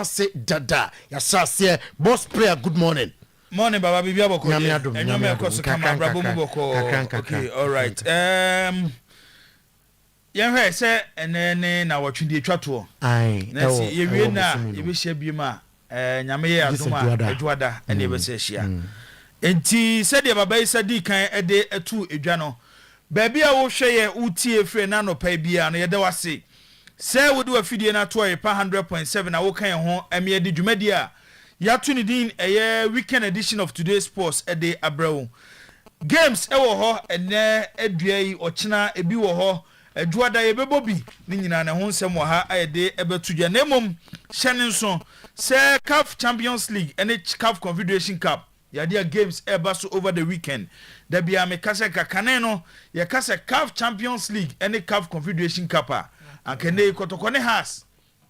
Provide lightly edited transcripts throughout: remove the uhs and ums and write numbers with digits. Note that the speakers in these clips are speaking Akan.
say dada ya say boss prayer good morning Baba Bibia Boko enyome ekoso kama brabo mu boko okay all right yenhwe se enene na wotwede twato ai na si yewie na yebehye biema nyame ye adoma adwada ene yebese hia enti se de baba isa di kan ede etu edwa no baabi a wo hwe ye utie fre na no pa bia no yede wase se wo do afidie na to Oyerepa 100.7 na wo kan ho eme de dwumadi a ya tuni din weekend edition of today's sports ede abrawo games ewo ho ene adua yi ochina ebi wo ho adwada ye bebo bi ni nyina na ho nsem wo ha ayede ebetudwa na emom hyene nso se CAF Champions League ene CAF Confederation Cup ya dia games ebaso over the weekend da bia me kase kakane no ye kase CAF Champions League ene CAF Confederation Cup a akene kotokone has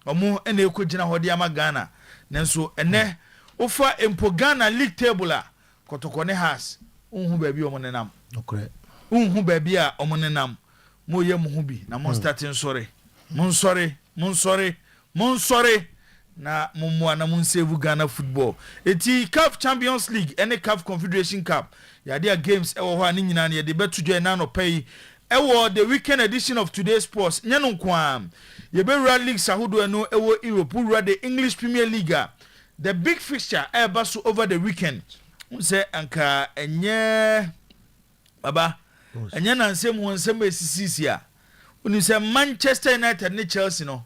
omo ene ekogina hodi ama Ghana nanso ene ofa empo Ghana league table a kotokone has unhu baabi omonenam okre unhu baabi a omonenam moye muhu bi na mon starting sorry mon sorry na mumwa na mun save Ghana football eti CAF Champions League ene CAF Confederation Cup ya dia games ewo ho ani nyina ne de betudwe na no pay ewo the weekend edition of today's sports nyano kwa ye be World League sahudo no ewo Europe wura the English Premier League the big fixture ebaso over the weekend say anka enye baba enye na nsem esisisi a uni say Manchester United ne Chelsea no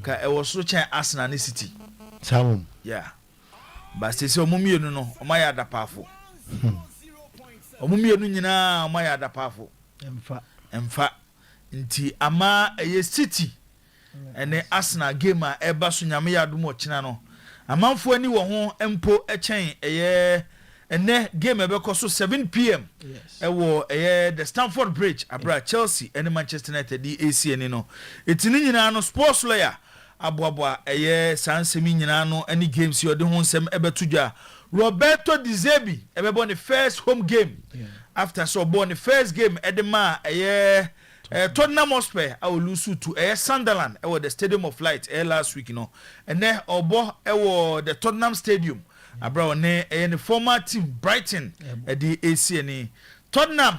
ka ewo so chen Arsenal ne City samum yeah ba se omumienu no omaya adapafo omumienu nyina omaya adapafo emfa nti ama eye City ene Arsenal game a eba so nyame yadom ochina no amanfo ani wo ho empo echen eye ene game ebekoso 7 p.m. ewo eye the Stamford Bridge abra Chelsea ene Manchester United di AC ene no etini nyina no sports lawyer aboabo eye sansemi nyina no any games yode ho nsem ebetudwa Roberto Di Zerbi ebebo the first home game after so born the first game edema eye Tottenham Hotspur I will lose to Sunderland the Stadium of Light last week and then obo the Tottenham Stadium abra ne the former team Brighton the AC ni Tottenham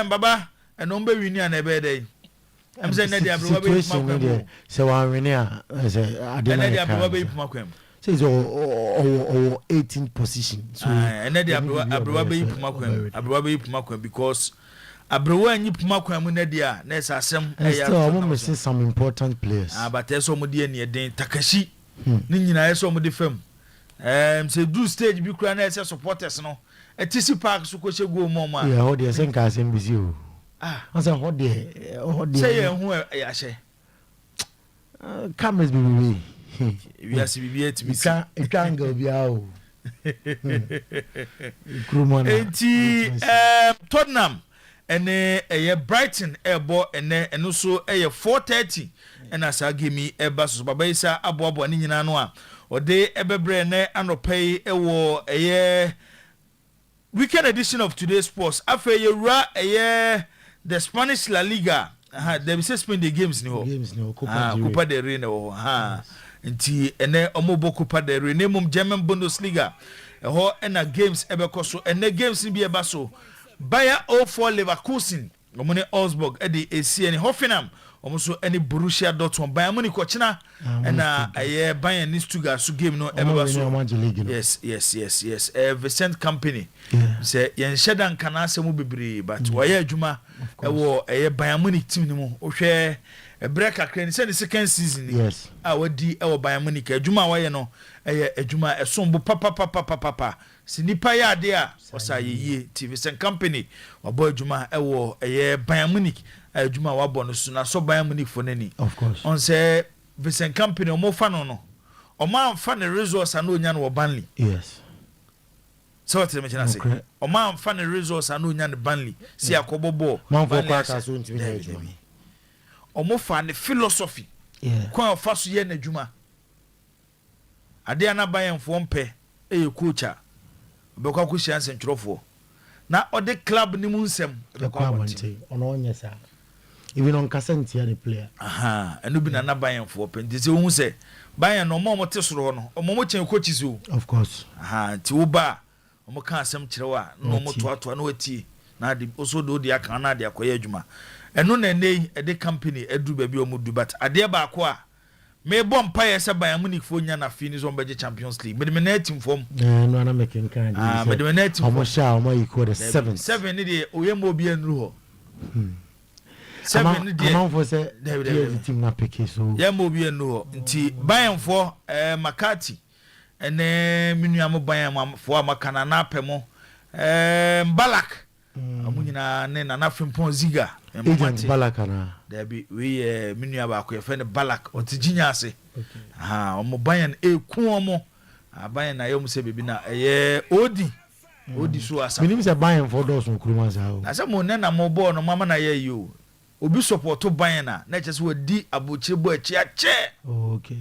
baba and ombe win na ebe dey am say na dia abra be puma say one win ya say adena dia abra be puma kwam say so 18th position so and dia abra be puma kwam because abrewa anyi puma kwam na dia na esa asem eya so missing some important players but eso mo dia ne den Takashi ni nyina eso mo de fam say do stage bi kura na esa supporters no etisi park so ko shego mo ma yeah ho de sen ka asem bizi o say ho de say hu ya hye cameras bi we are CBB to be itanga bia o enti Tottenham ene Brighton ebo eno so 4:30 ena sa game eba so baba isa aboabo ani nyina no a ode ebebre ne anopay ewo weekend edition of today's sports afa yura the Spanish La Liga they be suspend the games ni ho Copa del Rey no nti ene omobo Copa del Rey ne mum German Bundesliga ho ena games ebekoso ene games ni bi eba so Bayer 04 Leverkusen omone Augsburg edi AC ni Hoffenheim omoso any Borussia Dortmund Bayern Munich kochina na Bayern ni Stuttgart so game no ebeba so yes Vicent company say yen shedan kana asemu bebre but waya adwuma ewo Bayern Munich team ni mu ohwe break akra ni say the second season ni wadi ewo Bayern Munich adwuma waya no adwuma esombo papa sinipa ya ade a osa yeye TV Sen company wabo adwuma ewo Bayern Munich adwuma wabo no so na so Bayern Munich for nani of course on say Vicent company o mo fa no o ma fa ne resource na onya no wo Burnley yes so what me chana say o ma fa ne resource na onya ne Burnley si akobobo man for kwaka so ntimi na adwuma o mo fa ne philosophy kwa fa so ye na adwuma ade ana Bayern fo mpe coacher bekwa ku hia nsentwerofo na ode club ni mu nsem bekwa monte ono onyesa even on Casentia the player and be na Bayern for penti se hu se Bayern no mo te soro no mo chen coaches o of course ti wo ba mo ka asem kire wa no mo to na wati na de oso do de aka na de akoya adwuma eno na nei e de company edu ba bi o mo du but ade ba ko a me bom pa ye se Bayern Munich fo nya na fini zo be Champions League me na team form no na making kind me na team form sha mo equal the 7 ni de oyemo obi enru ho 7 ni de amount for say the team na pick so ya mo obi enru ho nti Bayern for Makati ene minuam Bayern for makana na pemo Balak amunyina ne na Frimpong Ziga agent Balak na there be we minuam ba ko ye Balak otiginya ase omo Bayern ku omo Bayern na yom se bebi na odi so asa minim se Bayern for those on kuruma za o asa mo ne na mo ball no mama na ye yo obi support to Bayern na chese we di abochire bo achi ache okay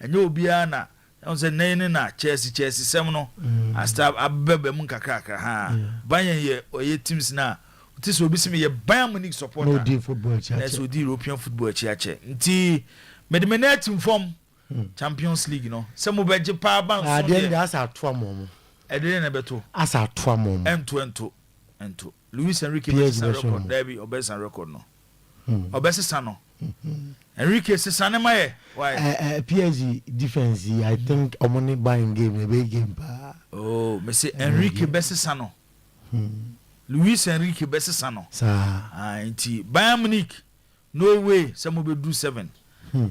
enye obi ana on se nene na Chelsea sem no asta abebe mun kakra Bayern ye oye teams na tisi obi simi ye Bayern Munich supporter no di football achi ache na so di European football achi ache nti medimene team form Champions League no se mo beje pa ban so de asa to amom edene na beto asa to amom ento Luis Enrique besa record derby obesa record no obesa sano Enrique se sanema why PSG defense I think omoni buying game a big game pa me say Enrique besa sano Luis Enrique besa sano sa enti Bayern Munich no way some be do 7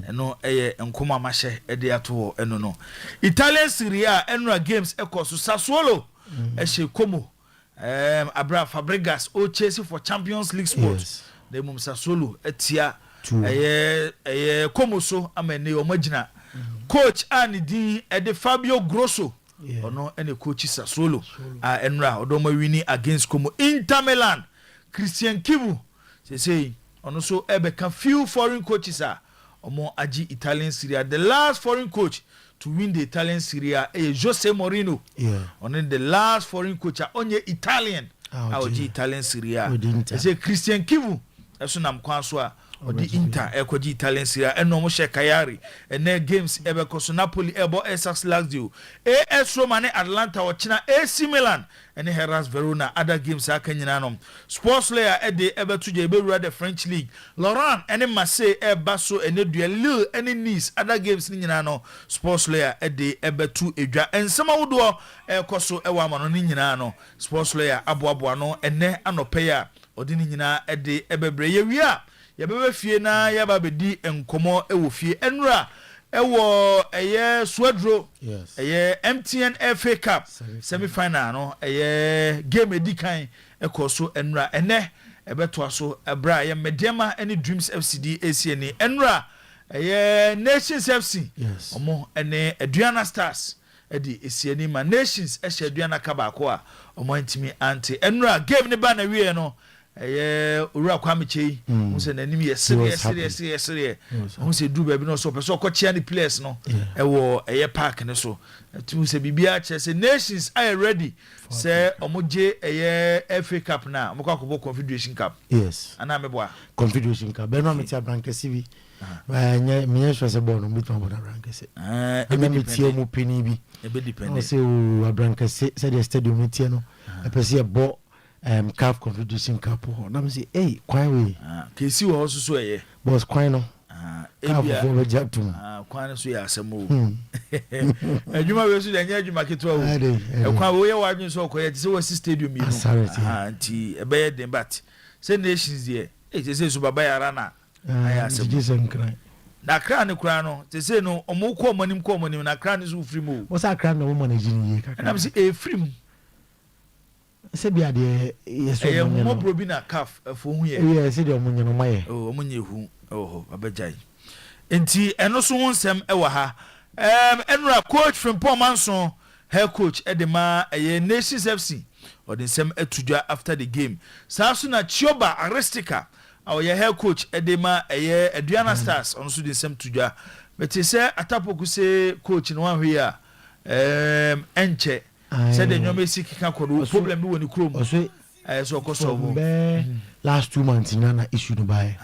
eno enkoma mahye ede ato eno no Italian Serie A enra games ekoso Sassuolo ehye Como Abra Fabregas o Chelsea for Champions League sport de mum Sassuolo etia Como so amene o magina coach ani din ede Fabio Grosso ono ene coach Sassuolo enra odoma wini against Como. Inter Milan Christian Kivu say ono so ebeka few foreign coaches omo agi Italian Serie A. The last foreign coach to win the Italian Serie A is Jose Mourinho. On the last foreign coach onye Italian agi Italian Serie A. They say Christian Kivu eso nam kwanso a odi Inter ekogi Italian Serie A eno mo she Kayari ene games ebekoso Napoli ebo Essex Lazio AS Roma ne Atlanta ochina AC Milan ene Hellas Verona other games akanyina no sports layer ede ebetu je ebewura the French League Laurent ene Marseille ebaso ene dua Lille ene Nice other games ni nyina no sports layer ede ebetu edwa ensema wodo ekoso ewa amano ni nyina no sports layer aboabo no ene anope ya odi ni nyina ede ebebre yewia yabebe fie na yaba bedi enkomo ewo fie enra ewo Swedro MTN FA Cup semi final no game edikan ekoso enra ene ebeto aso ebra ye Medema any Dreams FCD ACN enra Nations FC omo ene Aduana Stars edi ACN ma Nations ehye Aduana kabako a omo ntimi anti enra game ne ba na wie no ura kwa michei unse nanim ye serious unse du ba bi no so person ko chia ni players no ewo park ne so tu se bibia che se Nations are ready say omoje FA Cup na omko akobo Confederation Cup ana meboa Confederation Cup be no metia brankesi bi me so se bo no metia bo na brankesi e metia mu peni bi e be depend se o brankesi se the stadium metia no e pese e bo CAF Confederation Cup na me say hey kwan we kesi wo so so boss kwan no CAF for jatum kwan so ya asemo adwuma we so nya adwuma ketwa wo kwan wo ye wadwun so ko ye se wo stadium mi no anti e be den bat say Nations there say so baba yara na aya asemo na kran kura no say no omo ko omonim na kran so free mo wo sa kran no mo manage ni ye kaka na me say free mo se bia de yeso mo probi na CAF fo hu ye se de omunye no maye omunye hu abajai enti eno so hu nsem ewa ha enra coach from Pomanson head coach edema Nations FC or the nsem etudwa after the game saso na Chioba Aristika our head coach edema Aduana Stars on so the nsem tudwa but say Atapoku say coach no wan hwe a enche said the nyome siki ka kodo problem bi woni krom so koso last 2 months na issue no buy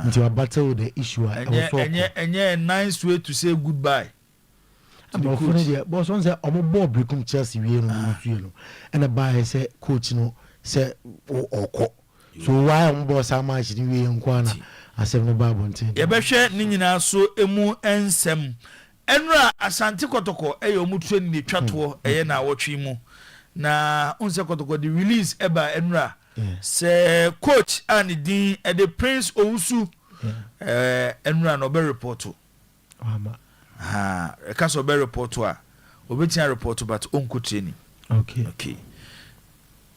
until I battle the issue a nice way to say goodbye. I'm funny there but once omo ball breakum Chelsea we no and the buy say coach no say oko so why am boss how much ni we nkwana asem no ba bonten ye behwe ni nyina so emu ensem enra asante kotoko eyo mu training ni twato eye na awotwe mu na unse kotoko the release eba enra say coach and din the Prince Owusu enra no be report e ka so be report a obetia report but onko training okay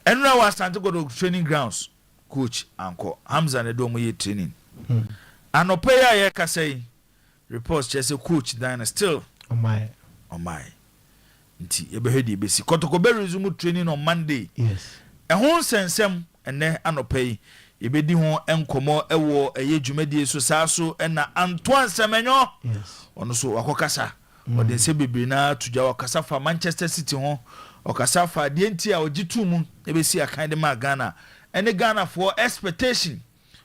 enra was asante kotoko training grounds coach anko Hamza ne do mo ye training anopeya ye ka say reports just a coach then still on my nti ebehedi besi kotoko be resume training on Monday yes ehon sensem ene anopei ebedi ho enkomo ewo eye dwumadi so saaso na Antoine Semenyo yes ono so wakokasa ode se bebre na tudwa wakasa fa Manchester City ho okasa fa de nti a ogitum ebesi akan de ma Ghana ene Ghana for expectation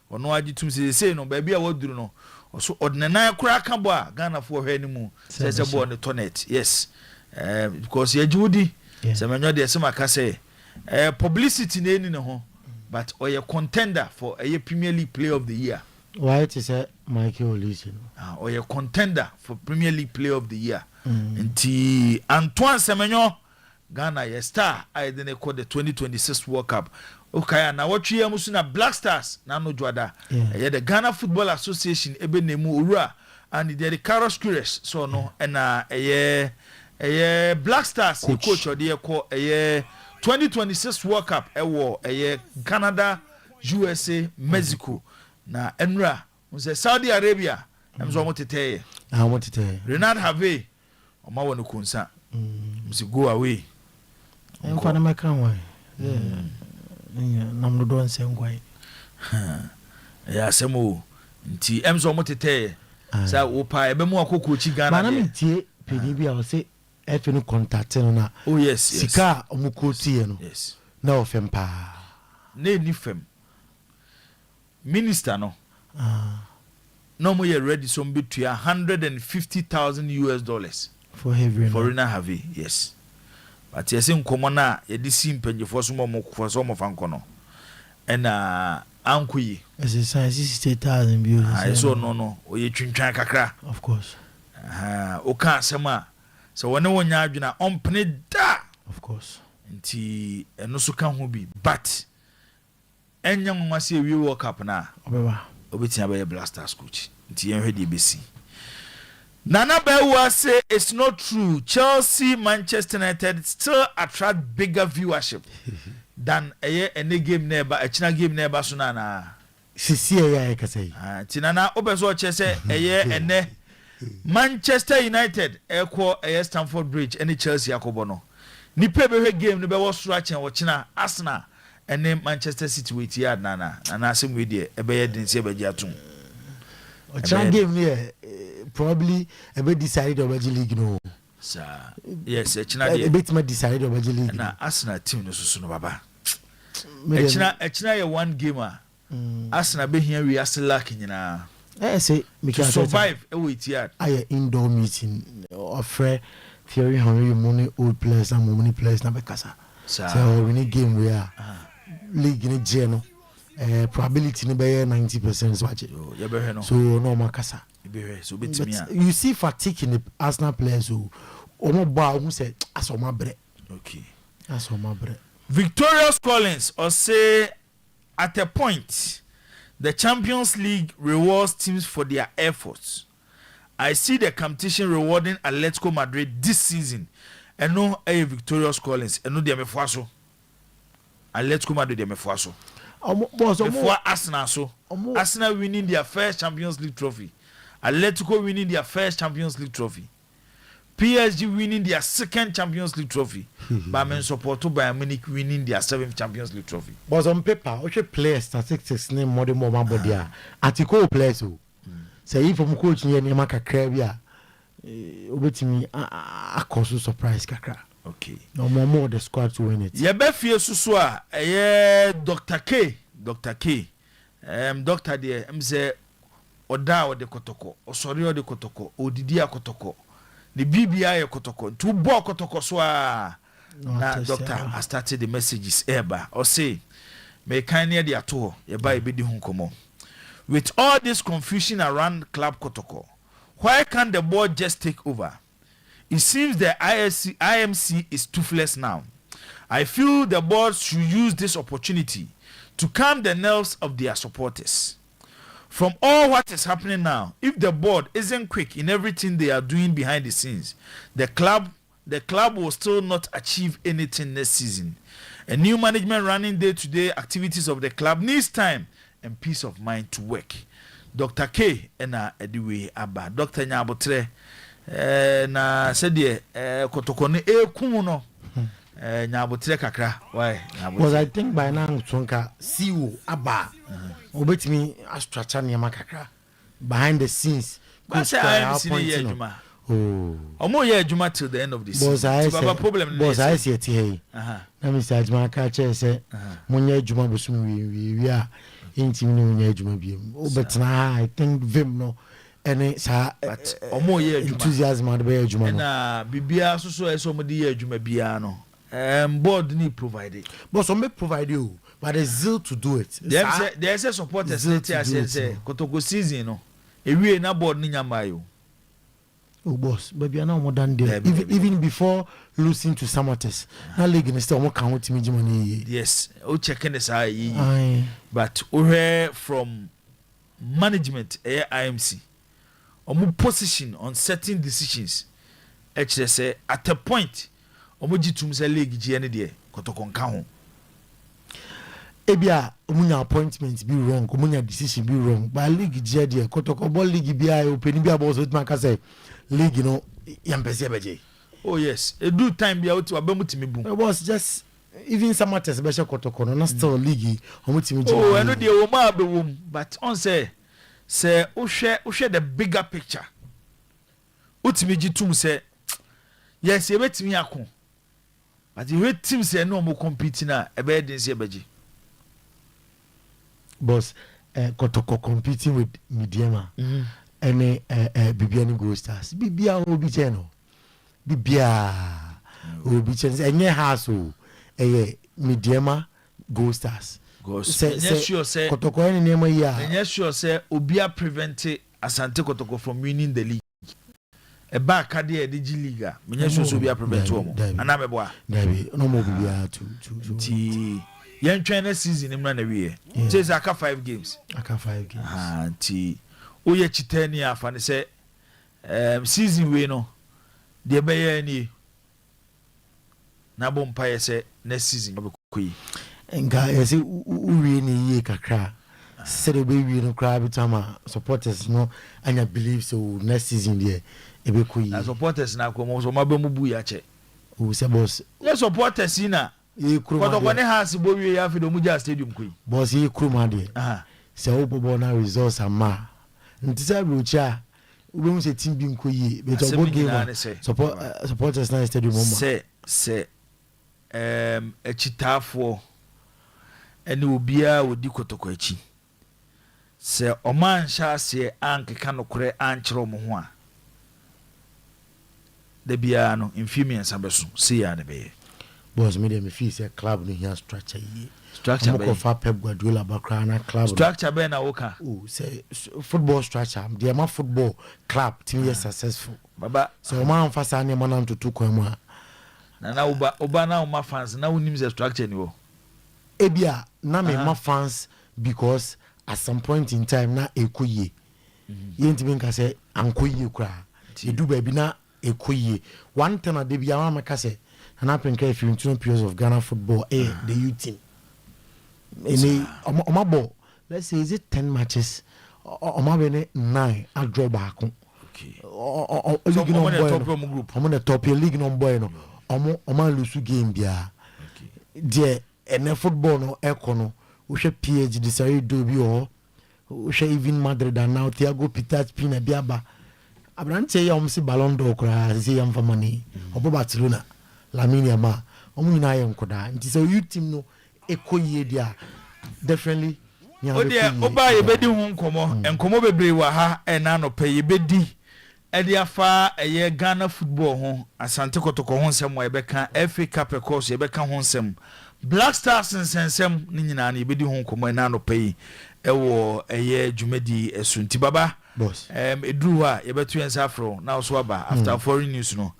ono agitum se no ba bia waduru no so ordinary kura kan bo a Ghana for hwe ni mu se bo ne tonet yes because ye judi Semenyo de se maka say publicity na eni ne ho but oye contender for a Premier League Player of the Year. Why it is Michael Olise oye contender for Premier League Player of the Year. Nti Antoine Semenyo Ghana ye star I then call the 2026 World Cup. Okay, na watch here musu na Black Stars na no Jwada. The Ghana Football Association ebe nemu ura and the Carlos Cures so no na Black Stars coach or the call 2026 World Cup ewo Canada, USA, Mexico na enra unse Saudi Arabia emzo motete I want to tell Renard Have oma wonu kunsa msi go away enfa na meka won nam no don se ngwai ya semo nti emzo motete sa wo pa ebe mu akoko chi Ghana na mitie pedi bia o se efe no contact no na oh yes sika omukoti no yes na ofem pa na ni fem minister no no mo ye ready so mbetua $150,000 for heavy for Renard Have yes but yes nkomo na ye di sim penjefo so mo kofo so mo fanko no ena ankoyi as a size 60,000 billion so no oye twintwan kakra of course o ka asema so wona wonya adwena ompene da of course nti eno so ka ho bi but enya nwase wi World Cup na obetia be Black Stars coach nti yen hwede besi Nana Bewa say it's not true. Chelsea, Manchester United still attract bigger viewership than any game neighbor, a China game neighbor sunana. Sisi ya kasei. Tinana obeso chese ene Manchester United equal Stamford Bridge any Chelsea akobono. Ni pebe game ni be wo srachen wo China Arsenal ene Manchester City with yard nana asem we dey ebe den se be giatum. O China game ni probably a bit decided over the league no sir yes China a bit more decided over the league na Arsenal team no so no baba China ya one gamer Arsenal be here we are still lacking nyina say to survive e wait yard I indoor meeting offer theory how many old players and many players na be kasa so we need game we are league ni je no probability ni be 90% so aje so no makasa so betimia you see fatigue in the Arsenal players who omo who said asoma bre okay asoma bre Victorious Collins or say at a point the Champions League rewards teams for their efforts. I see the competition rewarding Atletico Madrid this season and no Victorious Collins and no de mefuaso Atletico Madrid de mefuaso before Arsenal so Arsenal winning their first Champions League trophy, Atletico winning their first Champions League trophy, PSG winning their second Champions League trophy, but men support to Bayern Munich winning their 7th Champions League trophy. But on paper, okay, players statistics name more than more body. Article players who say if I'm coaching you, you make a career. Obetimi a cause surprise kakra. Okay. No more the squad to win it. Ye be fie susu a Dr. K. Doctor there say oda o de kotoko, osori o de kotoko, odidi akotoko. The BBI kotoko. To bo kotoko so a na doctor has started the messages eba or say me kan near the ato ye ba ebedi hu komo. With all this confusion around club kotoko, why can't the board just take over? It seems the IMC is toothless now. I feel the board should use this opportunity to calm the nerves of their supporters. From all what is happening now, if the board isn't quick in everything they are doing behind the scenes, the club will still not achieve anything next season. A new management running day-to-day activities of the club needs time and peace of mind to work. Dr. K and Ediwe Abba. Dr. Nyabotre na said kotokone kumuno Nyabotre kakra. Why? Because I think by now Tonka CEO Abba obet me astracha nyama kakra behind the scenes. But say I am seeing here Juma. Oh. Omo here Juma till the end of this. Boss I see it here. Na me say Juma ka che say monye Juma bosum we a intimi no nya Juma bi. Obetna I think vim no ene sa but omo here Juma. Enthusiasm ad be Juma no. Na bibia so eso mo de here Juma bia no. Board need provided. But some provide you, but the zeal to do it. There's a supporters say Kotoko season no. Ewie na board ni nyama yo. Oh boss, but we are now more than there. Even before losing to Samates, na league in still more count me money. Yes, o checking this but we hear from management IMC. Omo position on certain decisions. Actually say at a point omoji tum say league gi ene de Kotoko nka ho. Ebia omunya appointment be wrong, omunya decision be wrong. But league gi de Kotoko ball league bi ayo open bi abo so man ka say league you know yampese beje. Oh yes, a do time be out to abamutimi bu. It was just even some matters special Kotoko no still league omutimi. Oh, I know the o ma be wom, but on say o share the bigger picture. Utimi gi tum say yes, e betimi akon. But the team say no more competing na e be den say beje. Boss Kotoko competing with Midiama. And Bibiani Gold Stars. Bibia will be channel. Bibia will be channel. And ye has who a Midiama Gold Stars. Yes, sure, say Kotoko any name ya. And yes, sure, say Obia prevented Asante Kotoko from winning the league. A back cardia Digi Liga. Yes, sure, Obia prevented. And I'm a boy. No more Bibia to young China season in run away. Says I got 5 games. Tea. Oye chiteni afane say season we no de be ye ni na bompa ye say next season abekuyi enga ye say uwie ni ye kakra say the baby no cry bitama supporters no anya believe so next season there ebekuyi na supporters na ko mo so mabemu bu ya che o say boss ye supporters ina ye kroma ko to ne house bo wie ya fi do muja stadium kuyi boss ye kroma de say obobo na results ama ntisa brucha ubemu se team bi nkoyi but obo game supporters na stadium mama say echitafo ene obia odi Kotoko echi say oman sha se ankeka no kore ankyero mo ho a de bia no infimi ensabeso see ya ne be boss me dem feel say club no here structure ye structure be for Pep Guardiola background club structure be na woka say football structure the man football club team is successful baba so man fasa ne man to kwan mu na oba na ma fans na unim the structure ni wo ebia na me ma fans because at some point in time na ekoye yentimi nka say ankoye kura edu ba bi na ekoye one time na de bia ma ka say and happen if you into periods of Ghana football the youth team any omabo let's say is it 10 matches omabene 9 a draw back okay league no boy I'm on the top league no boy no omo lose game bia there and football no ekono we should PhD say do bi o we should even Madrid and now Thiago Peter Pina biaba abrante ya omsi Ballon d'Or kra say yam for money obo Barcelona Lamine Yamal omu nyina ye nkoda nti so you team no ekoyie dia definitely ode oba ye bedi hu nkomo bebre wa ha na no pe ye bedi ede afa eye Ghana football ho Asante Kotoko ho nsem wa ebeka FA Cup course ebeka ho nsem Black Stars nsensem ni nyina na ebedi hu nkomo na no pe ewo eye dwumadi esunti baba boss edru ha ye betu ensa afro na so aba after foreign news no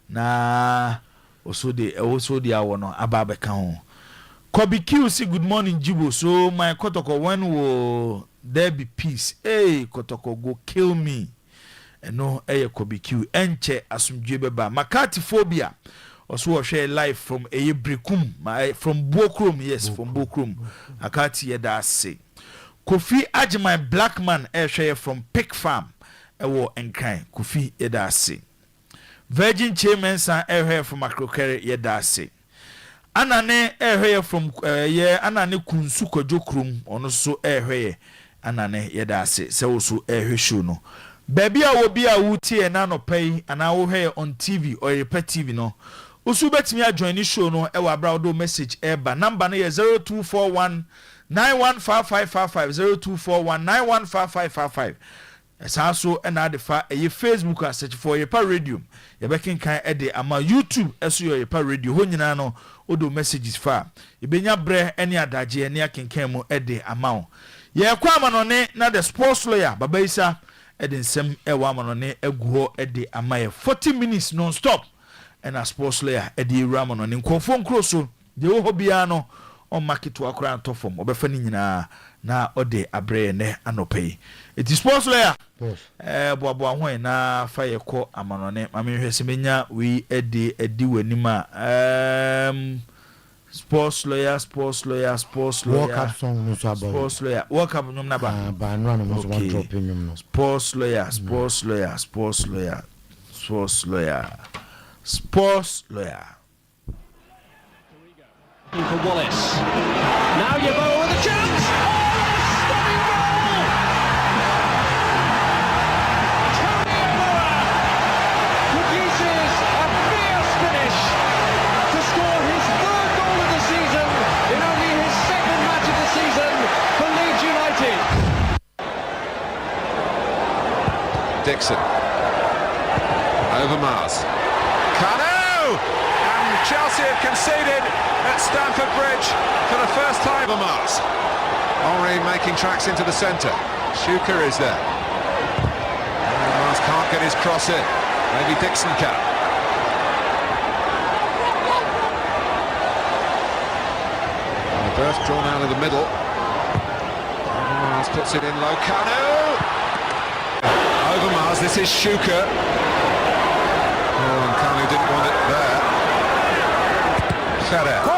na osode awo no aba beka ho Kobe Q say good morning Jibo. So my Kotoko when will there be peace? Hey Kotoko go kill me. No Kobe Q enche asumdwe beba. Makati phobia. Also share live from Brekum from Bokrum, yes, from Bokrum. Akati yeda say. Kofi Ajimai black man share from Pig Farm. Ewo enkai. Kofi yeda say. Virgin Chairman san here from Akrokere yeda say. Anane ehwe from anane kunsu kwadwokrum ono so ehwe anane yeda ase se wo so ehwe show no baby a wo bi a wutie na no pay ana wo hwe on TV Oyerepa TV no usu betimi a join show no e wa browdo message eba number no ye 0241 915555 0241 915555 esa so na adefa eye Facebook a search for Oyerepa radio ye bekin kan e de ama YouTube eso Oyerepa radio ho nyina no odo messages fa ibenya bre ene adaje ene akenkan mu e de ama wo ye kwa amanone na the sports lawyer baba isa e de nsem e wa amanone aguho e de ama ye 40 minutes non stop and a sports lawyer e de ramanone nkofo nkroso de wo bia no on market wa kra to form obefa ni nyina na ode abre ne anopai it is sports lawyer boabo ho na fa ye ko amanone mame hwese menya we edi wanima sports lawyer walk up song no so about sports lawyer walk up nyum na ba no no so one drop nyum no sports lawyer for Wallace. Now Yeboah with a chance. Oh, stunning goal! Tony Yeboah produces a fierce finish to score his third goal of the season in only his second match of the season for Leeds United. Dixon over Mars. Cano! And Chelsea have conceded at Stamford Bridge for the first time. Mars. Henry making tracks into the centre. Shuka is there. Mars can't get his cross in. Maybe Dixon can. And the burst drawn out of the middle. Mars puts it in low. Cano! Over Mars, this is Shuka. Oh, and Kanu didn't want it there. Shut out.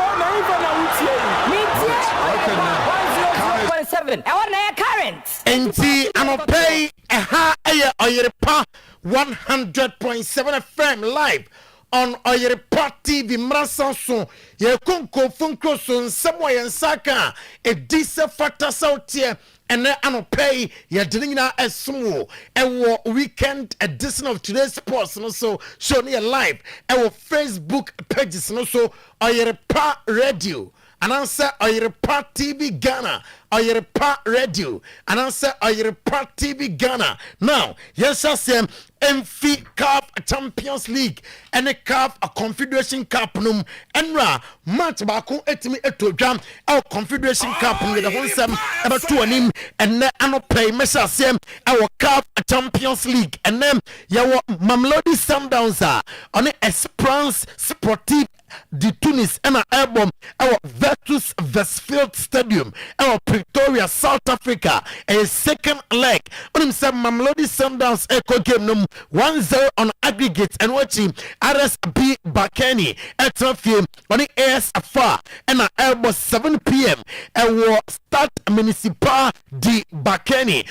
Enti anopay aha eye Oyerepa 100.7 FM live on Oyerepa TV mrasanso ye konko funkro so nsemo ye nsaka e dise factor out here and anopay ye dinina esmo ewo weekend edition of today's sports no so show me live ewo Facebook pages no so Oyerepa radio and answer Oyerepa TV Ghana, Oyerepa Radio, and answer Oyerepa TV Ghana. Now, yes, I say, MF Cup Champions League, and a cup a Confederation Cup num, and match bako etimi eto our Confederation Cup with the whole sem about two and him, and then I pay Mesha Sam, our Cup Champions League, and then your Mamelodi Sundowns on the Esperance Sportive de Tunis and an album our Virtus Westfield Stadium our Pretoria South Africa a second leg on himself Mamelodi Sundowns echo game num 1-0 on aggregate and watching RSB Bakani at film on the ASFR and an album 7 p.m. and war start Municipal de Bakani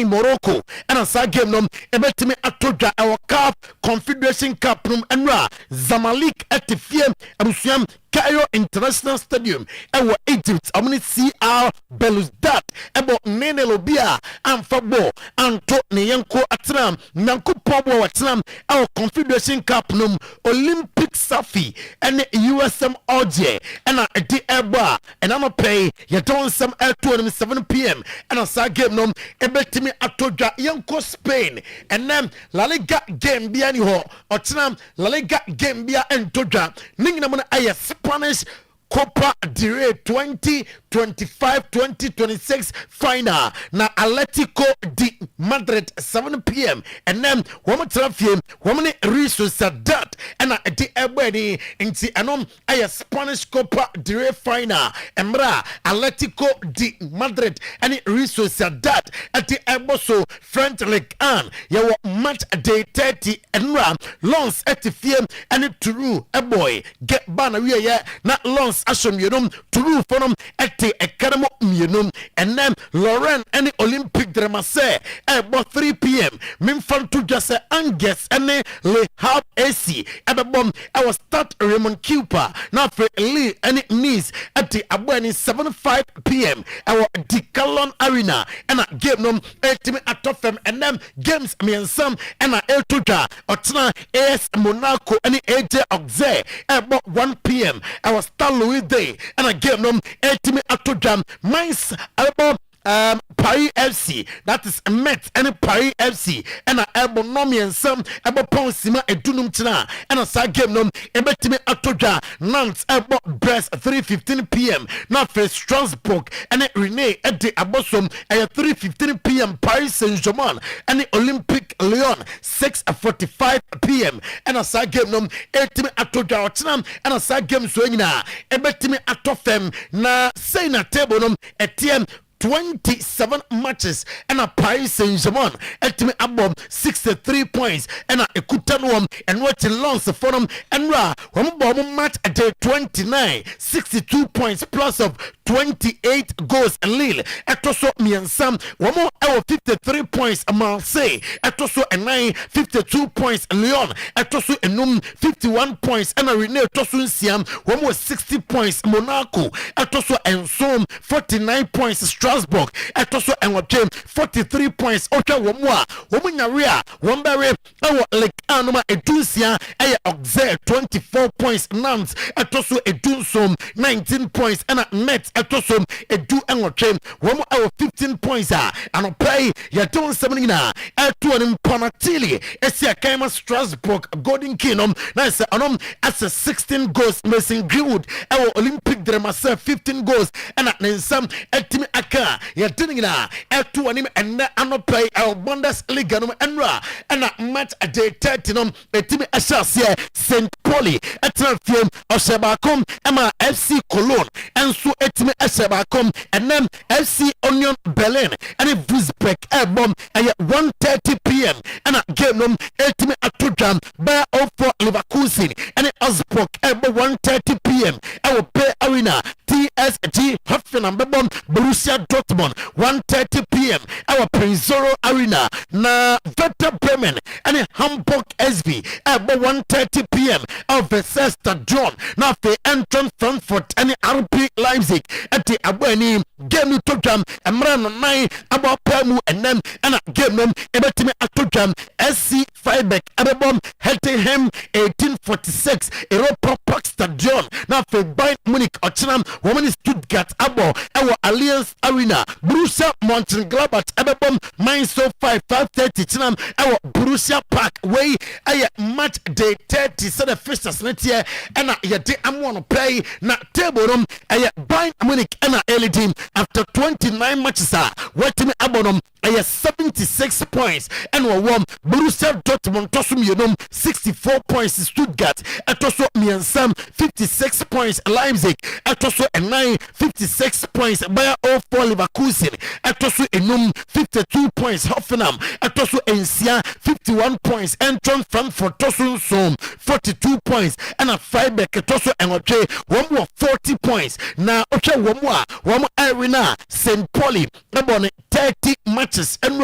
Morocco and a side game num ebetime atoda our cup Confederation Cup num and Zamalek at the film Abusiam Cairo International Stadium ewo Egypt omni CR Belouizdad ebo Nene Lobia amfabo anto ne yenko atram nanko pobo watram ewo Confederation Cup num Olympic Safi ene USM Oje ena edi eba ena no pay ye don some at 7 p.m. ena sa game num ebetimi atodwa yenko Spain and then La Liga game bia ni ho otram La Liga game bia entodwa ningina mo aye Spanish Copa del Rey 2025-2026 final na Atletico de Madrid 7 p.m. and then woman traffic woman Sociedad and the ebony inti anom a Spanish Copa del Rey final emra Atletico de Madrid and Sociedad at the eboso French League 1 yawo match day 30 enra Lons at the film and Turu a boy get banner we na Lons Asham Yunum, Turu Fonum, Ete, Academo Yunum, and then Lauren and the Olympic Dramasse at about 3 p.m. Minfan to just Angus and Le Hab AC at the bomb. I was start Raymond Cooper, not for Lee and it knees at the Abwani 7:05 p.m. Our Decalon Arena and I gave them ultimate at top them and them games me and some and I El Tuja or Tana AS Monaco and the AJ Oxe at about 1 p.m. I was start Louis Day. And I gave them ultimate atojam mines about Paris FC, that is Met and Paris FC, and I elbow nomi and some about Ponsima and Dunum Tina, and I saw game them ebetime atoja Nantes about Brest 3:15 p.m. Now for Strasbourg and Rennes at the Abosom at 3:15 p.m. Paris Saint-Germain and the Olympic Lyon 6:45 p.m. and I saw game them ultimate atoja Otinam and I saw game swingina ebetime atofem na say na table them at 27 matches and a Paris Saint-Germain at me above 63 points and a Ekutanwam and what longs for them and one match at day 29 62 points plus of 28 goals and Lille at also me and Sam one more hour 53 points Marseille at also a 9 52 points Lyon at also a 51 points and a Rennes Tosun Siam one more 60 points Monaco at also and Som 49 points Strasbourg at also and what 43 points Ocha Womwa Womunaria Wombere our like Anoma Edusia a Auxerre 24 points Nantes at also a Dunsom 19 points and a Met at also a do and what 1 hour 15 points and pay ya don't semina at 2 and Panatili Esia Kaima Strasbourg Golden Kingdom nice as a 16 goals missing Greenwood our Olympic Dramasse 15 goals and at some Etimi Aka ya didn't at 2 and pay our Bundesliga and a match a day 30 Etimi Ashasia St. Pauli at film Oshabakom Emma FC Cologne and so Etimi Ashabakom and then FC Union Berlin and a Wolfsburg bomb at 1:30 p.m. and a game them Etimi Atujam by for Leverkusen and a Osburg at 1:30 p.m. Our pay arena TSG Hoffenheim bomb Borussia Dortmund 1:30 p.m. Our Prinzoro Arena na Werder Bremen and a Hamburg SV at 1:30 p.m. Our Versailles Stadion now the entrance Frankfurt and RB Leipzig at the Abweni game to jam and run 9 about Permu and them and a game them ebetime atojam SC Freiburg Abom Heltenheim 1846 Europa Park Stadion now for Bayern Munich Ochinam woman is Stuttgart Abo our Allianz Arena Borussia Mönchengladbach Abom Mainz 5:30 Chinam our Borussia Park way a match day 30 so the first next year and ya day I'm want to play na table room a Bayern Munich and a early team after 29 matches waiting abonum a 76 points and one Borussia Dortmund tosum yedom 64 points Stuttgart atoso miansam 56 points Leipzig atoso a 9 56 points Bayer 04 Leverkusen atoso enum 52 points Hoffenheim atoso ensia 51 points Eintracht Frankfurt toso som 42 points and a Freiburg atoso enwoche one more 40 points na oche one more arena St. Pauli abone 30 matches and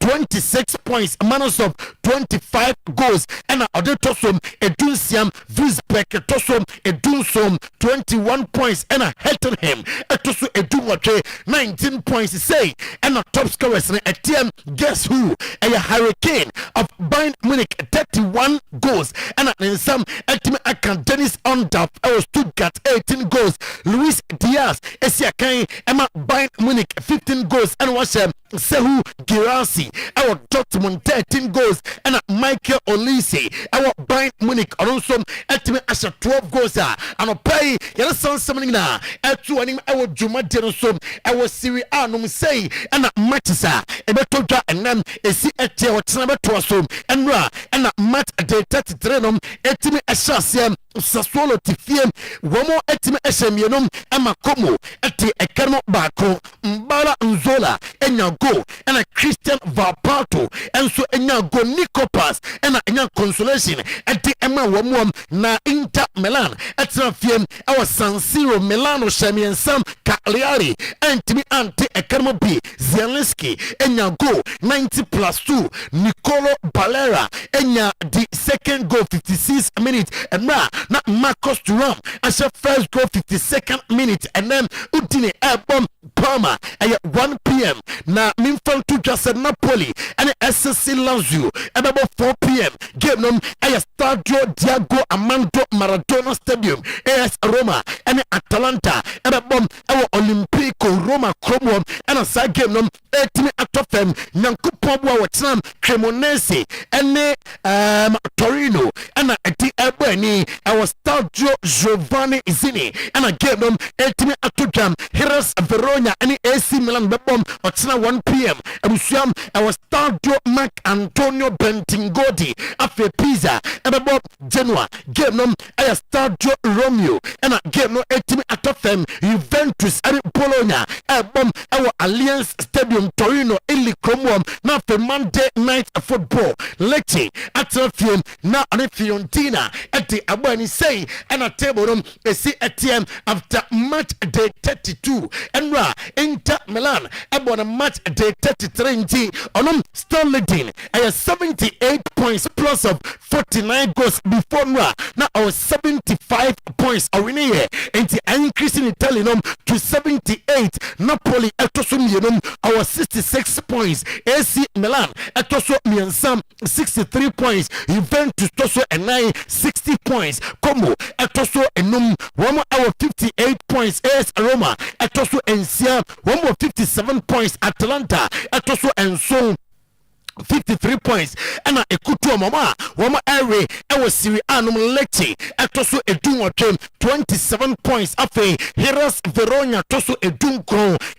26 points minus of 25 goals and other tosom edunsiam Visbeck tosom edunsom 21 points and a Helton him etoso edunwatre 19 points say and a top scorers a team guess who a Hurricane of Bayern Munich 31 goals and in some ultimate account Dennis Ondorf Stuttgart 18 goals Luis Diaz Esiakai Emma Bayern Munich 15 goals and was Sehu Girassi our Dortmund 13 goals and Michael Olise our Bayern Munich also ultimate as 12 goals and pay yellow son summoning now at 2 and our Juma Denosom our Serie A no say and matches Ebetoja and then a see at number 2 and match de 33 etime ashasiam Sassuolo tifiem womo etime esemienum amakomo eti ekano bako mbala nzola enya go ena Christian Valpato enso enya go Nicopas ena enya consolation eti ema womo na Inter Milan etina fiem our San Siro Milano shemiensam Cagliari entime anti ekano bi Zielinski enya go 90+2 Nicolo Balera enya the second goal 56 minutes and now Marcus Thuram as the first goal 52nd minute and then Udine Airborne Palmer at 1 p.m. Now Minfan to just Napoli and SSC Lazio at about 4 p.m. Game them at Stadio Diego Armando Maradona Stadium AS Roma and Atalanta and about our Olimpico Roma Como and a side game them 18 at of them Nyankupobwa Watsam Cremonese and Torino and at the Ebony our Stadio Giovanni Zini and I gave them 18 at Jam Heras Verona and AC Milan Bebom at 1 p.m. and we our Stadio Mac Antonio Bentingodi after Pisa and about Genoa gave them a Stadio Romeo and I gave no 18 at of them Juventus and Bologna bomb our Alliance Stadium Torino Ili Como now for Monday night football Lecce at film now on Fiorentina at the Abani say and a table room a CATM after match day 32 and Inter Milan about a match day 33 on still leading a 78 points plus of 49 goals before now our 75 points are in here and the increasing Italian to 78 Napoli etosum our 66 points AC Milan etoso miensam 63 points Juventus toso and 60 points Como etoso enum one our 58 points AS Roma etoso ensia 57 points Atalanta etoso and so 53 points and a kutu mama wama ere ewa Serie A no Lecce atoso edun 27 points afe Heras Verona toso edun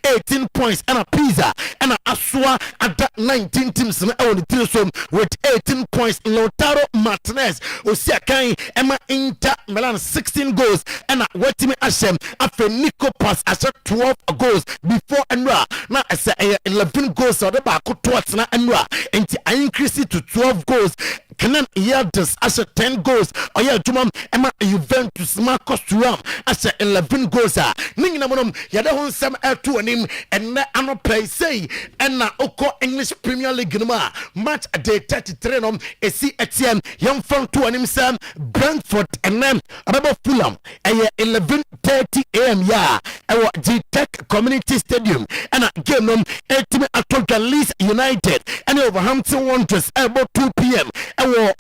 18 points and a Pisa and a Asua at 19 teams na ewa the with 18 points Lautaro Martinez Osiakai Emma Inter Milan 16 goals and a Wetime Ashem afe Nico Pass as 12 goals before Enra na as 11 goals or the back to na Enra and I increase it to 12 goals. Canan Yadis as a 10 goals. Or yeah, Jumam Emma Juventus Marcus Thuram as a 11 goals. Ningamonum Yadahon Sam L2 and him and na play say and na Oko English Premier League Numa match a day 33 a CATM young fan 2 and him Sam Brentford and then about Fulham a 11:30 a.m. Our G-Tech Community Stadium and a game ultimate at Leeds United and Overhampton Wanderers about 2 p.m. Our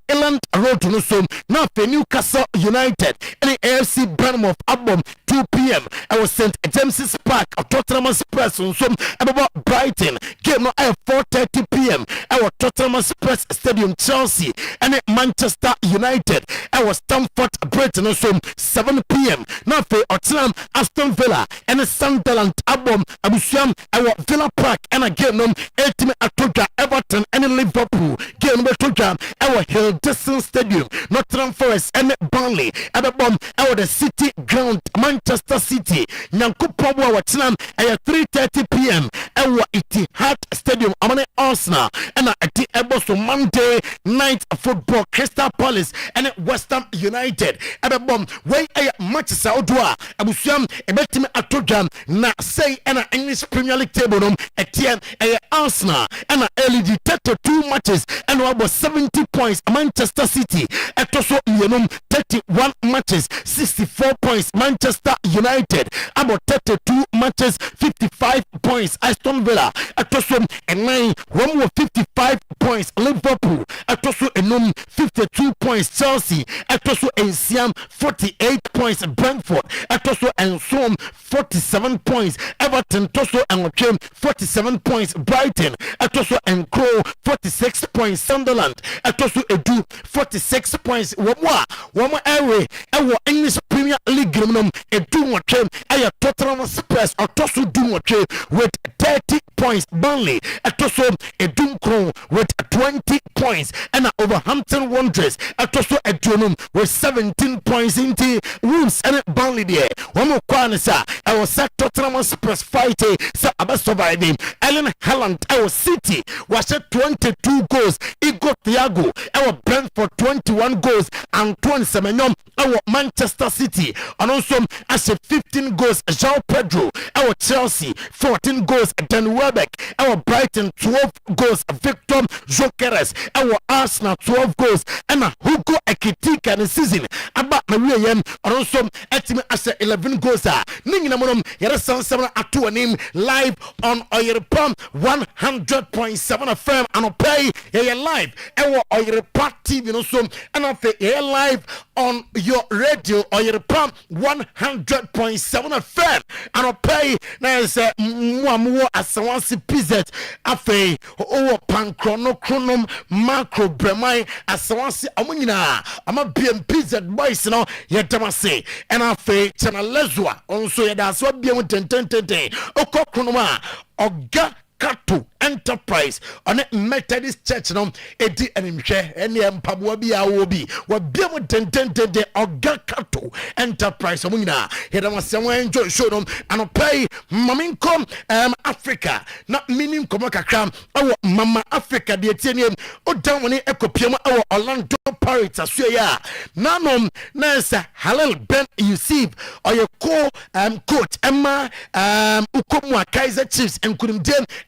Eland Road no so now for Newcastle United and AFC Bournemouth Abom 2 p.m. Our St James's Park Tottenham Spurs so about Brighton game now at 4:30 p.m. Our Tottenham Spurs Stadium Chelsea and Manchester United our Stamford Bridge no so 7 p.m. now for Tottenham Aston Villa and Sunderland Abom Abusiam our Villa Park and a game no ultimate Atoja Everton and Liverpool game no Toja Atuja, our Hill Distance Stadium, Nottingham Forest, and Burnley, Ababom, our the City Ground, Manchester City, Nyankupo, our Tinam, at 3:30 p.m., our Etihad Stadium, Amane Arsenal, and at the Eboso Monday night football, Crystal Palace, and West Ham United, Ababom, where a match Saudua, Abusiam, Ebetime Atuja, na say, and English Premier League table, Etienne, Arsenal, and LED 32 matches, and about 70 points, Manchester City, Etoso Yenum 31 matches, 64 points, Manchester United, about 32 matches, 55 points, Aston Villa, Etoso and 9, one more 55 points, Liverpool, Etoso Enum 52 points, Chelsea, Etoso and Siam 48 points, Brentford, Etoso and Som 47 points, Everton, Toso and Ochem 47 points, Brighton, Etoso and Crow 46 points, Sunderland, Etoso Edu 46 points, Wama Airway, our English Premier League, Edu Ochem, Aya Tottenham Spurs, Etoso Du Ochem with 30 points, Burnley, Etoso Edu Crow with 20 points, and Overhampton Wanderers, Etoso Edunum with 17 points in the Wolves and Burnley there. One more Kwanisa, I was at Tottenham Spurs fighting, so about surviving. Ellen Haaland, our City, was at 22 goals. Igor Thiago, our Brentford 21 goals and 27. Our Manchester City, and also as a 15 goals. João Pedro, our Chelsea 14 goals. Dan Welbeck, our Brighton 12 goals. Victor Jokeres, our Arsenal 12 goals. And Hugo Ekitika the season. About Maria Yem, and also at him as 11 goals. Ninginamon, Yerasan at to a name live on Oyerepa 100.7 FM and pay live. Our Oyerepa TV also and I pay live on your radio Oyerepa 100.7 FM and I pay there's more as one pizza afe o pankrono chronom macro bremai as one amunina ama BM pizza boys no yedamase and afe channel lezwa also yedaso BM 10 okokronoma oga Kato Enterprise on a Methodist Church no edi animhwe ene mpaboa bi a wo bi wa bia mo tentente Oga Kato Enterprise omunyina heda masem enjoy show no and pay maminkom Africa na minim komo kakra awo mama Africa de tieniem o dan woni ekopiam awo Orlando Pirates aso ya nanom na sa Halal Ben Yusuf oye coach Emma ukomu Kaizer Chiefs enkudum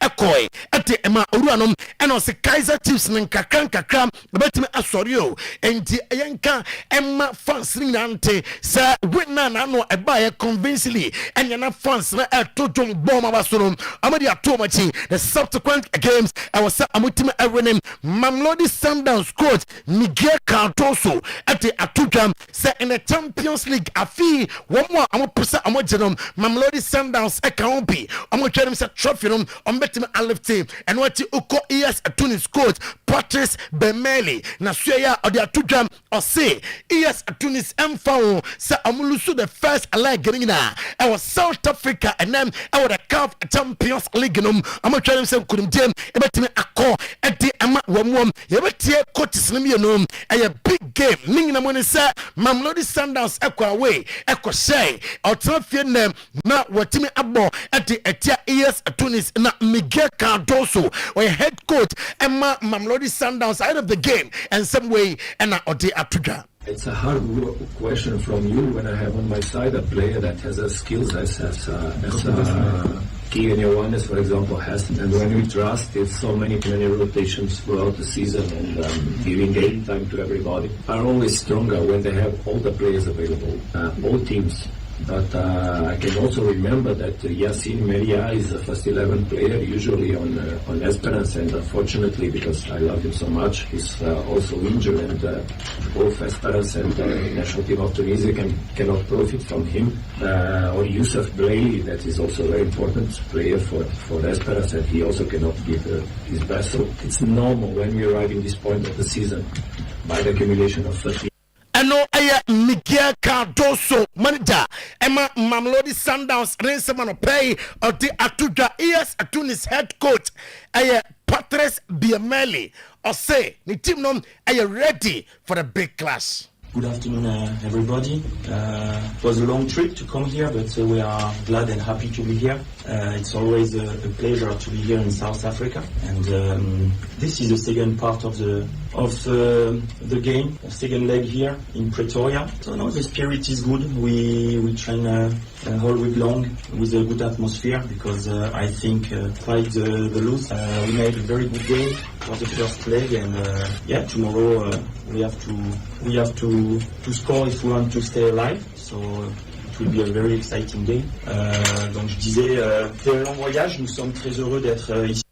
Ekoi ati ema oruanom eno se Kaizer Chiefs nkakran betime asorio enti yenka ema fans ni nante sa winna na no eba ye convincingly enya na fans na etojon bomba basono amadi atomachi the subsequent games I was amutime everyone Mamelodi Sundowns coach Miguel Cardoso ati atujam say in the Champions League afi one more amopusa amojenom Mamelodi Sundowns ekampi amotwem say trophy no betime alifte and what uko ES Tunis coach Patrice Bemeli na suya odi atujam or say ES Tunis emfao sa amulusu the first leg getting na I was South Africa and then I would have CAF Champions League no amotwem say kudum betime akọ edi ama wamwam yebetie coaches no no a big game ningina mo ne say Mamelodi Sundowns ekwa away ekwa say otafie nem na watimi abo edi etia ES Tunis na Miguel Cardoso or head coach Emma Mamelodi Sundowns out of the game and some way and odi atuga. It's a hard question from you when I have on my side a player that has a skills as Keegan Yohannes, for example, has. And when we trust, it's so many rotations throughout the season and giving game time to everybody are always stronger when they have all the players available, all teams. But I can also remember that Yacine Meria is a first 11 player, usually on Esperance, and unfortunately, because I love him so much, he's also injured, and both Esperance and national team of Tunisia cannot profit from him. Or Youssef Blaili, that is also a very important player for Esperance, and he also cannot give his best. So it's normal when we arrive in this point of the season by the accumulation of 30. Ano aya Miguel Cardoso manager Emma Mamelodi Sundowns Rensemano pay of the Atuja ES Tunis head coach aya Patrice Bemeli say the team nom are you ready for the big clash. Good afternoon, everybody. It was a long trip to come here, but we are glad and happy to be here. It's always a pleasure to be here in South Africa, and this is the second part of the game, the second leg here in Pretoria. So now the spirit is good. We train all week long with a good atmosphere because I think despite the lose, we made a very good game for the first leg, and tomorrow we have to score if we want to stay alive. So it will be a very exciting game. Donc je disais, c'est un long voyage. Nous sommes très heureux d'être ici.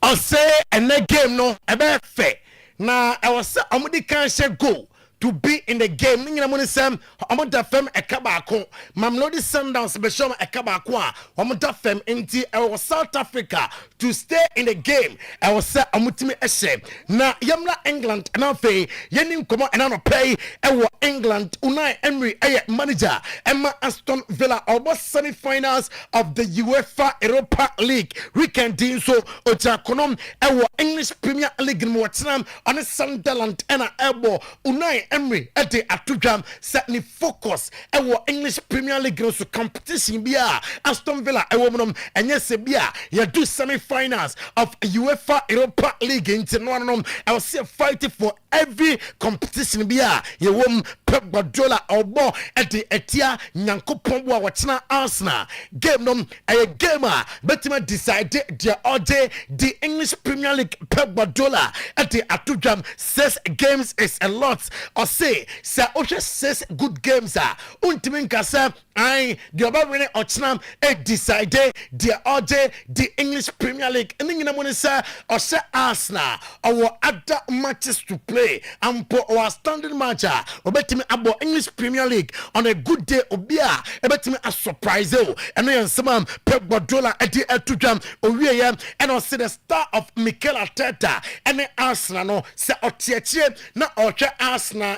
I say and that game no, I bet fair. Now I was I'm the can't say go. To be in the game, ninga mo ni sem omo da fam ekabako Mamelodi Sundowns be show ekabako a omo da fam enti e was South Africa to stay in the game. I was say omutimi ehye na yamla England na fe yenim komo na no pay e wo England Unai Emery manager Emma Aston Villa almost semi-finals of the UEFA Europa League weekend din so ojakonom e wo English Premier League mo watenam on Sunderland and Elbow Unai Emery at the atudam set ni focus ewo English Premier League so competition bia Aston Villa ewo monom enye se bia ya do semi-finals of UEFA Europa League into no I was see fighting for every competition bia ye wom Pep Guardiola obo at the etia nyankopon bo watena Arsenal game nom a gamer betima decide the English Premier League Pep Guardiola at the atudam 6 games is a lot. Or say Osha 6 good games are ultimate kasa I the about winning Ochnam decide the English Premier League and then you say or say Arsenal or other matches to play and for our standing match or bet me about English Premier League on a good day obia bet me a surprise and then some Pep Guardiola at the Etujam and I see the star of Mikel Arteta and the Arsenal no say Otieche na Ocha Arsenal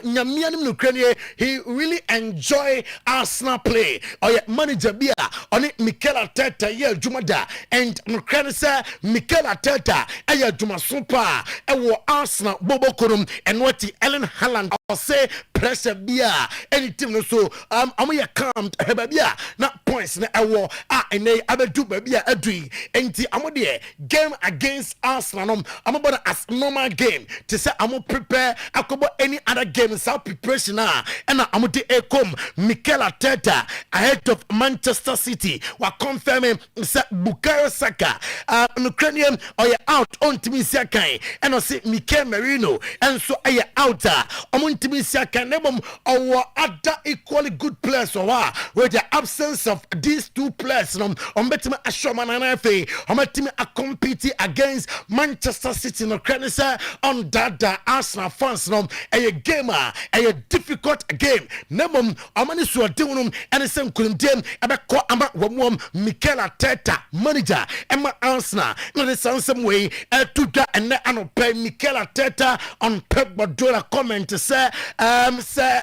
he really enjoy Arsenal play. Or yeah, manager bia on it Mikel Arteta Jumada and say Mikel Arteta Juma Super and Arsenal Bobo Kurum and what the Ellen Haaland or say pressure bia anything so I'm calm bia not points na and they abedu bia adui and the game against Arsenal I'm about as normal game to say I'm prepare about any other game in South preparation and I'm going to Mikel Arteta ahead of Manchester City. We're confirming Bukayo Saka, Ukrainian or out on Timisiakai, and I say Mikel Merino, and so I out on Timisiakai, or other equally good players or with the absence of these two players on Betima Ashoman and FA, on Betima a compete against Manchester City no Ukraine on that Arsenal fans a gamer a difficult game. Nemom amani so deunum and some kundem abeko ama wom Mikel Arteta manager Emma Arsenal no the some way to da and anope Mikel Arteta on Pep Guardiola comment say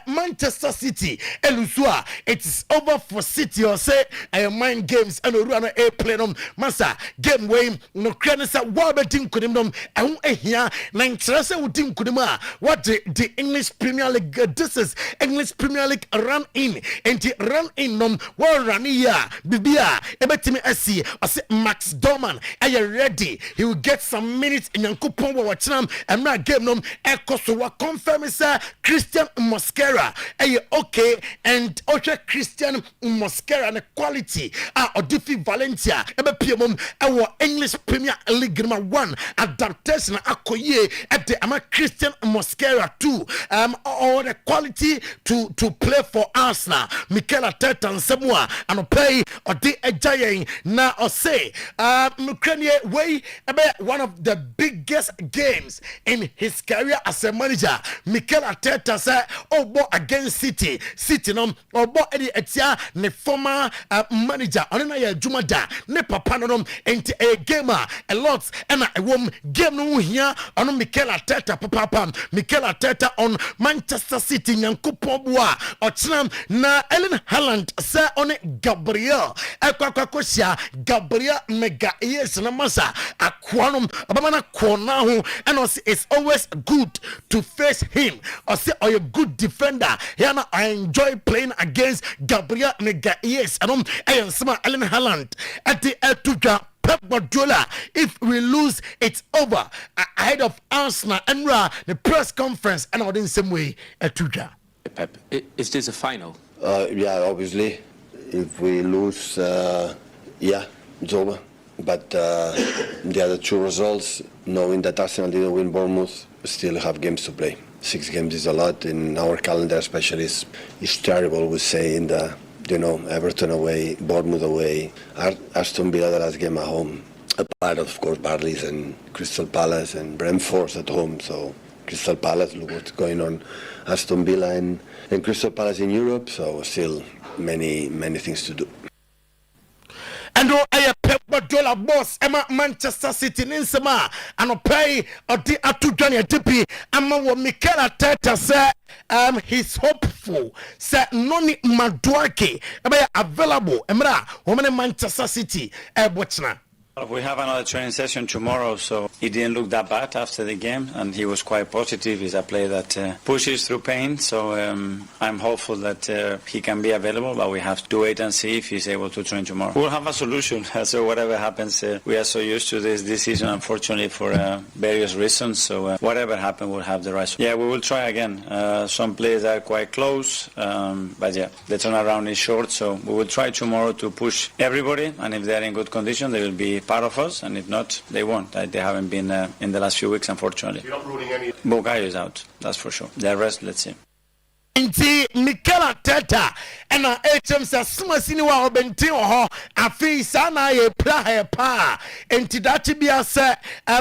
Manchester City elusua it's over for City or say mind games and run a play masa game way no crane say wa betim kudem ehun ehia na interest we tim kudema what the English Premier League this is English Premier League run in and the run in one run here bibia ebetimi asi or say Max Dorman are you ready he will get some minutes in yankopon wa wachnam and na game ekoso wa confirm say Christian Mosquera are you okay and Ocha Christian Mosquera the quality Odifi Valencia ebepiem English Premier League number 1 adaptation akoye at the Christian Mosquera 2 or the quality to play for Arsenal Mikel Arteta and Samoa and pay or the giant now or say Ukraine way about one of the biggest games in his career as a manager Mikel Arteta said Obo against City no Obo Eddie Etia ne former manager on na Jumada ne papa no enti a gamer a lot and a wom game no here on Mikel Arteta papa Mikel Arteta on Manchester City Nyankopon boa ochram na Ellen Haaland say on Gabriel ekwakosia Gabriel mega yes na masa akwanom abamana kona ho and it's always good to face him or say or a good defender here now I enjoy playing against Gabriel mega yes and Ellen Haaland at the Etuja Pep Guardiola, if we lose, it's over. Ahead of Arsenal and the press conference, and all in the same way, Etuja. Pep, is this a final? Yeah, obviously. If we lose, yeah, it's over. But the other two results, knowing that Arsenal didn't win Bournemouth, we still have games to play. 6 games is a lot in our calendar, especially. It's terrible, we say, in the... Everton away, Bournemouth away, Aston Villa the last game at home. Apart of course, Barley's and Crystal Palace and Brentford at home. So Crystal Palace, look what's going on. Aston Villa and Crystal Palace in Europe. So still many things to do. And Pep Guardiola boss Emma Manchester City ninsema and pay odi atudwane tipi ama wo Mikel Arteta say he's hopeful say noni Madueke available emra woman Manchester City bochna. We have another training session tomorrow, so he didn't look that bad after the game, and he was quite positive. He's a player that pushes through pain, so I'm hopeful that he can be available, but we have to wait and see if he's able to train tomorrow. We'll have a solution, so whatever happens, we are so used to this season, unfortunately, for various reasons, so whatever happens, we'll have the right solution. Yeah, we will try again. Some players are quite close, but yeah, the turnaround is short, so we will try tomorrow to push everybody, and if they're in good condition, they will be part of us, and if not, they won't. They haven't been in the last few weeks, unfortunately. You're not ruling any. Bukayo is out, that's for sure. The rest, let's see. Inti Mikel Arteta and HM says Sumasini wa obenti oho afi sana ye pra pa enti dati bia se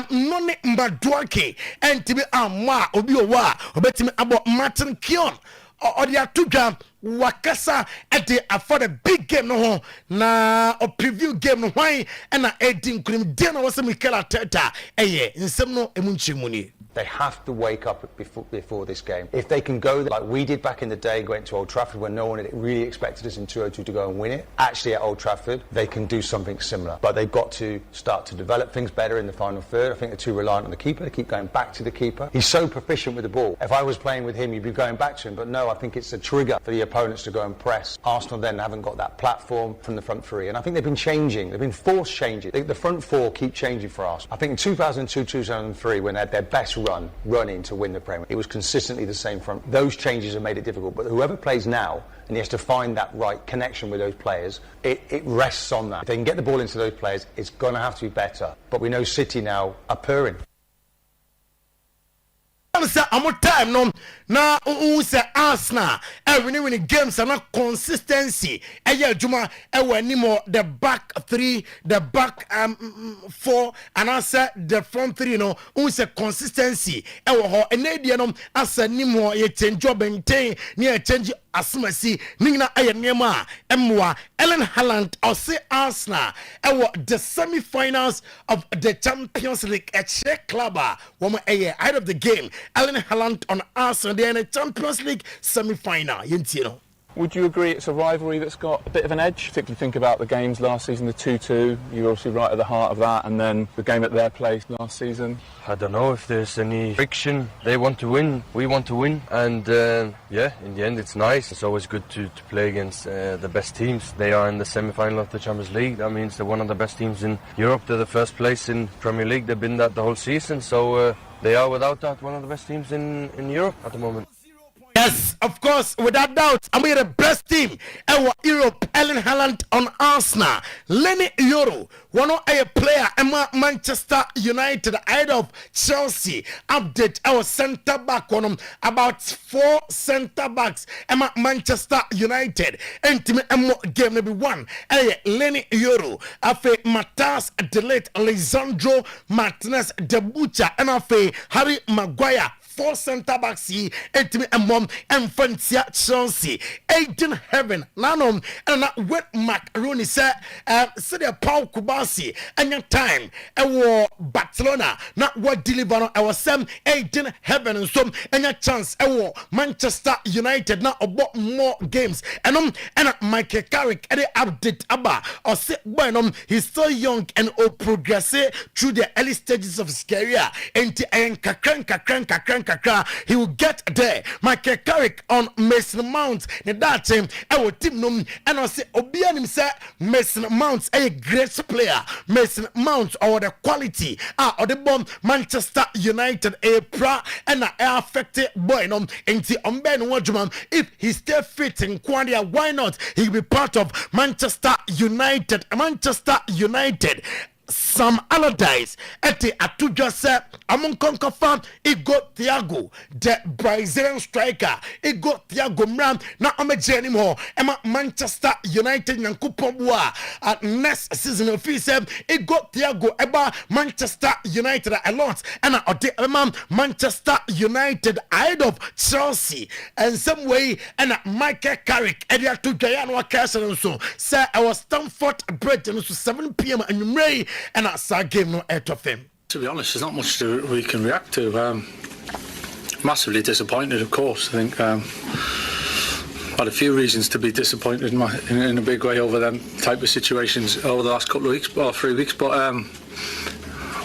noni Madueke enti bi amwa obi owa obetimi abo Martin Keown or the Atuja wakasa at the afford a big game no na or preview game no why and na edin kunim dena was Mikel Arteta eye nsem no emunchi muni. They have to wake up before this game. If they can go like we did back in the day, going to Old Trafford when no one had really expected us in 2-0-2 to go and win it, actually at Old Trafford, they can do something similar. But they've got to start to develop things better in the final third. I think they're too reliant on the keeper. They keep going back to the keeper. He's so proficient with the ball. If I was playing with him, you'd be going back to him. But no, I think it's a trigger for the opponents to go and press. Arsenal then haven't got that platform from the front three. And I think they've been changing. They've been forced changing. The front four keep changing for Arsenal. I think in 2002, 2003, when they had their best running to win the Premier, it was consistently the same front. Those changes have made it difficult, but whoever plays now and he has to find that right connection with those players, it rests on that. If they can get the ball into those players, it's going to have to be better. But we know City now are purring. Time no na say Arsenal winning games and not consistency juma anymore the back three the back four and answer the front three no say consistency and no as anymore you change job maintain near change asmasi nina ayema emwa Ellen Haaland or say Arsenal the semi-finals of the Champions League at Czech Club woman out of the game Ellen Haaland on Arsenal they're in a Champions League semi-final Would you agree it's a rivalry that's got a bit of an edge? Particularly think about the games last season, the 2-2, you're obviously right at the heart of that, and then the game at their place last season. I don't know if there's any friction. They want to win, we want to win, and yeah, in the end it's nice. It's always good to play against the best teams. They are in the semi-final of the Champions League. That means they're one of the best teams in Europe. They're the first place in Premier League. They've been that the whole season, so they are without doubt one of the best teams in Europe at the moment. Yes, of course, without doubt. I'm the best team. Europe, Ellen Haaland on Arsenal. Lenny Yoro, one of a player, Manchester United, ahead of Chelsea. Update our centre back on about 4 centre backs. Manchester United. And team game number 1. Lenny Yoro. Afe Matas Delete, Alessandro Martinez, Debucha, and Afe Harry Maguire. 4 centre backs yi etimi emom emfantia Chelsea Aiden Heaven nanom and wet macaroni say the Poku basi anya time ewo Barcelona na what deliver no ewo sem Aiden Heaven and some anya chance ewo Manchester United na obo more games and Michael Carrick any update aba or say when he's still young and progress through the early stages of his career and he will get there. Michael Carrick on Mason Mount that time our team num and I say Obian himself Mason Mount a great player. Mason Mount or the quality or the bomb Manchester United a pro and a affected boy no into Ben Wajman if he stay fit in Quadia why not he'll be part of Manchester United. Some Allardyce at the Atuja said among Conquer fan it got Thiago the Brazilian striker it got Thiago Mram now I'm a anymore Emma Manchester United Nankupomwa at next season of it got Thiago Eba Manchester United a lot and Manchester United ahead of Chelsea and some way and Michael Carrick at the Atuja and Castle so say I was Stamford Bridge and 7 p.m. and Ray and I saw game no out of him. To be honest, there's not much we can react to. Massively disappointed, of course. I think had a few reasons to be disappointed in a big way over them type of situations over the last couple of weeks or 3 weeks. But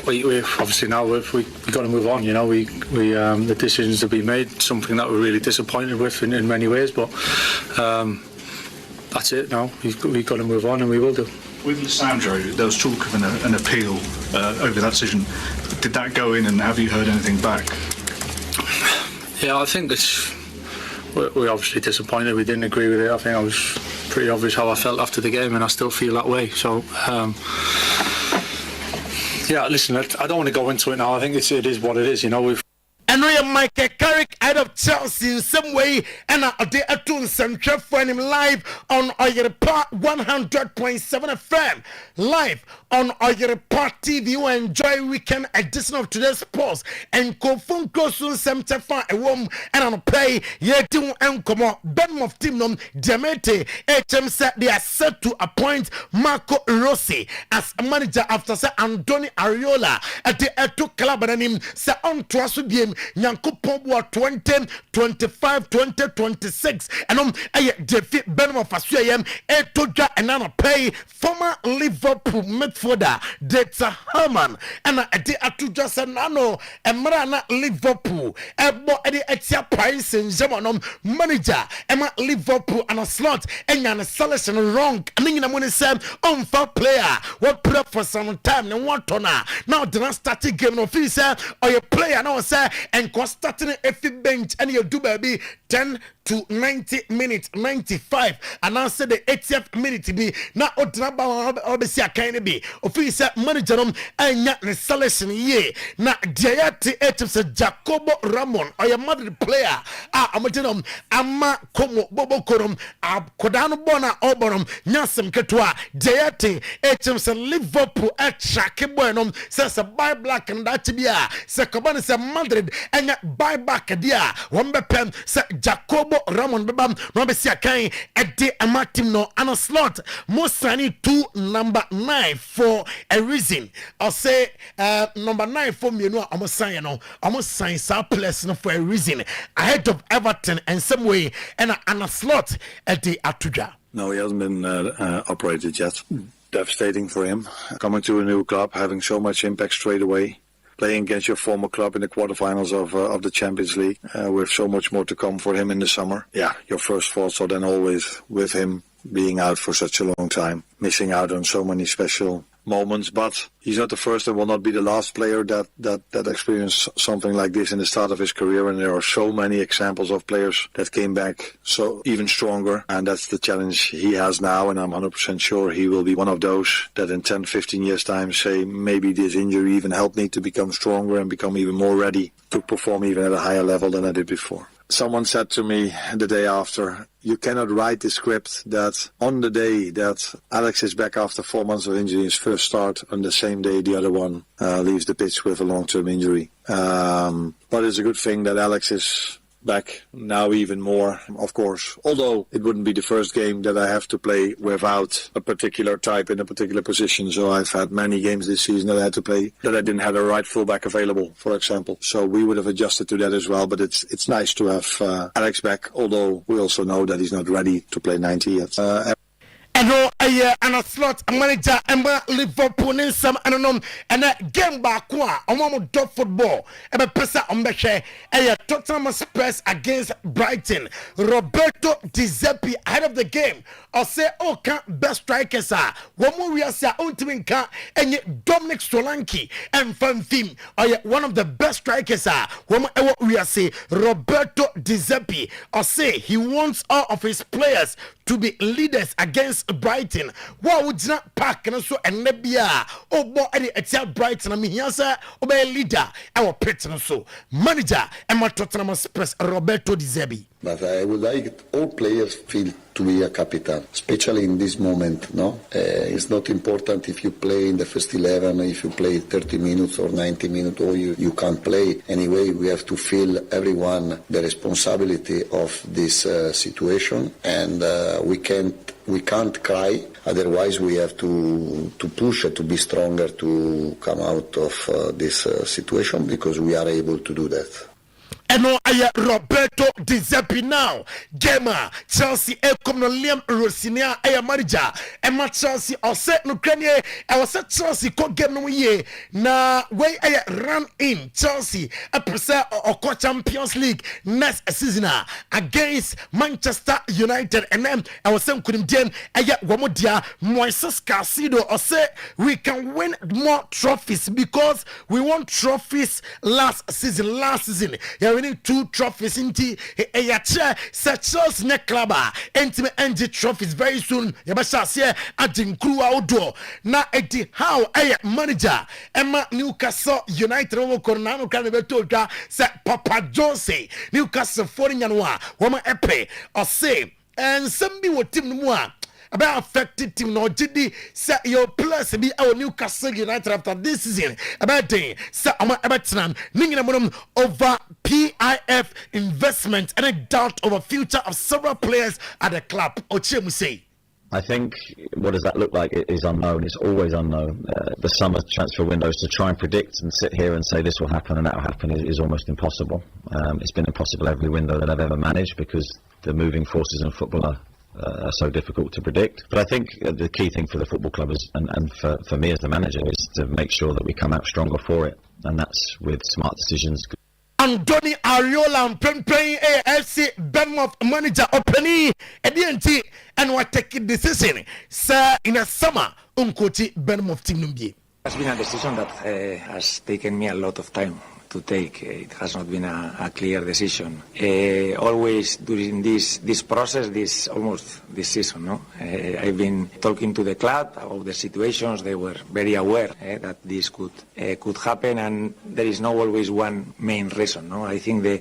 we obviously now we've got to move on. You know, we the decisions have been made. Something that we're really disappointed with in many ways. But that's it now. We've got to move on, and we will do. With Lissandro, there was talk of an appeal over that decision. Did that go in, and have you heard anything back? Yeah, I think we're obviously disappointed. We didn't agree with it. I think I was pretty obvious how I felt after the game, and I still feel that way. So, yeah, listen, I don't want to go into it now. I think it is what it is. You know, we've. And we are Michael Carrick out of Chelsea in some way and they are doing some trip for him live on Oyerepa 100.7 FM live on Oyerepa TV. You enjoy weekend edition of today's sports and confirm close to some tefa a room and on play yet to come on Ben of team nom Demete HM said they are set to appoint Marco Rossi as a manager after say Andoni Ariola at the Eto club and him say on trust game Nyankopon 2025 2026 and defeat Benham of Asuyam Etoja and Nana Pay former Liverpool midfielder Deta Herman and the Atuja Sanano and Marana Liverpool Ebo Eddie Etia Price and German manager Emma Liverpool and a slot and yana selection wrong and I'm gonna say unfair player what put up for some time and what tona now the not starting game of officer or your player now say and starting if you bench and you do baby 10 to 90 minutes 95 and I said the 80th minute be now odnaba obesi akane be officer manager and the selection ye na diate etps Jacobo Ramon or your mother player amatenom ama komo bobo korom kodano bona oborom nyasem ketwa diate etps Liverpool attract boynom says a buy black and that bia se kobane se Madrid and buy back dia one bepem se Jacobo Ramon bebam no be sia kan ede amatim no an slot Mosani 2 number 9 for a reason I say number 9 for me no almost sign no almost sign sa place no for a reason ahead of Everton and some way and an slot at the Atuja. No, he hasn't been operated yet. Devastating for him coming to a new club, having so much impact straight away. Playing against your former club in the quarterfinals of the Champions League, with so much more to come for him in the summer. Yeah, your first thoughts are then always with him being out for such a long time, missing out on so many special moments. But he's not the first and will not be the last player that experienced something like this in the start of his career. And there are so many examples of players that came back so even stronger. And that's the challenge he has now. And I'm 100% sure he will be one of those that in 10, 15 years time say maybe this injury even helped me to become stronger and become even more ready to perform even at a higher level than I did before. Someone said to me the day after, you cannot write the script that on the day that Alex is back after 4 months of injury, his first start, on the same day the other one leaves the pitch with a long-term injury. But it's a good thing that Alex is back now even more, of course. Although it wouldn't be the first game that I have to play without a particular type in a particular position. So I've had many games this season that I had to play that I didn't have a right fullback available, for example. So we would have adjusted to that as well. But it's nice to have Alex back, although we also know that he's not ready to play 90 yet. And a slot manager and Liverpool in some and a game back one on dog football and a person on the share a Tottenham Spurs against Brighton. Roberto Di Zerbi ahead of the game or say best strikers are one more we are Untiminka and Dominic Solanke and Fanfim are one of the best strikers are one we are say Roberto Di Zerbi or say he wants all of his players to be leaders against Brighton. What would not pack and so and Nebia oh boy at Brighton I mean yes obey leader our person so manager and my Tottenham Spurs Roberto Di Zerbi. But I would like all players feel to be a captain, especially in this moment. No, it's not important if you play in the first 11, if you play 30 minutes or 90 minutes, or you can't play. Anyway, we have to feel everyone the responsibility of this situation, and we can't cry. Otherwise, we have to push to be stronger to come out of this situation because we are able to do that. And no, I Roberto Di Zerbi now. Gamer Chelsea come no Liam Rosinia manager. And Chelsea or set no Ukraine. I was at Chelsea co game no ye. Na way I run in Chelsea a present or Champions League next season against Manchester United. And then I was saying couldn't den Wamodia Moises Casido or say we can win more trophies because we won trophies last season. We need 2 trophies in the Chelsea neck club intimate NG trophies very soon. Yabasha adding crew outdoor. Now how a manager Emma Newcastle United over Cornano Carnival say Papa Jose Newcastle 40 January woman epe or say and somebody will team more about affected team no GD say your plus be our Newcastle United after this season about day say Everton ningina over PIF investment and a doubt over future of several players at the club. Ochemu say I think what does that look like is unknown. It's always unknown. The summer transfer windows to try and predict and sit here and say this will happen and that will happen is almost impossible. It's been impossible every window that I've ever managed because the moving forces in football are so difficult to predict. But I think the key thing for the football club is, and for me as the manager, is to make sure that we come out stronger for it, and that's with smart decisions. Anthony Ariola playing AFC Bournemouth manager opening ADNT and what taking decision sir in a summer Unkoti Bournemouth team numbi. It's been a decision that has taken me a lot of time to take. It has not been a clear decision. Always during this process, almost this season, no? I've been talking to the club about the situations. They were very aware that this could happen, and there is not always one main reason. No, I think the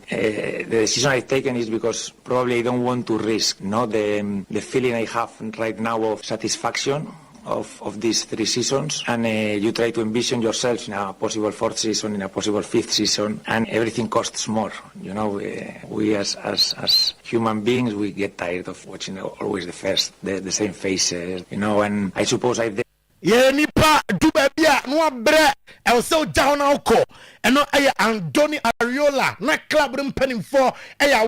decision I've taken is because probably I don't want to risk, no, the feeling I have right now of satisfaction of these 3 seasons, and you try to envision yourself in a possible 4th season, in a possible 5th season, and everything costs more. You know, we as human beings, we get tired of watching always the same faces, you know, and I suppose I've nipa dubabia no abre e so down alco and no Anthony Ariola na club mpany for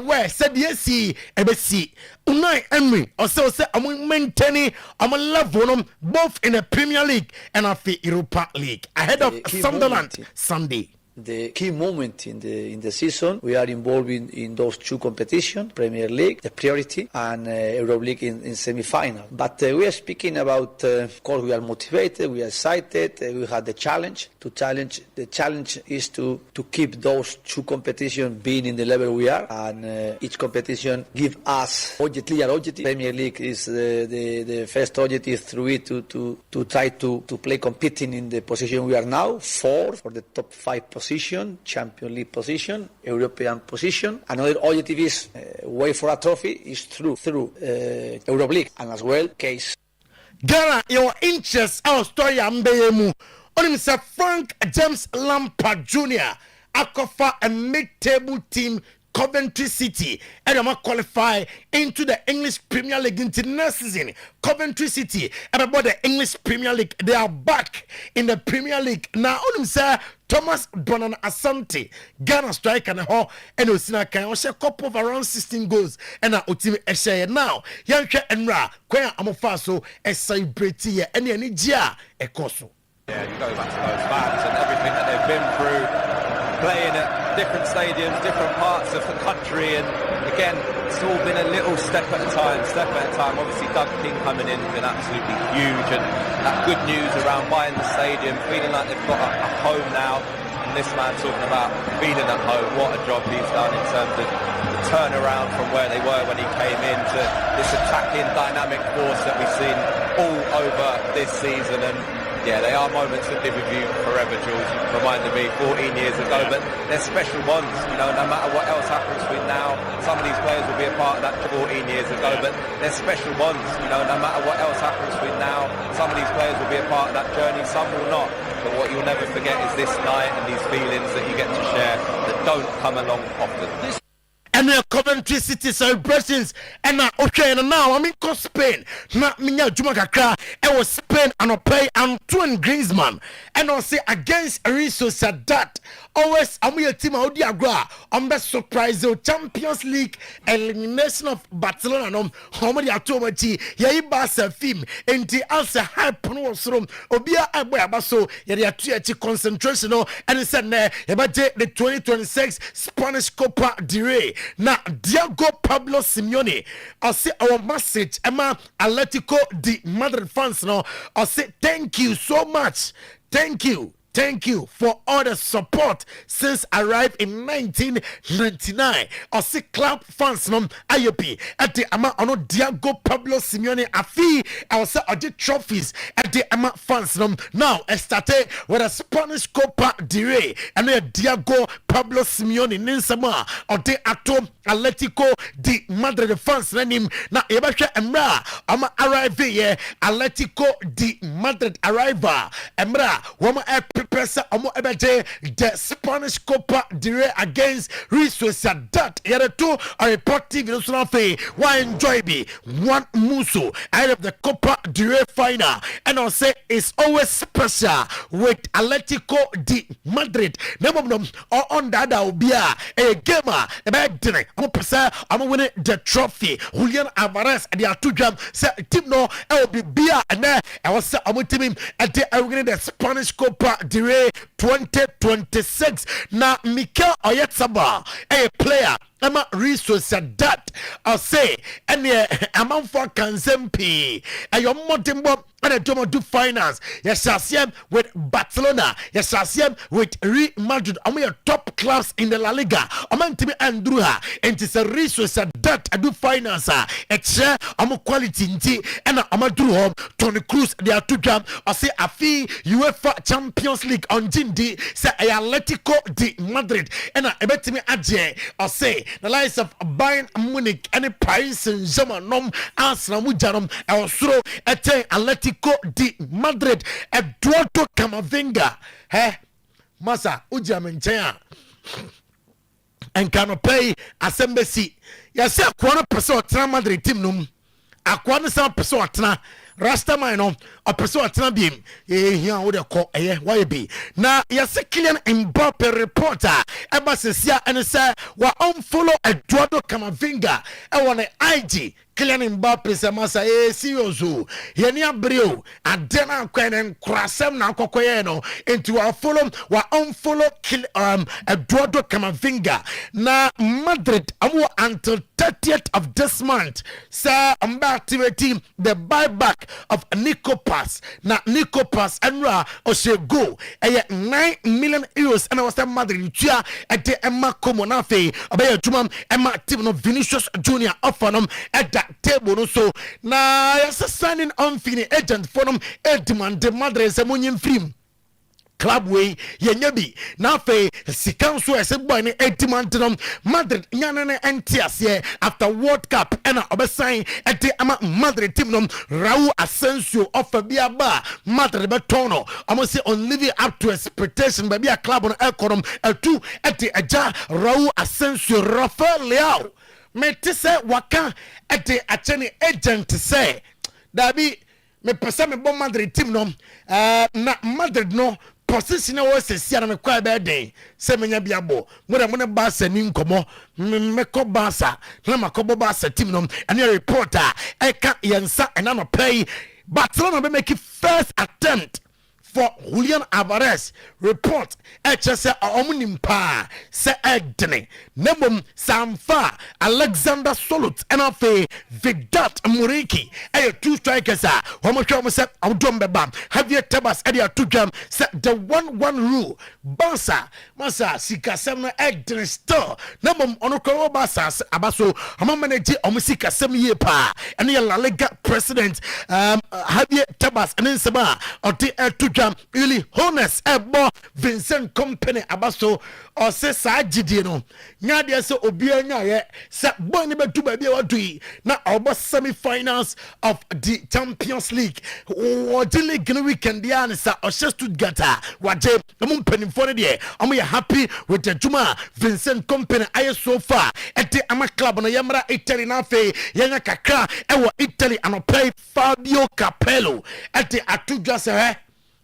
where said yes ebesi Unai Emery or so say am maintaining am level both in the Premier League and the Europa League ahead of Sunderland Sunday. The key moment in the season, we are involved in those 2 competitions, Premier League, the priority, and Europa League in semi-final. But we are speaking about, of course, we are motivated, we are excited, we have the challenge. The challenge is to keep those 2 competitions being in the level we are, and each competition give us clear objective. Premier League is the first objective through it to try to play competing in the position we are now, 4 for the top 5 position. position, Champions League position, European position. Another objective is way for a trophy is through Europa League, and as well case. Ghana, your interest our story ambeyemu. On Mr. Frank James Lampard Jr. Akofa a mid-table team Coventry City and I'm qualify into the English Premier League into next season. Coventry City and about the English Premier League, they are back in the Premier League now. On say Thomas Bonan Asante, Ghana striker and Osina can also couple of around 16 goals and our team share now. Yanka and Ra, Kwaya Amofaso, a celebrate here and any Gia a coso. Yeah, you go back to those fans and everything that they've been through, playing at different stadiums, different parts of the country, and again, it's all been a little step at a time. Obviously, Doug King coming in has been absolutely huge, and that good news around buying the stadium, feeling like they've got a home now. And this man talking about feeling at home, what a job he's done in terms of the turnaround from where they were when he came in to this attacking dynamic force that we've seen all over this season. And yeah, they are moments that live with you forever, Jules. You reminded me 14 years ago, but they're special ones. You know, no matter what else happens between now, some of these players will be a part of that 14 years ago, but they're special ones. You know, no matter what else happens between now, some of these players will be a part of that journey, some will not. But what you'll never forget is this night and these feelings that you get to share that don't come along often. And the Coventry City celebrations and okay and now I'm in Spain not minya juma kakra it was Spain and I play Antoine Griezmann and I say against Real Sociedad always I'm your team out there I'm best surprise the Champions League elimination of Barcelona no how many atomachi ye Barca film and the answer hype no from obia abo so ye atu concentration no and said about the 2026 Spanish Copa del Rey. Now, Diego Pablo Simeone, I say our message, Emma Atletico de Madrid fans, no, I say thank you so much. Thank you for all the support since I arrived in 1999. I see club fans no IOP at the Ama ono Diego Pablo Simeone afi I was say the trophies at the Ama fans no now I started with a Spanish Copa del Rey and Diego Pablo Simeone ninsama or the atom Atletico de Madrid fans name na ebahwe emra ama arrive here Atletico de Madrid arrival emra woma pressure the Spanish Copa del Rey against Real Sociedad. Here two are reporting in the why enjoy me one muso out of the Copa del Rey final and I'll say it's always special with Atletico de Madrid. Never on that will be a gamer about dinner. I'm winning the trophy. Julian Alvarez and the two jam say team no I will be beer and I was say I'm with him at the Spanish Copa del Rey 2026. Now Mikel Oyerepa a player Ama Real Sociedad I say and among for Kanzempi and your Montembo and a Domo do finance. Yes, I see him with Barcelona. Yes, I see him with Real Madrid. I'm your top clubs in the La Liga. I'm to be Andruha and it's a Real Sociedad I do finance. It's I'm a quality and I'm a do home Tony Cruz. They are two jam. I say a fee UEFA Champions League on Jindi. Say Atletico de Madrid and I bet me Ajay. I say the likes of Bayern Munich and the Paris Saint-Germain nom Arsenal Mujanom I was throw at Atletico de Madrid Eduardo Camavinga Masa Ujamenchea and cannot pay assembly. Yes, a quarter person Madrid team num a quarter some person Rasta man a person at Nabim, here would a call why be now. Yes, a Kylian Mbappe reporter, Abbasia and say, what unfollow Eduardo Camavinga. I want an IG. Kylian Mbappe is a massa serioso. Yenia Brio, and then I'm going Crasem now Cocoyeno into our follow, what unfollow Eduardo Camavinga. Now, Madrid, until 30th of this month, sir, I'm activating the buyback of Nico Pass. Now, Nico Pass and Ra Oshego, a 9 million euros, and I was the Madrid at the Emma Comonafe, about Jumam, Emma Timo Vinicius Jr. offer at that table. So now, yes, signing on fini agent for them, Edmund de Madrid, Samunian film. club way yenya bi na fe sikan so ese boy ne etimantenom Madrid nyane entiase after World Cup ena obesan eti ama Madrid team nom Raul Asensio offer bia ba Madrid betono almost say on living up to expectation baby a club on econom two eti aja Raul Asensio Rafael Leao me say waka eti achene agent say dabi me pesa me bon Madrid team no na Madrid no position was se na me kwa be den se menya bia bo mo de mo ne Barca ni nkomo me ko Barca na makobo Barca team no and a reporter I can yensa and I'm pay Barcelona be make first attempt for Julian Alvarez report HSA omunimpa se edne nemom samfa Alexander Solut and afe Vidat Muriki two strikers homo hwam se awdom beba Javier Tebas edia two jam se the 1-1 rule Barca masa sikasem no edne store nemom onokoro Barca abaso homo manage omusikasem ye pa and La Liga president Javier Tebas and nsema oti two really honest ebo Vincent company abaso or say sa gidie no nya de se obi anya ye se boy ne betu ba bia wadui na obo semi-finals of the Champions League o the league no weekend dia ne sa o Stuttgart waje am mpanimfo ne de am ye happy with the juma Vincent company aye so far ete ama club no yemra Italy na fe yenya kakra ewo Italy anopay Fabio Capello ete atudwa se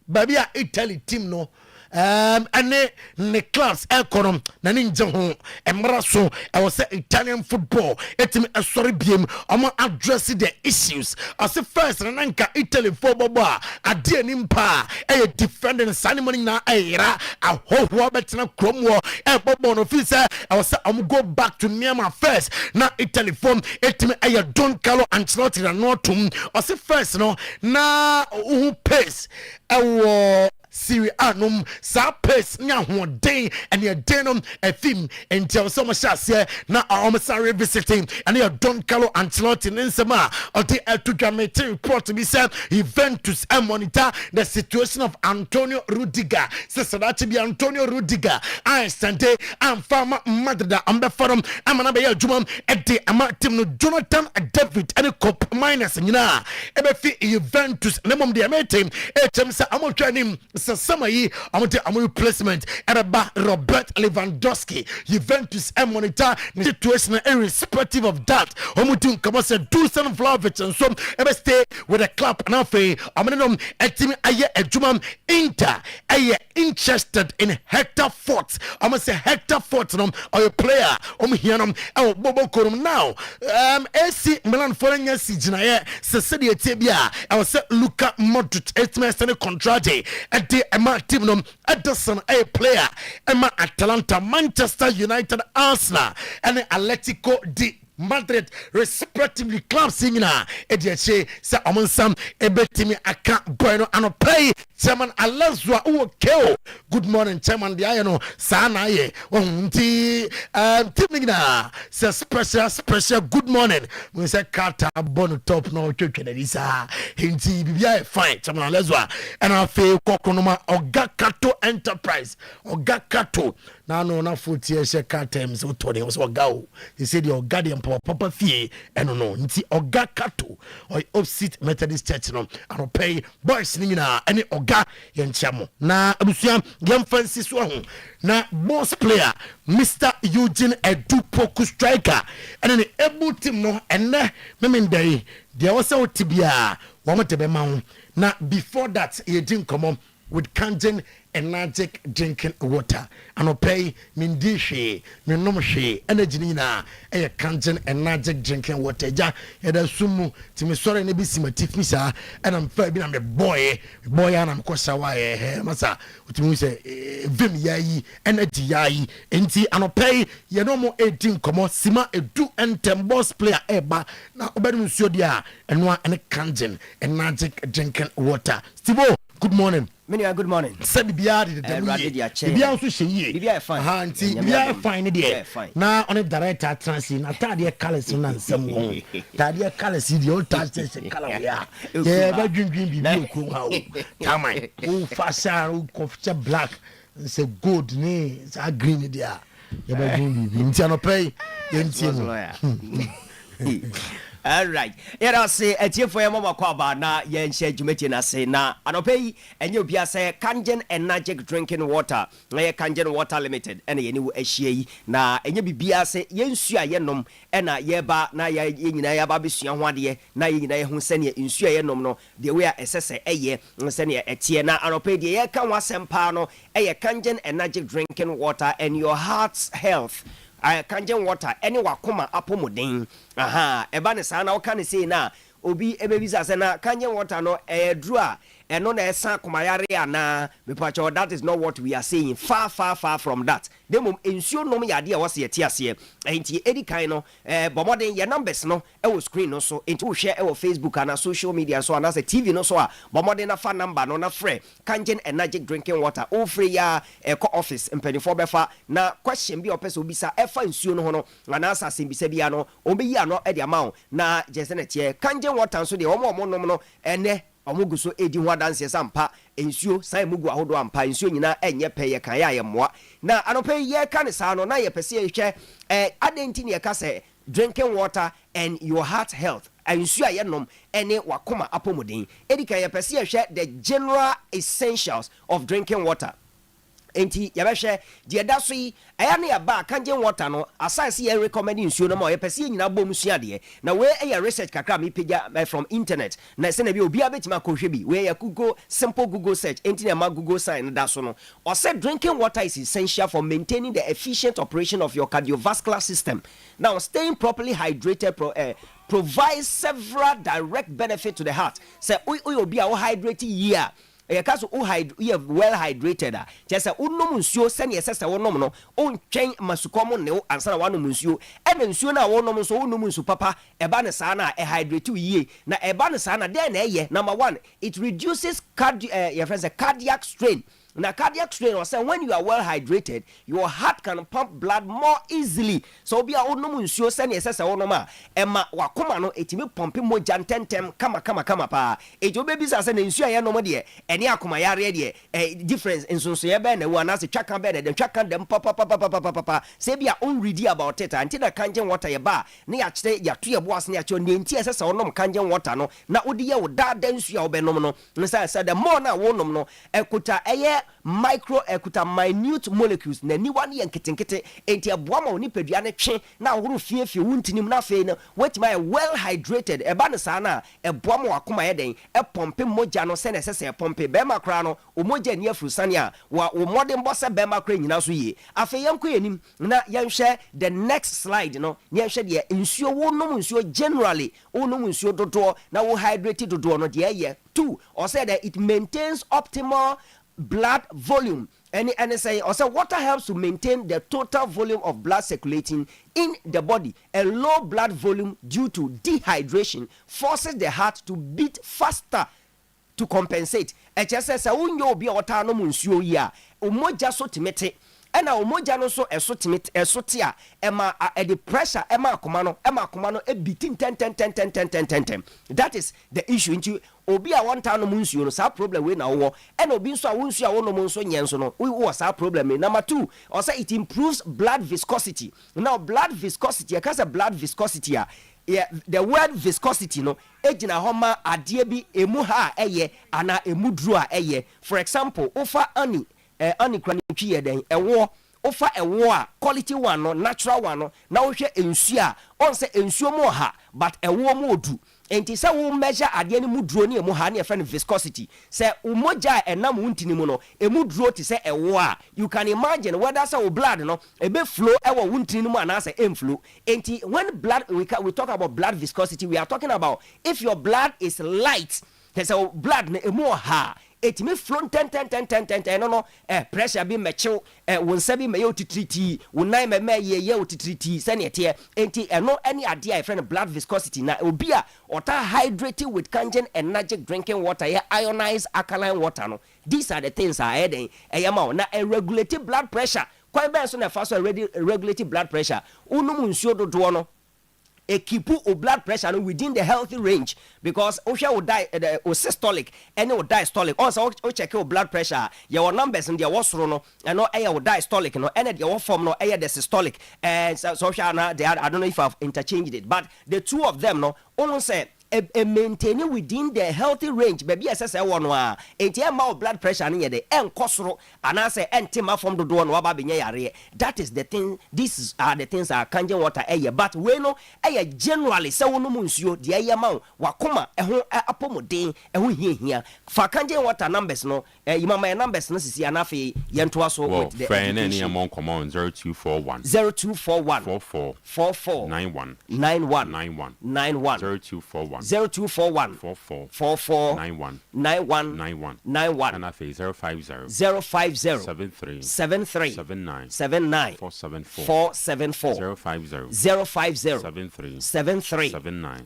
baby a Italy team no ane ne class econom na ninja ho emraso I was say Italian football etimi sorry biem omo address the issues as first na nka Italy football ade nimpa defending sanimoni na era ahoho betina kromwo bobo no feel say I was say go back to Myanmar first na Italy form etimi Don Carlo Ancelotti na notum as first no na pace Siri anum sa pace nya hoden and your denim a theme until so much as na almost revisiting and your Don Carlo Ancelotti nsema or the to report to be said Juventus and monitor the situation of Antonio Rudiger says that to be Antonio Rudiger I stand and farmer Madrid ambe forum amana be jumam e de ama team no Jonathan David and cop minus nyina e be fi Juventus nemom de amatem e chem sa amotwanim summer yi amu replacement eraba Robert Lewandowski Juventus and monitor the situation irrespective of that omutin come say do some Vlahovic and some ever stay with the club now fe amnom etimi aye adwuma Inter aye interested in Hector Fort say Hector Fort no or a player hianom e bobo korum now AC Milan forenya siginaye se de tebia I say Luka Modric etimi stand contract at the team no Ederson a player Emma Atalanta Manchester United Arsenal and Atletico de Madrid respectively clubs singing ediache sa omonsam ebetimi aka boy no pay chairman Alazwa okay good morning chairman the ayano sana ye nti team na say special good morning we say Carter bon top no twetwe na sa nti bibia fine chairman Alazwa and afi kokonoma Ogakato Enterprise Ogakato na no na futi she Carter so to dey so gawo he said your guardian papa fie eno no nti Ogakato or opposite Methodist Church no pay boys ni na any oga yenchamo na abusua yemfansi so ho na boss player Mr. Eugene Poku striker and the able team no enne memendai there was a tibia wamotebe ma na before that he didn't come on with Kangen energetic drinking water and pay mindishe minomshe energy na e Kangen energetic drinking water ja eda sumu timi sore ne bisi matifmi sa and am fa bi na me boy and am kwasa wa masa utimi se vim yayi energy yayi enti anopay ye no mo edin komo sima edu entem boss player eba na obedum nsuo dia eno ane Kangen energetic drinking water Stibo good morning. Many good morning. Said Bia did Bia also she Bia fine. Auntie Bia fine there. Now on a director transit, Tadia Colors and some one. Tadia Colors, the old touch color. Yeah, but green be come on. Oh, Fasha, oh, coffee black. It's a good name. It's a green there. Yeah, but green be. Intino pay. All right. Here say a tier for your mama kwaba na yen share jumeti na say na anope and you be say Kangen Energy Drinking Water na ye Kangen Water Limited and ye ni ehie na enye bibia say yensu a yenom na ye ba na ye nyina ya ba besua ho ade na ye nyina ye ho sene ensu a yenom no de we a esese eye sene etie na anope de ye kan wasempa no eye Kangen Energy Drinking Water and your heart's health. Kangen water any wakoma apomodin eba ne saa na woka ne sei na obi ebebisa se na Kangen water no dru a eno na esa komayare ana mepacho. That is not what we are saying. Far from that. Demom ensuo nom yade a wose yete ase enti edi kan no bomoden ye numbers no e wo screen no so enti wo share e wo Facebook and social media so and as a TV no so a bomoden na fa number no na frɛ Kangen Energy Drinking Water o free ya ko office mpanifo befa na question bi opese obisa e fa ensuo no ho no na asase bisa bia no obeyi ano e de amount na jese na tie Kangen water so de omo nom no ene omugu so edi ho adanse sampa ensuo sai mugu ahodo ampa ensuo nyina enye peye kan ya ye moa na anope ye kan sa no na ye pese ye hwe adenti ne ye ka se drinking water and your heart health ensuo ye nom ene wakoma apomodin edi kan ye pese ye hwe the general essentials of drinking water. Enti yabehwe de da so yi aya ne yaba Kangen water no aside ye recommend nsuo no ma ye pese nyina bom suade na we aya research kakra me page from internet na se na bi obi abetima kohwe bi we ya Google simple Google search enti na ma Google sign da so no or say drinking water is essential for maintaining the efficient operation of your cardiovascular system. Now staying properly hydrated provides several direct benefits to the heart. Say obi a hydrate year kaso you well hydrated just say unom nsuo sene yesese wonom no ontwen masukom ne ansa na wanom nsuo ebe nsuo na wonom so wonom nsu papa eba ne saa na hydrate yie na eba ne saa na den na eye number 1 it reduces cardiac strain. Now, cardiac strain or say when you are well hydrated, your heart can pump blood more easily. So be a onum nsuo sene yesese wonoma ema wakoma no etimi pump mo jantentem kama pa. Ejo bebi sa se na nsuo ye no mo de ene akoma yare de difference nsonso ye be na wo anase twaka be na twaka dem papa. Say be a on ready about it until the Kangen water ye ba na ya kire ya to ye boas na ya kire ne nti yesese wonom Kangen water no na odi ye wo da nsuo a wo be nom no. Nsa say the more na wonom no ekuta eye micro ekuta minute molecules na niwa ne yanketenkete enti aboa ma oni padua ne twe na ahoro fiefie wuntinim na fe no wetima well hydrated eba ne saa na eboa ma wakoma ye den e pompe moja no se na sese pompe be makra no o moja ni afurusane a wa o modern boss be makra nyina so ye afa yanko yenim na yanhwe the next slide no yanhwe de nsuo wonom nsuo generally wonom nsuo dodo na wo hydrated dodo no de ye 2 or say that it maintains optimal blood volume and say also water helps to maintain the total volume of blood circulating in the body. A low blood volume due to dehydration forces the heart to beat faster to compensate. HSS unyo bi water no munsuo yi a omoja so timete ena omoja no so esote a ema the pressure ema akoma no e beating 10. That is the issue. Into obi a one time no munsuo no sa problem we na wo ena obi nso a wonsuo a wono nso nyenso no we wo sa problem. Number 2 also it improves blood viscosity. Now blood viscosity because blood viscosity yeah, the word viscosity no ejina homa ade bi emu ha eye ana emu dru a eye. For example ofa ani kranitwi ye den ewo ofa ewo a quality one no natural one no na wo hwe ensu a on se ensuo mo ha but ewo mo odu enti se wo measure ade ni mu duro ni emu ha na e viscosity se umoja enam wuntini mu no emu duro ti se ewo a you can imagine whether say blood no ebe flow ewo wuntini mu ana say flow enti when blood we talk about blood viscosity we are talking about if your blood is light there's a blood na emu ha etimi flow ten no pressure bi mechew won sabi me yotitriti wonai me ye yotitriti sane tie enti eno any ade a friend blood viscosity na obi a ota hydrated with Kangen Energic drinking water ya ionized alkaline water no. These are the things are heading eyama na regulated blood pressure. Kwa be so na fa so regulated blood pressure unum nsuo dodo no e keep o blood pressure no within the healthy range, because o hwe o systolic and o diastolic also o check o blood pressure your numbers in the wasoro no and no o diastolic no and the form no the systolic and so na they I don't know if I've interchanged it, but the two of them no almost say maintaining within the healthy range baby assess one wa enti ma blood pressure no yede enkosoro anase entima from do no aba benya yare. That is the thing. These are the things are Kangen water but we no generally say wonu munsuo de ma wakoma eho apomodin eho hia fa Kangen water numbers no imama numbers no sisi anafe yentoa so with the friend any among common 0241 44 91 0241 44 91 and I face 050 73 79 474 050 73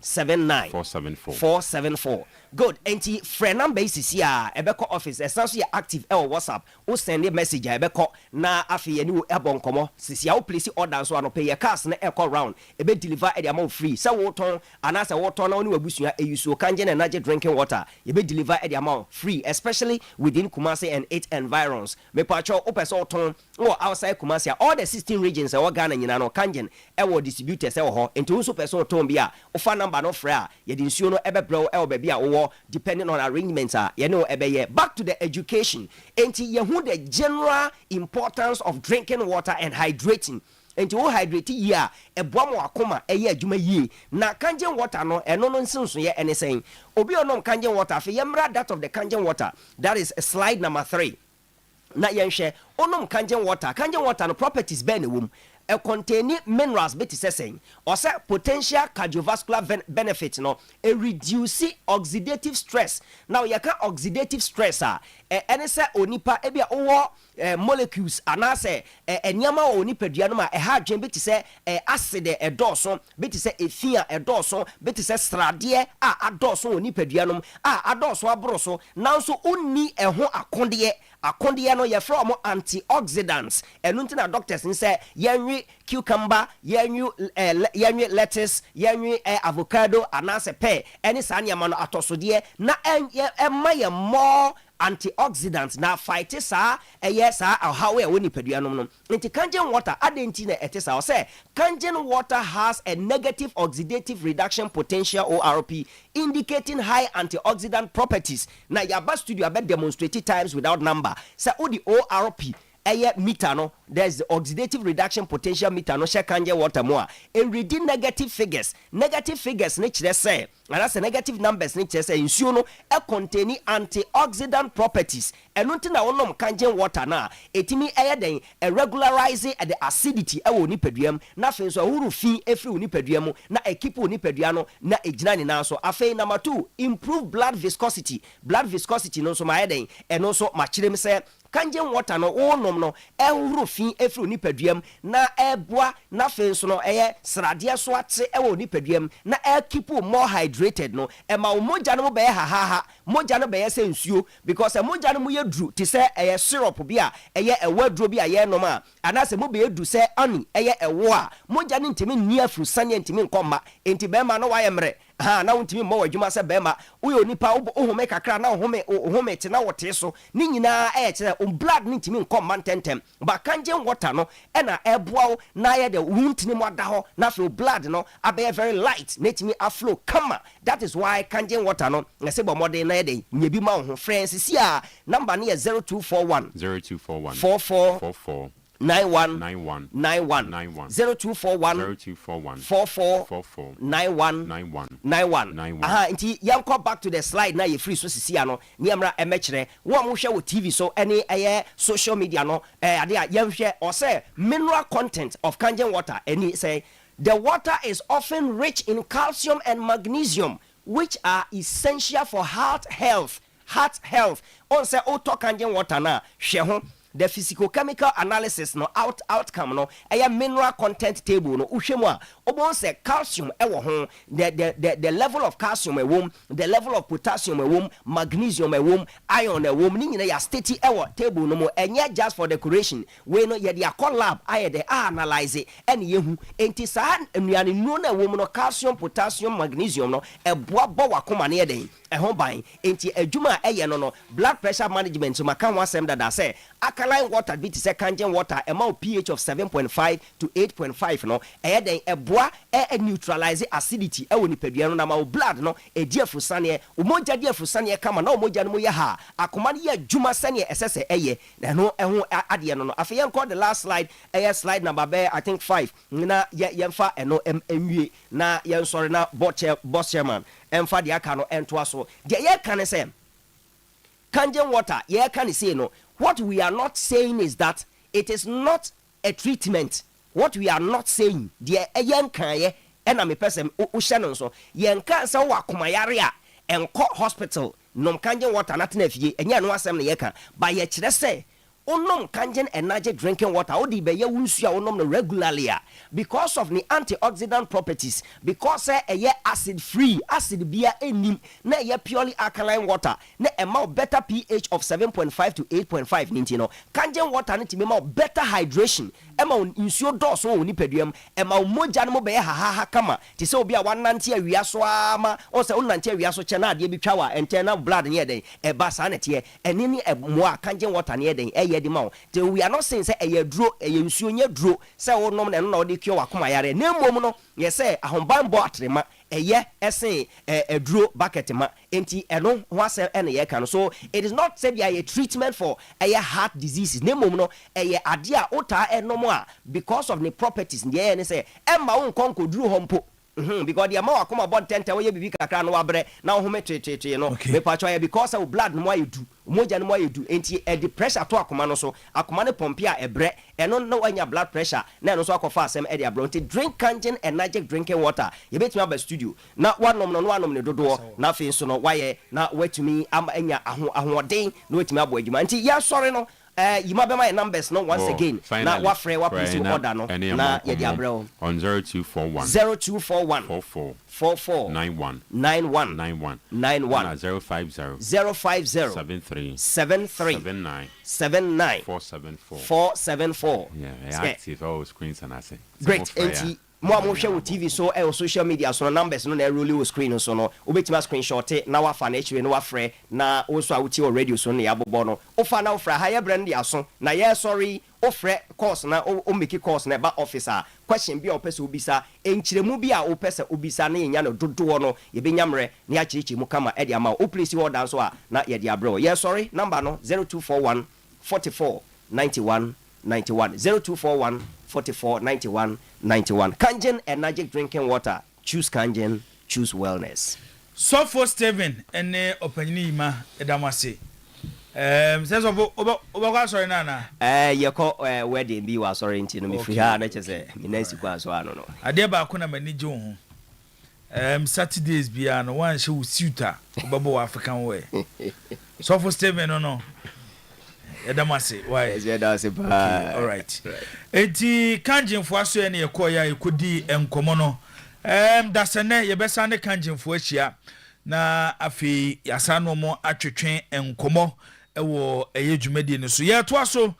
79 474. Good. Enti friend number is here ebeko office essentially active WhatsApp o send a message ebeko na afi eni ebon komo sisi o place order so no pay your cars na echo round ebe deliver e amount free say woton anasa woton na oni wabusua eyusu Kangen Energy drinking water ebe deliver e amount free, especially within Kumasi and 8 environs. Me pacho o person woton o outside Kumasi all the 16 regions e wo Ghana nyina no Kangen e wo distributors e wo ho enti wo so person woton bia o fa number no frɛ ye di nsuo no ebe bro e wo ba bia wo depending on arrangements you know back to the education enti ye hu the general importance of drinking water and hydrating. Enti wo hydrate here eboa mo akoma eye adwuma yie na Kangen water no eno no nsinso ye anything obi onom Kangen water fe yemra that of the Kangen water, that is slide number 3 na yenhwe onom Kangen water no properties be na wom a containing minerals bit saying or say potential cardiovascular benefit no a reduce oxidative stress. Now you can oxidative stress any say onipa ebia owo molecules anase enyama onipadua no ma e ha dwen bit say acid e dɔso bit say efia e dɔso bit say srade adɔso onipadua no adɔso abroso now so onni ɛho akonde no ye from antioxidants enu ntina doctors say yenwi cucumber yenwi lettuce yenwi avocado anase pear any sanya no atosode na emma ye more antioxidants na fight sa yes how we woni paduanom no nti Kangen water adenti na etesa o say Kangen water has a negative oxidative reduction potential ORP indicating high antioxidant properties. Na yaba studio abe demonstrate times without number say odi ORP meter no there's the oxidative reduction potential meter no share Kangen water more and reading negative figures ne kire say and that's the negative numbers ne kire say nsuo no e contain antioxidant properties and nothing na wonom Kangen water na etimi den regularize the acidity e wo nipaduam na fe so ahuru fi efri wo nipaduam na ekipo wo nipadua no na ejina ni na so afei number 2 improve blood viscosity no so ma den and also ma kire me say Kangen water no wonom no ehuru fi efri nipaduam na eboa na fe so no srade so ate wo nipaduam na keep more hydrated no ma moja no be moja no be se nsuo because moja no ye dru ti se syrup bia ewadro bia ye nom a anase mo be edu se ani ewo a moja no ntimi ni afru sane ntimi nkoma enti be ma no wa ye mre na wontimi mo wadwuma se be ma wo nipa ohome kakra na ohome te na wote so ni nyina kire blood ni ntimi nkoma tentem ba Kangen water no na eboa na ye de wuntini mo ada ho na fe blood no abe very light na timi aflow kama. That is why Kangen water no na se bo modern na ye de nyebi ma ho friends si a number no ye 0241 44 91 0241 44 91 nti yanko back to the slide na ye free so sisi ano niamra emekire wo mo hwe wo TV so any social media no ade a yemhwe or say mineral content of Kangen water any say the water is often rich in calcium and magnesium which are essential for heart health heart health on say auto kangen water na hwe ho the physical chemical analysis no outcome no mineral content table no uhwemu a obon say calcium ewo ho the level of calcium ewom, the level of potassium ewom, magnesium ewom, iron ewom, ni nyina ya state ewo table no mo enye just for decoration we no ye dia lab aye de analyze ene yehu enti sa nnuane nu na ewom no calcium, potassium, magnesium no eboa bo wakoma ne den ehon ban enti adwuma eye no blood pressure management so maka ho asem dada say alkaline water bit say kangen water amount pH of 7.5 to 8.5 no den eboa neutralize acidity ewo nipadua no na ma blood no edi afusane umoja di afusane kama na umoja no ye ha akoma ne ye adwuma sane esese eye na no ehon ade no afi yen call the last slide slide number I think 5 na yemfa eno enwie na yen sorry na boss chairman emfa de aka no ento aso de ye kan say kangen water ye kan say no. What we are not saying is that it is not a treatment. What we are not saying, the yen kan and I'm a person who so yen can say wa kumayarea and court hospital no kangen water not nephew and yan was some yeka by ye say onom kangen energy drinking water odi be ye wunsu onom regularly because of the antioxidant properties because ye acid free acid bia enim na ye purely alkaline water na amount better pH of 7.5 to 8.5 ninti no kangen water nti me better hydration ema nsuo dose woni paduam ema moja no be ha kama ti se obi a wanante awia so ama o se unante awia so che na ade bi twawa ente na blood ne den e ba sa ne te eni ni moa kangen water ne den we are not saying say duro nsuo nya duro say wonom na no de kio wakoma yare na mmom no ye say ahomban bo atrema esen duro bucket ma enti eno ho asem ene ye kan so it is not said a treatment for heart diseases na mmom no ade a ota enom a because of the properties ye ne say emma won konko duro hompo because the amount of come about 10 we be kakra no wabre na ho metete no me pa cho because of blood no you do moja no you do enti the pressure to akoma no so akoma ne pompe a ebre eno no anya blood pressure na no so akofa asem e dia bronte drink kangen energy drinking water you bet me about studio na wanom ne dodo na fe so no waye na watumi am anya ahoden na watumi abo adwuma enti ya sorry no you might be my numbers no once again now what free what please order no na ye dia bro on 0241 44 91 050 73 474 yeah active all screens and I say great mo share with TV so social media so numbers no na roll screen so no obetima screenshot na wa fa na echiwe no wa frɛ na also awuti o radio so na ya bobo no o fa na o fra higher brand aso na yeah sorry o frɛ course na o make course na ba officer question bi o pese obisa enchiremu bi a o pese obisa na yenya no dodo no ye benyamre na ya chirichi mu kama e dia ma o place order so a na ye dia bro yeah sorry number no 0241 44 91 0241 44 91 Kangen energy drinking water. Choose Kangen, choose wellness. So for Steven and opinion ma edamase. Says oba sorry nana. You call wedding be was sorry into me free ha na chese me na sikwa so ano no. Ade ba ko na mani je ho. Saturdays bia no wan she suita obabo African way. So for Steven no. Edamase why is edamase pa all right eti kanjinfo aso ene yekoya ekodi enkomo no dasene yebesa ne kanjinfo ahia na afi yasano mo atwetwen enkomo ewo eyedwumadi ne so yeto aso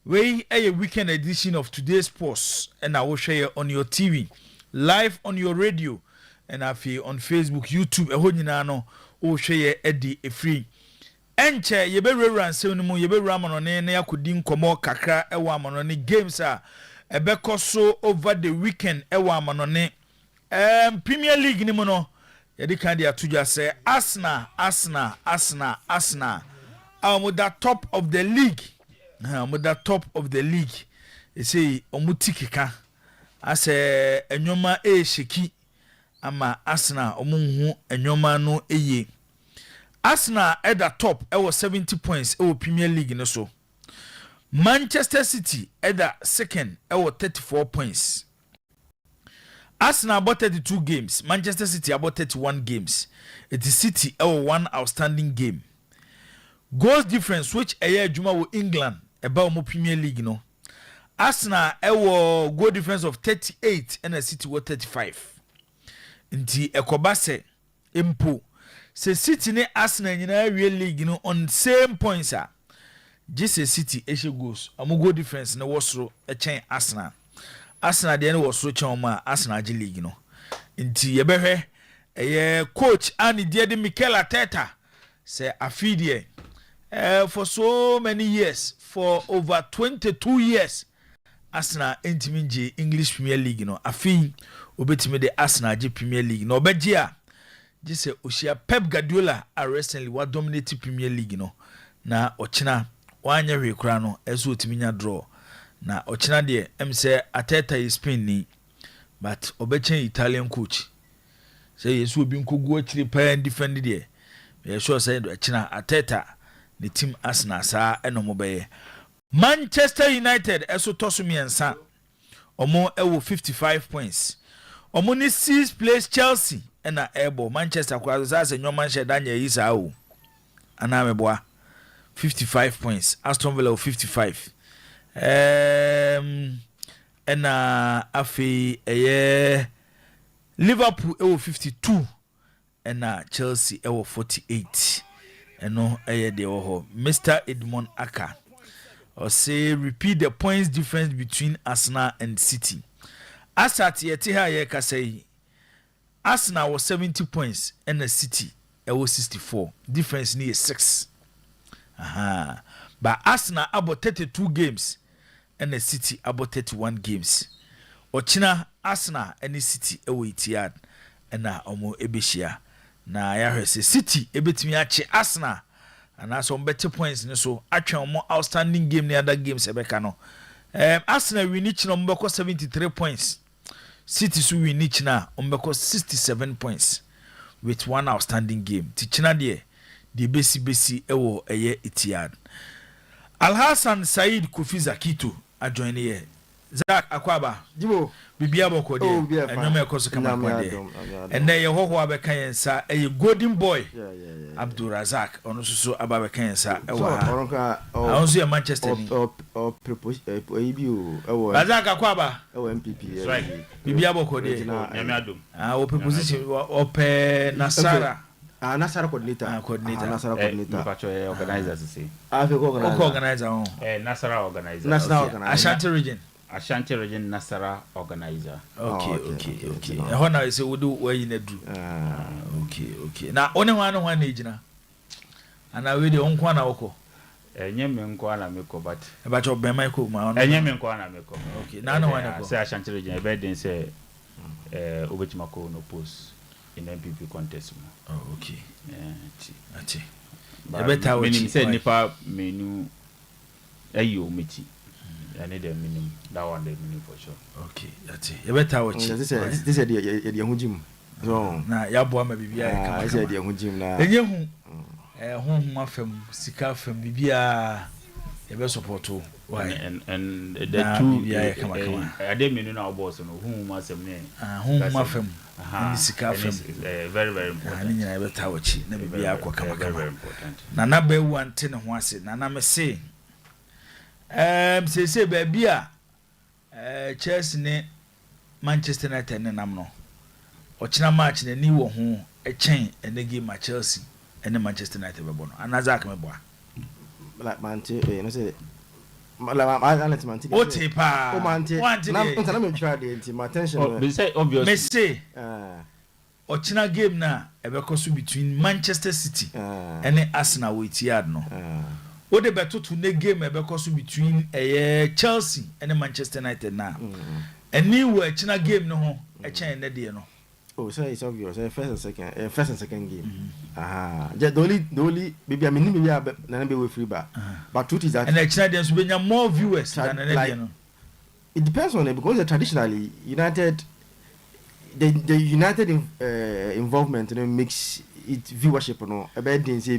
we weekend edition of today's post and I will share on your TV live on your radio and afi on Facebook YouTube eho nyina no o share edi free enche yebewura nsem no mu yebewura amanone na yakodi nkomo kakra ewa amanone games a ebekoso over the weekend ewa amanone Premier League ni mu no yedi kan dia tuja say Arsenal amuda top of the league top of the league e say omutikika ase enwoma sheki ama Arsenal omunhu enwoma no eye Arsenal at the top was 70 points over Premier League no so. Manchester City at the second was 34 points. Arsenal about 32 games. Manchester City about 31 games. It is City one outstanding game. goals difference which a year Juma with England about more Premier League no. Arsenal ewo goal difference of 38 and a City was 35. Nti ekobase impo se City ne Arsenal nyina real league no on same points a just City eshe goals amu goal difference na wosro e chen Arsenal de ne wosro chen ma Arsenal gi league no nti yebehwe coach ani de Mikel Arteta say afidie for so many years, for over 22 years Arsenal entiminje English Premier League no afi obetime de Arsenal G Premier League no obejia just oshia Pep Guardiola are recently wa dominate Premier League no na ochina wanya hwe kura no eso otiminya draw na ochina de say Arteta is Spain ni but obechen Italian coach say yesu obi nkogu akiri pa defend de we sure say ochina Arteta the team Arsenal sa enomo beye Manchester United eso tosumiensa omo ewo 55 points omo ni 6th place Chelsea na ebo Manchester kwa za nyo Manchester danya isa o anameboa 55 points Aston Villa 55 na afi Liverpool ewo 52 na Chelsea ewo 48 eno de ho Mr. Edmond Aka or say repeat the points difference between Arsenal and City. Asat yeti ha ye ka say Arsenal was 70 points and the City was 64. Difference near 6. But Arsenal about 32 games and the City about 31 games. Ochina Arsenal and the City itiad and na omo ebeshia. Na ya say City ebetimi ache Arsenal and na some better points ne so atwa omo outstanding game near other games ebeka no. Arsenal win each number 73 points. City so win each na umbeko 67 points with one outstanding game. Tichina de besi ewo eye itiad. Al Hassan Said Kofi Zakito ajoin here. Zach Akwaba Jibo bibia boko de enome ekoso kama kwa de enne ye hoho abeka yensa eye golden boy Abdul Razak ono susu ababe kansa ewa ha onso ye Manchester ni Razak Akwaba ewa MPP bibia boko de nyame adom o preposition ope Nasara Nasara coordinator Nasara coordinator pacho organizer say organizer Nasara organizer Ashanti region Nasara organizer. Okay. Hona is wudu we na dru. Okay. Na one one ejina. Ana we de onko na woko. Enye me nko na meko but obema ko ma ono. Enye me nko na meko. Okay. Na no one ko. Say Ashanti region e be den say obetima ko no post in MPP contest. Oh, okay. Ati. E beta we ni say nipa menu ayo meti. I need a minimum. That one the minimum for sure. Okay, that's it. You better watch. This is the Hujim. So na ya boa ma bibia e kama. This is the Hujim na. Enye hu hu afem sika afem bibia e be support o. Why? And the two bibia e kama. I dey menu na boss no hu mu asem ne. Hu afem. Ni sika afem. Very very important. Ni nyina e better watch na bibia akwa kama. Very important. Na na be wante ne ho ase. Na na me say say baby Chelsea ne Manchester United ne nam no ochina match ne ni wo ho e chen ene game Chelsea ene Manchester United be bono anaza ka me boa like Manchester no say like Manchester o pa o Manchester na me try the team attention me say obvious me say ochina game na e be koso between Manchester City ene Arsenal with yard no what the better to the game because between Chelsea and Manchester United now. And new China game no a chain that no. Oh, so it's obvious. First and second game. Just the only maybe I mean maybe I be with free back. But truth is that and China there's been more viewers than like, it depends on it because traditionally United the United involvement makes it viewership no about the say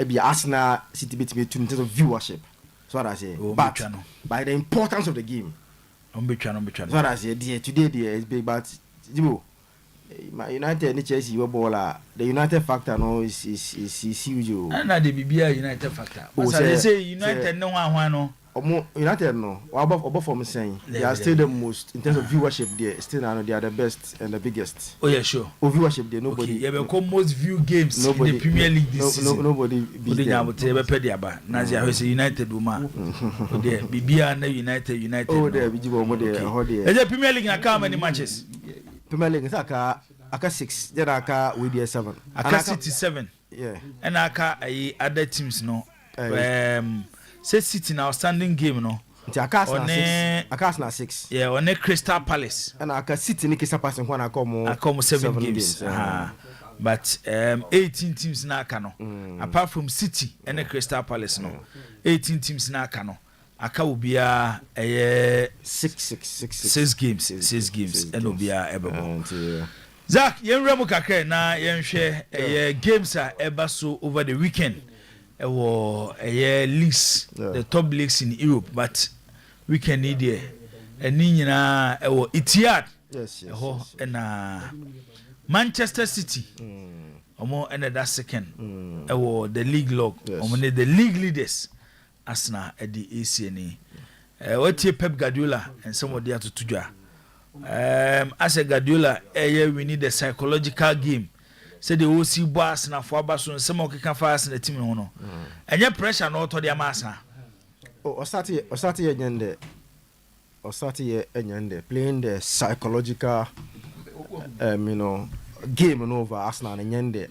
be Arsenal City bit in terms of viewership. So what I say. But by the importance of the game. So what I say today is big but United ni Chelsea we ball the United factor no is huge. And na the BBA United factor. They say United no one no. United no. Above from saying they are still the most in terms of viewership there. Still now they are the best and the biggest. Oh yeah, sure. Viewership there nobody. Okay, you become most viewed games in the Premier League this season. Nobody beat them. Nazi say United woman. Oh there BBA na United. Oh there biji wo there. Oh there. The Premier League na how many matches? Premier League aka 6, then aka we there 7. Aka City 7. Yeah. And aka other teams no. Say City now standing game no. Aka 6. Yeah, on Crystal Palace. And aka City ni Crystal Palace nko na come 7 games. But 18 teams na aka no. Apart from City and Crystal Palace no. 18 teams na aka no. Aka obia 6 games and obia ebebo. Zach, yenremu kakre na yenhwe games a eba so over the weekend. Leagues, the top leagues in Europe, but weekend need there. And nyina Etihad. Yes. And Manchester City. Omo and that second. The league log. Omo the league leaders. Arsenal at the ACNA. What Pep Guardiola and somebody to Tuja. As a Guardiola, we need a psychological game. Say the OC boss na for baso and some can fast in the team no. And your pressure not to the massa. Oh, Osati Enyende playing the psychological game over Arsenal and Enyende.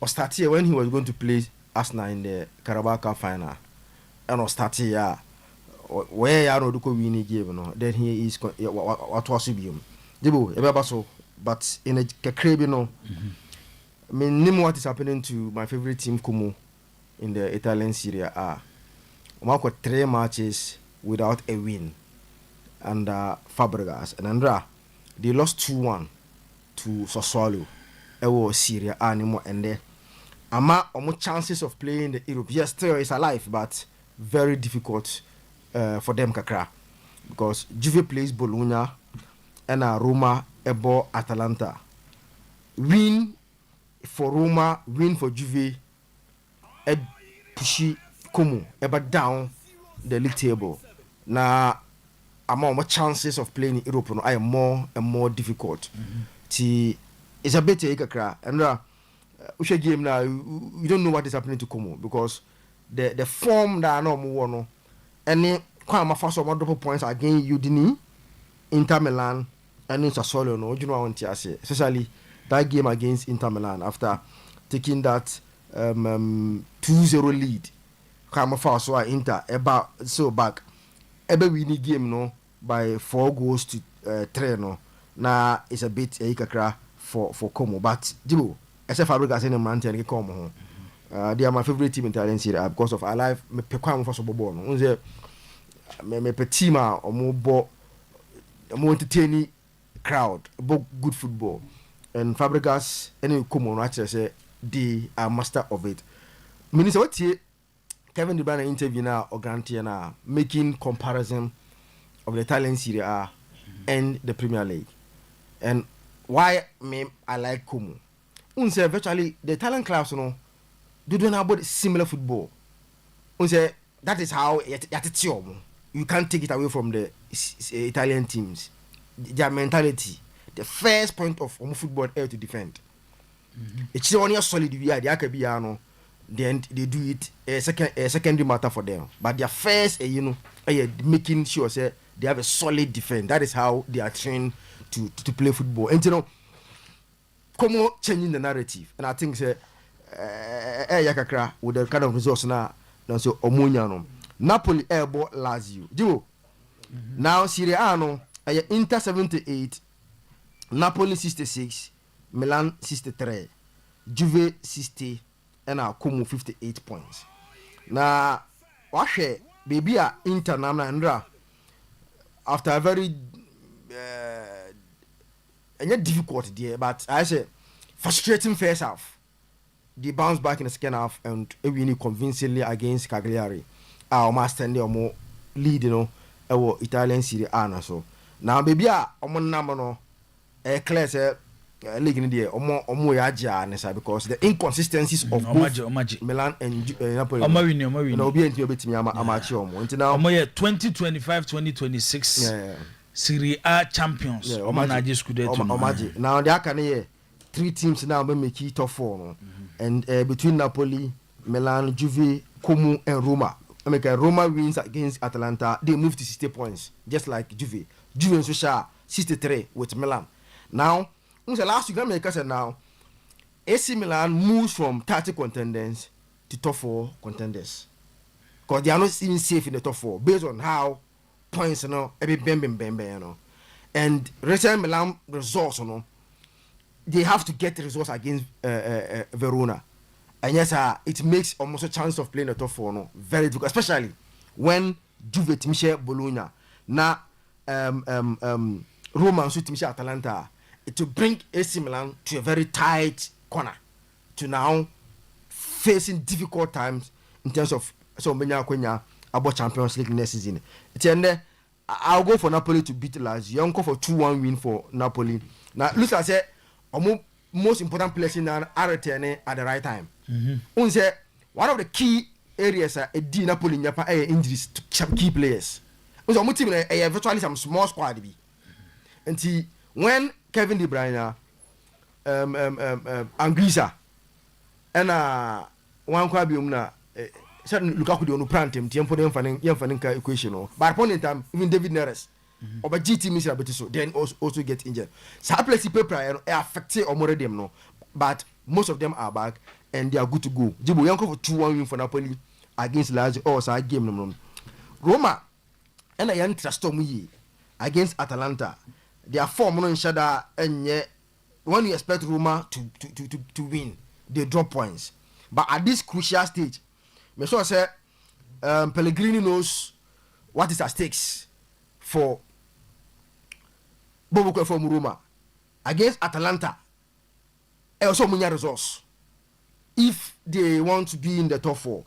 Osati when he was going to play Arsenal in the Carabao Cup final. And Osati where ya no do ko win game no, then he is what was him. Dibo ebaso, but in a Kakrebi no. I mean, name what is happening to my favorite team, Como, in the Italian Serie A. We got 3 matches without a win under Fabregas. And Andra, they lost 2-1 to Sassuolo. It was Serie A anymore. And there, almost chances of playing the Europe. Yes, still is alive, but very difficult for them, Kakra. Because Juve plays Bologna and Roma, Ebo, Atalanta. Win for Roma, win for Juve, pushy Como, ever down the league table. Now, more chances of playing in Europe are more and more difficult. It's a bit a and we game now. We don't know what is happening to Como because the form that I know more and then quite first of all points against Udine, Inter Milan, and in Sassuolo. No, you know what I want to say, especially that game against Inter Milan after taking that 2-0 lead. Come fast so Inter so back. Every winning game no by 4 goals to 3 no. Now it's a bit ikakra for Como, but Jibo except Fabregas and Manti and Como. They are my favorite team in Italian Serie A because of our life. Me pekwa for so bobo no. Unze me petima or more entertaining crowd, about good football. And Fabregas and Como actually say they are master of it. Minister, what here Kevin De Bruyne interview now or Grantier now making comparison of the Italian Serie A and the Premier League. And why I like Como. Unse virtually the Italian clubs they don't have similar football. Unse that is how you can't take it away from the Italian teams. Their mentality. The first point of football is to defend. It's only a solid via then they do it a secondary matter for them. But their first making sure say they have a solid defense. That is how they are trained to play football. And Como changing the narrative. And I think say Yakakra with the kind of results now so Omunyano. Napoli airborne Lazio. Divo. Now Serie A no Inter 78, Napoli 66, Milan 63, Juve 60, and our Como 58 points. Now, washe baby Inter Namna after a very difficult day, but I say frustrating first half. They bounced back in the second half and winning convincingly against Cagliari. Our master and more lead, our Italian Serie A so. Now baby omo number no clear say league in the omo yaja nesa because the inconsistencies of both Milan and Napoli. No obi enti obetimi amachi omo. Nti now omo 2025-2026 Serie A champions. Omo na je scudetto. Now they can here 3 teams now be make it top 4 no. And between Napoli, Milan, Juve, Como and Roma. I mean Roma wins against Atalanta, they move to 60 points just like Juve. Juve so share 63 with Milan. Now the last week America said now AC Milan moves from 30 contenders to top 4 contenders because they are not even safe in the top 4 based on how points every bam, and recent Milan results they have to get the results against Verona, and yes it makes almost a chance of playing the top 4 very difficult, especially when Juve timshe Bologna na Roma and timshe Atalanta. To bring AC Milan to a very tight corner to now facing difficult times in terms of about Champions League next season. I'll go for Napoli to beat Lazio. I'll go for 2-1 win for Napoli. Now, look, I said, most important players in are returning at the right time. One of the key areas are Napoli injuries to some key players. Virtually some small squad. And when Kevin De Bruyne, Anguissa, and one kwabiumna, certain Lukaku do no prantem, Tiempo Faninka equation, but upon time, even David Neres, or by GT Mr. Betiso, then also get injured. So I play paper and affected or more them no, but most of them are back and they are good to go. Jibo Yanko for 2-1 win for Napoli against Lazio or side game no. Roma and a young Trastomi against Atalanta. Their form in Shada and when you expect Roma to win, they drop points. But at this crucial stage, me sure say Pellegrini knows what is at stakes for Bobo from Roma against Atalanta. Also, munya resource if they want to be in the top 4.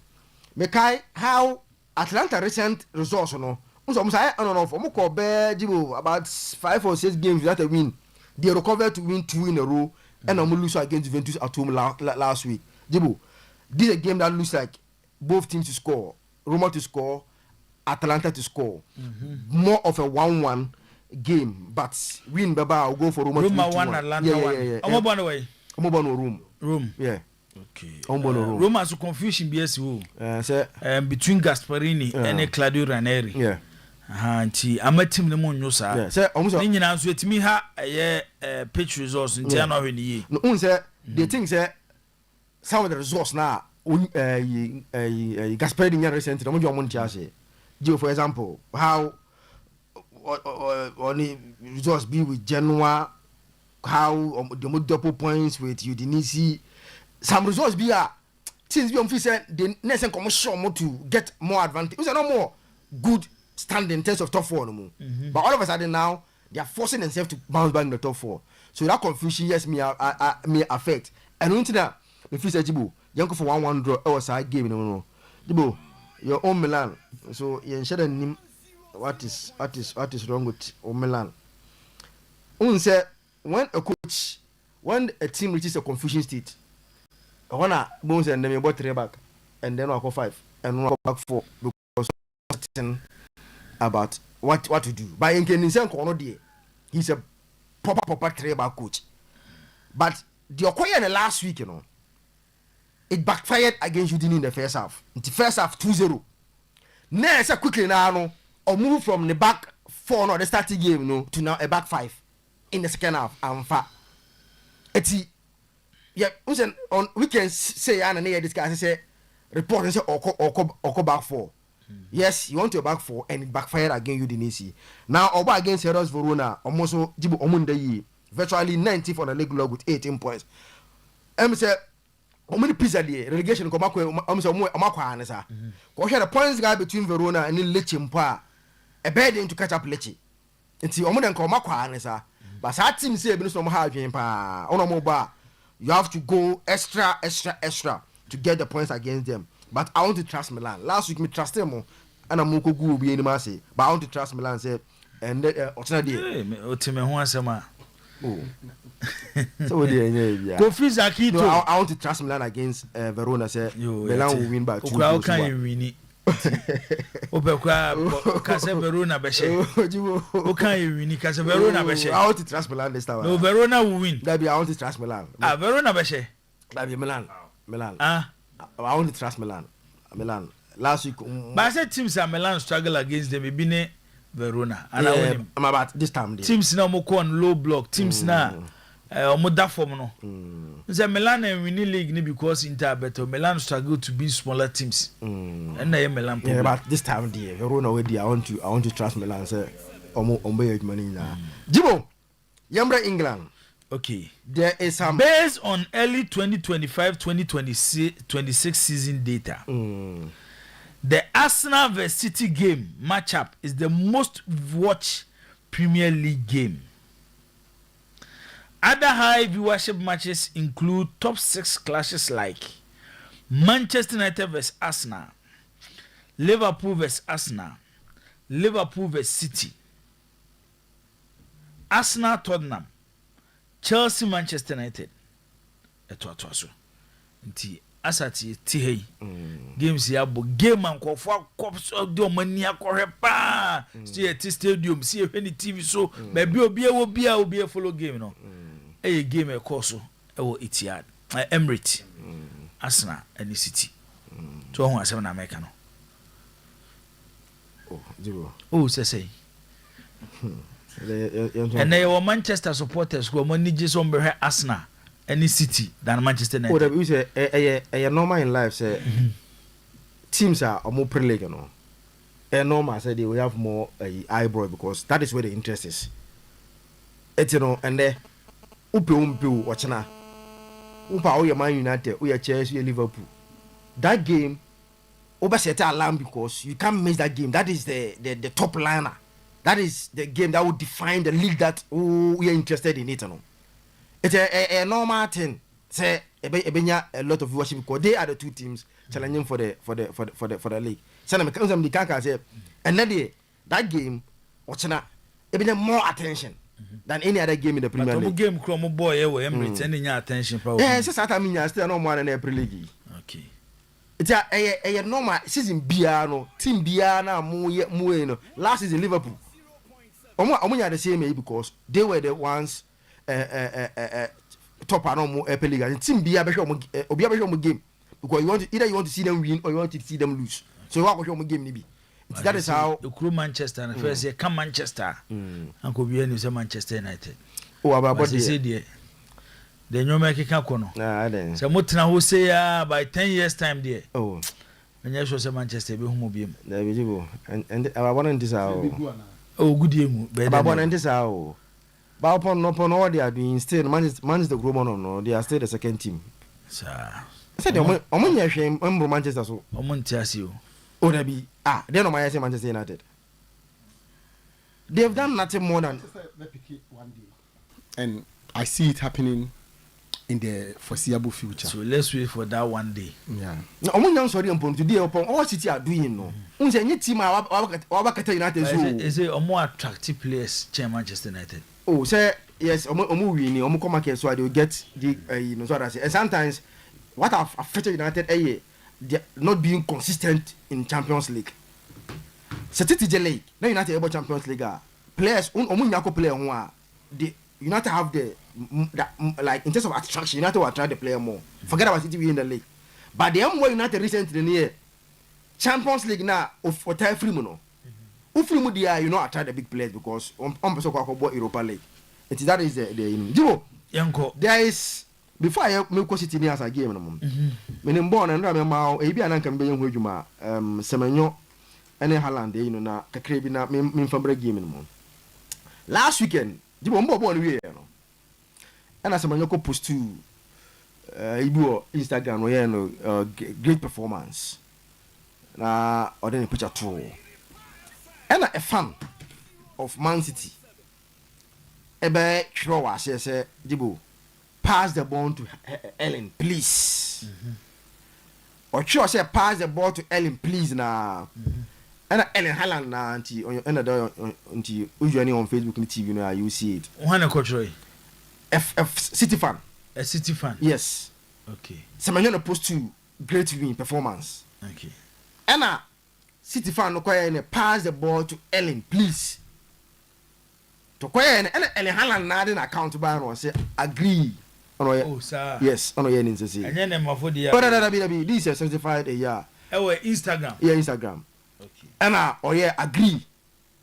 Mekai how Atalanta recent resource about 5 or 6 games without a win. They recovered to win 2 in a row and lose against Juventus at home last week. This is a game that looks like both teams to score. Roma to score, Atalanta to score. More of a 1-1 game, but win Baba will go for Roma 1, Atlanta 1. I'm on the way. Room. Yeah. Okay. Roma so confusion BSO. Between Gasparini and Claudio Ranieri. Yeah. Nti amatim ne monyo sa ni nyina so etimi ha pitch results nti ana hwe ni no the thing say some of the results now Gasperini nya recently mo jo mo ntia se for example how only results be with Genoa, how the double points with Udinese, some results be since we feel say the next come show to get more advantage. It's no more good standing in terms of top 4 no more. But all of a sudden now they are forcing themselves to bounce back in the top 4. So that confusion yes me affect. And until that me feel say Jibo yanko for 1-1 draw or side game no. Jibo your own Milan. So you should name what is wrong with Milan. Say when a team reaches a confusion state, I wanna bones and then about 3 back and then I go 5 and I back 4 because about what to do. By Eugene, he's a proper 3 back coach. But the Okoye in the last week, it backfired against Eugene in the first half. In the first half 2-0. Next quickly now or move from the back 4 no the starting game to now a back 5 in the second half. Yeah, on weekends say and this guy say report and say Oko back 4. Yes, you want to back 4 and it backfired against Udinese. Now Oba against Heros Verona almost Jibu Omunde virtually 90th on the league log with 18 points. Say many pizza there relegation come back Omakwa Ko the points guy between Verona and Lecce mpa a bed to catch up Lecce. Nti Omudan come Omakwa but that team say be no how pa onomoba. You have to go extra to get the points against them. But I want to trust Milan. Last week, me trust them, and I'm going to go be any mercy. But I want to trust Milan. Say, and So what do you Kofi Zakito. No, I want to trust Milan against Verona. Say Milan will win by 2 goals. How can you win? Kase Verona beshe. How can you win? Kase Verona beshe. I want to trust Milan this time. No, Verona will win. Maybe I want to trust Milan. Verona beshe. Maybe Milan. I want to trust Milan. Last week. But I said teams are Milan struggle against them. Maybe Verona. And I'm about this time. Teams now mo on low block. Teams now. Omoda form no. Say Milan and winning league ni because Inter better. Milan struggle to beat smaller teams. And na Milan problem. Yeah, but this time there, Verona already. I want to trust Milan. Say, ombe money na. Jibo, Yambra England. Okay. There is some based on early 2025-2026 season data. The Arsenal vs City game matchup is the most watched Premier League game. Other high viewership matches include top 6 clashes like Manchester United vs Arsenal, Liverpool vs Arsenal, Liverpool vs City, Arsenal Tottenham, Chelsea Manchester United. Eto nti asati ti hey games ya bo game ankofo akopso de omani akohwe pa see stadium see any TV so baby obi follow game no a game e course so e Etihad Emirates Arsenal and City to ho asem na America no say and they were Manchester supporters who money just on behind Arsenal and City than Manchester United. Oh, we say a normal in life say teams are more privileged, no. A normal say they will have more eyebrow because that is where the interest is. It's and there upe watching all your Man United, we are Chelsea, Liverpool. That game over set alarm because you can't miss that game. That is the top liner. That is the game that will define the league that we are interested in it. No? It's a normal thing. Say a lot of viewership because they are the two teams challenging for the league. So I can say, and then that game, watching more attention than any other game in the Premier League. Game Chrome boy, Emirates, any attention. Yes, that's what I mean. I still no more than a Premier League. Okay. It's a normal season. Biano team Biana Mueno. Last season Liverpool. Omunya the same because they were the ones top and Premier League and team Bia Obiabesho game because you want to see them win or you want to see them lose. So what was game maybe? That is how the crew Manchester and first year come Manchester and could be any Manchester United. Oh, about the new American Kono. So Mutina who say by 10 years time there. Oh, and yes was a Manchester be home be. There we go. And I want this out. Oh, good year. But one and this out. But upon all they are doing still manage the group no, they are still the second team. Sir. I said Omonya shame Manchester so. Omontiasio. Oh, they be they know my Manchester United. They have done nothing more than and I see it happening in the foreseeable future. So let's wait for that one day. Yeah. No, Omonya sorry upon today upon all City are doing no. Unse any team Wabakata United so. Is it a more attractive players to Manchester United? Oh, say yes, Omo win, Omo come back so they will get the so that I say. And sometimes what have affected United they not being consistent in Champions League. City League, now United able Champions League players Omo nyako player who the United have the like in terms of attraction, United will attract the player more. Forget about City in the league. But the more United recently near Champions League now for time free no. Ufrimu dia you know attract the big players because on person go Europa League. That is the Yanko. There is before I make City near as a game no mum. Menim born and na me ma e bia na nka me hu adwuma Semenyo ene Haaland you know na kakra bi na me mfambre game no mum. Last weekend Jibo mbo born we no. And Semenyo ko post to ibu Instagram no ye no great performance. Na odeni picture too. And a fan of Man City. Ebe Chrowa say Jibo pass the ball to Ellen please. Or Chrowa say pass the ball to Ellen please na. And Ellen Haaland na until Eugene on Facebook and TV now you see it. One coach Roy. City fan. A City fan. Yes. Okay. Semenyo opposed to great viewing performance. Okay. And City fan no kwaya pass the ball to Ellen, please. To kwaya and Ellen Haaland na dey account by no say agree. Oh sir. Yes, ono ye nin say. Enye nem afo dia. But that be this is 75 a year. Instagram. Yeah, Instagram. Okay. And oye agree.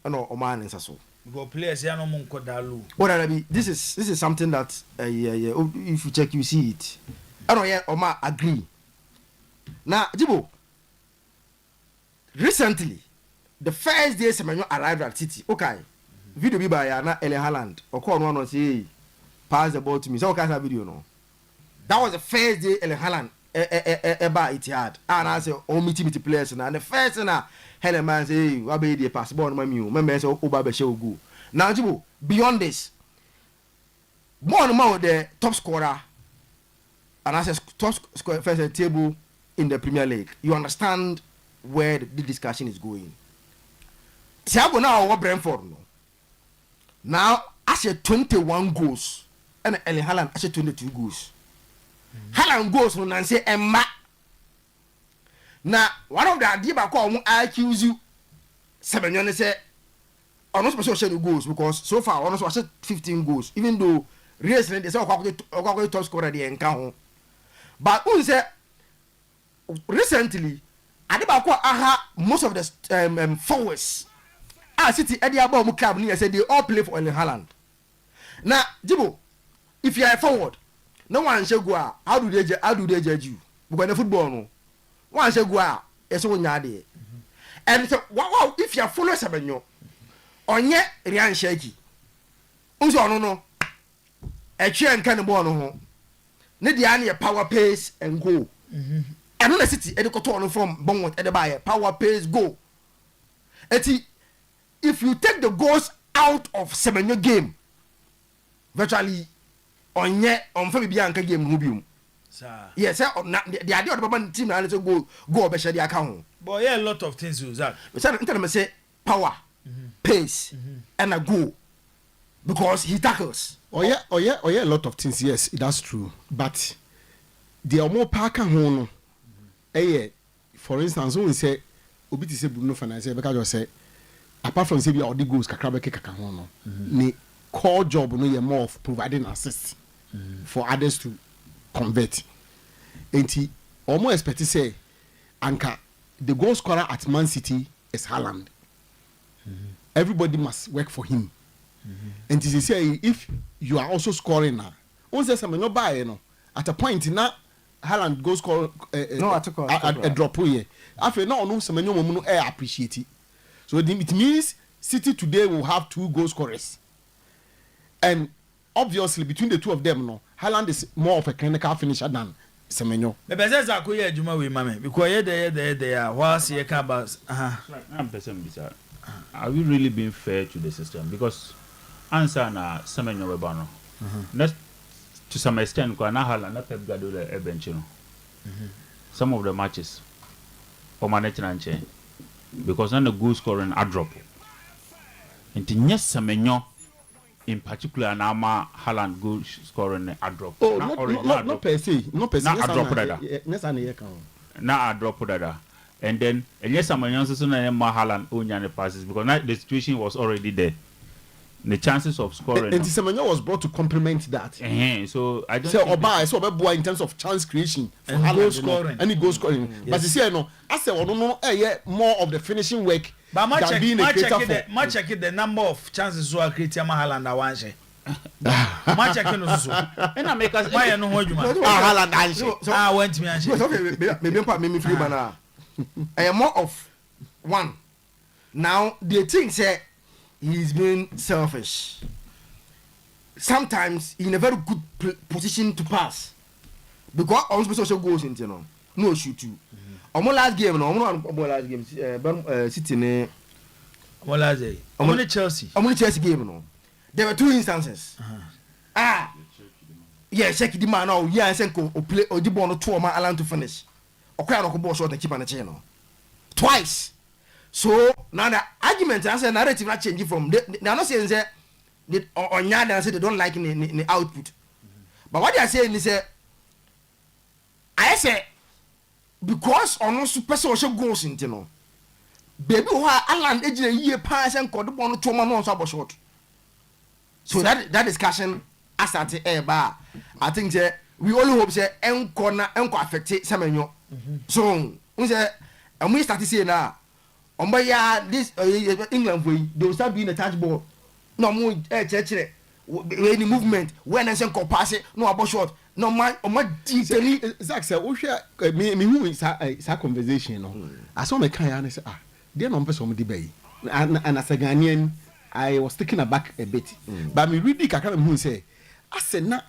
Ono o man nsa so. Go players ya no mo nko dalu. But that be this is something that if you check you see it. Ano ye o ma agree. Now, Jibo, recently, the first day Semenyo arrived at City, okay, video be by na Erling Haaland, or call one and say, pass the ball to me. So, okay, that video, no. That was the first day Erling Haaland ever it had. And I say, oh, meet players, and the first thing Helen man say, what be the pass ball, my mule, remember, so, Oba show go. Now, Jibo, beyond this, more the top scorer, and I say, top scorer first table in the Premier League, you understand where the discussion is going. Thiago now what Brentford no. Now I said 21 goals and Erling Haaland I said 22 goals. Haaland goals no nan say Emma. Now one of the idea ba call I accuse you Semenyo say almost supposed to share the goals because so far almost I said 15 goals even though recently they say Okwa top scorer dey enka. But who say recently Adibako aha most of the forwards City Ediabo mu club ni say they all play for Erling Haaland. Now Jibo, if you are a forward no one say go how do they judge you because the football no one say go yes one nya and so wow if you follow Semenyo onye Ryan Shaki unso no e twe nka ne ball no ho ne dia na power pace and goal. And the City, and the on from Bournemouth, and the buyer, power pace go. If you take the goals out of Semenyo game, virtually on Fabianca game, Rubium. Yes, the idea of the team now is to go over the account. But yeah, a lot of things you that. But I say power, pace, and a goal because he tackles. Oh yeah, a lot of things. Yes, that's true. But they are more Parker Hono. For instance, when we say obi ti say Bruno Fernandes because you say apart from say all the goals kakra be kaka ho no ni core job no ye more of providing assist for others to convert. Enti almost expect to say anka the goal scorer at Man City is Haaland. Everybody must work for him. And to say if you are also scoring now, one say some no buy no at a point now Haaland goes score a drop here. After now, no, some no appreciate it. So it means City today will have 2 goal scorers, and obviously between the two of them, no, Haaland is more of a clinical finisher than Semenyo. The best is I could Juma with mammy because they are whilst you can about. Are we really being fair to the system? Because answer na Semenyo Webano. That's to some extent, Pep Guardiola bench, some of the matches for managing and change because then the goal scoring a drop. And yes, Semenyo in particular, now Haaland goal scoring a drop. Oh, not per se, not per se. Not a drop that. Not a drop that. And then yes, Semenyo also Haaland own passes because now the situation was already there. The chances of scoring. And Semenyo was brought to complement that. So I don't. So Oba, so Oba in terms of chance creation for and goal scoring. Any goal scoring. Yes. But you see, no, I say, more of the finishing work. But much check the number of chances who are creating Haaland at once. Much checking also. And I make us why no Hojuma. Haaland went me and maybe free man. I am more of one. Now the thing say he's being selfish. Sometimes in a very good position to pass because almost social goals into no shoot you. Omo last game no omo last game City ne omo last day omo Chelsea game no there were 2 instances. Yeah, check the man now. Yeah, I said go play or the ball no 2 man Alan to finish. Okwa no go ball short the keeper na chain no twice. So now the argument and say narrative not changing from they are not saying say the Onyada say they don't like in the output. but what they are saying is I say because on super social goals in no baby who Alan ejina yie pass and call the one to man on so short. So that discussion as at eba I think we only hope say enko affect Semenyo. So we say and we start to say now this England way they will start being a touch ball. No more any movement when I say pass it no about short no my Zach say we share me who is a conversation no I saw me kind and say they no person me dey and as a Ghanaian I was taken aback a bit but me read the kakra me who say I said na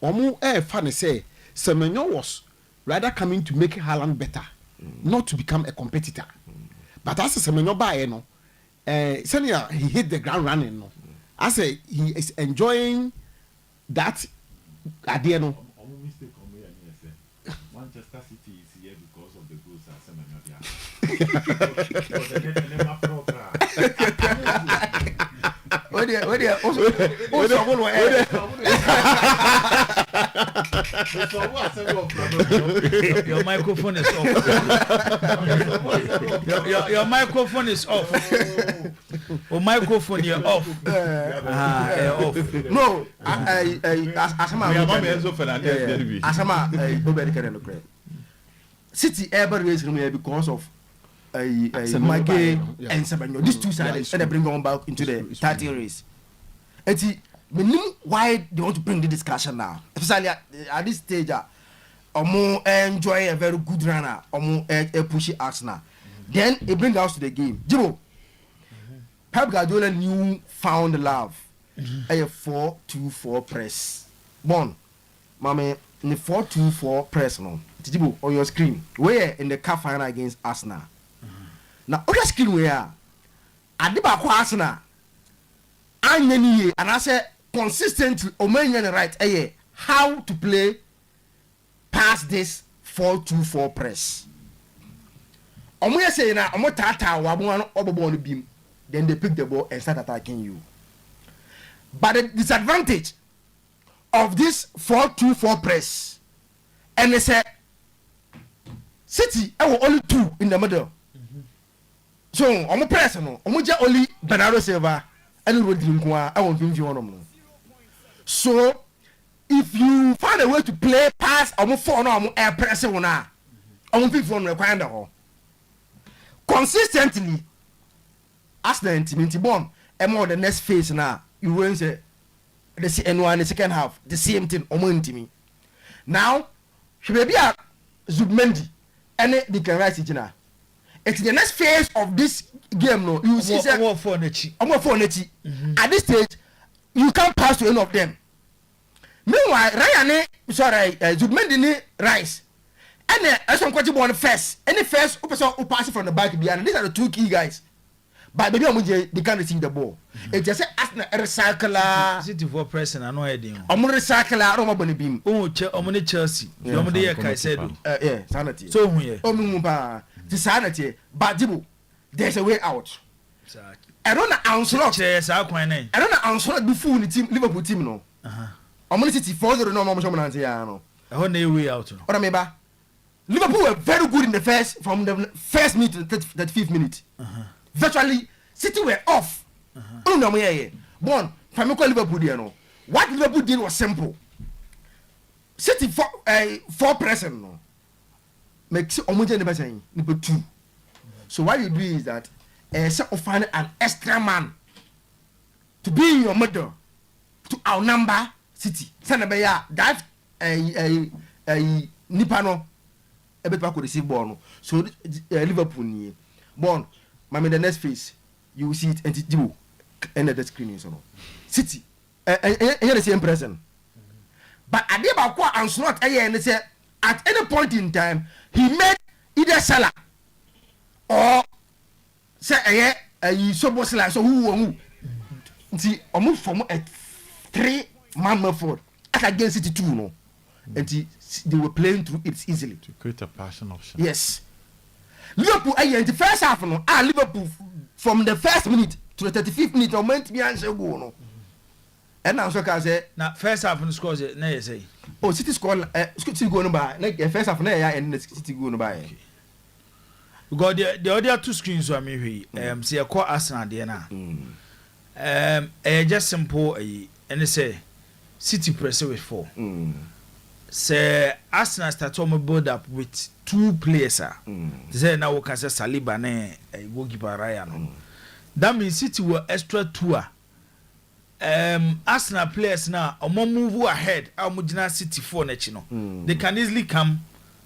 omo fan say Semenyo was rather coming to make Haaland better not to become a competitor but as Semenyo buy no senior he hit the ground running no I say he is enjoying that idea no. Manchester City is here because of the goals that Semenyo dia. Your microphone is off. Your microphone is off. Oh, microphone, you're off. Off. No, City ever raised him because of Mike and Semenyo. These two sides, and they bring them back into the 30 race. And see, why they want to bring the discussion now, especially at this stage, or more enjoy a very good runner, or more a pushy Arsenal. Then it brings us to the game. Jibo, Pep Guardiola new found love. A 4-2-4 press. One, Mame, in the 4-2-4 press no. Jibo on your screen. Where in the cup final against Arsenal. Now on your screen where Adiba ko Arsenal. And I say consistently Omanian right how to play past this 4-2-4 press. Omo say na omo tata wa mo obobo no beam. Then they pick the ball and start attacking you. But the disadvantage of this 4-2-4 press, and they say City only two in the middle. So I'm press no, I'm just only Bernardo Silva and Rodrigo. I won't give you one of them. So if you find a way to play pass, I'm for no, I'm air press one. I'm pick one required all consistently. As the intimate bomb, and more the next phase now. You will say the second half, the same thing, me. Now, she may be a Zubmendi, and they can write it now. It's the next phase of this game, no. You see, I'm more for Nechi. At this stage, you can't pass to any of them. Meanwhile, Zubmendi rise. And as I'm quite one first, any first who pass from the back behind. These are the two key guys. But maybe they can't receive the ball. It just ask a recycler. City for press and I know heading. I'm a recycler. I don't want to beam. Oh, Chelsea. You want to say, yeah, sanity. So, yeah, the sanity. But there's a way out. I don't know Ancelot. I don't know Ancelot before the team, Liverpool team. No, I'm going to City for the normal. I want a way out. Or maybe Liverpool were very good in the from the first minute to the 35th minute. Virtually, City were off. One, Liverpool did no. What Liverpool did was simple. City four pressing no. Makes number 2. So what you do is that find an extra man to be in your middle to outnumber City. That Nipano a bit back with receive ball. So Liverpool ni born. In the next phase, you will see it and it end the screen. City, here the same person. But at the and slot and say at any point in time, he made either Salah or say a so who see almost from a 3-man effort against City 2 no, and they were playing through it easily to create a passion option. Yes. Liverpool in the first half no Liverpool from the first minute to the 35th minute meant to be answer goal no and now so can say now first half no scores na you say Oh, City score City go no by. Like first half na ya and City go no by. We got the other two screens so me see a call Arsenal there na. Just simple and say City press with 4. Say Arsenal start to build up with 2 players. Say now we can say Saliba ne goalkeeper Ryan. That means City were extra 2. Arsenal players now move ahead. City 4 next, you know. They can easily come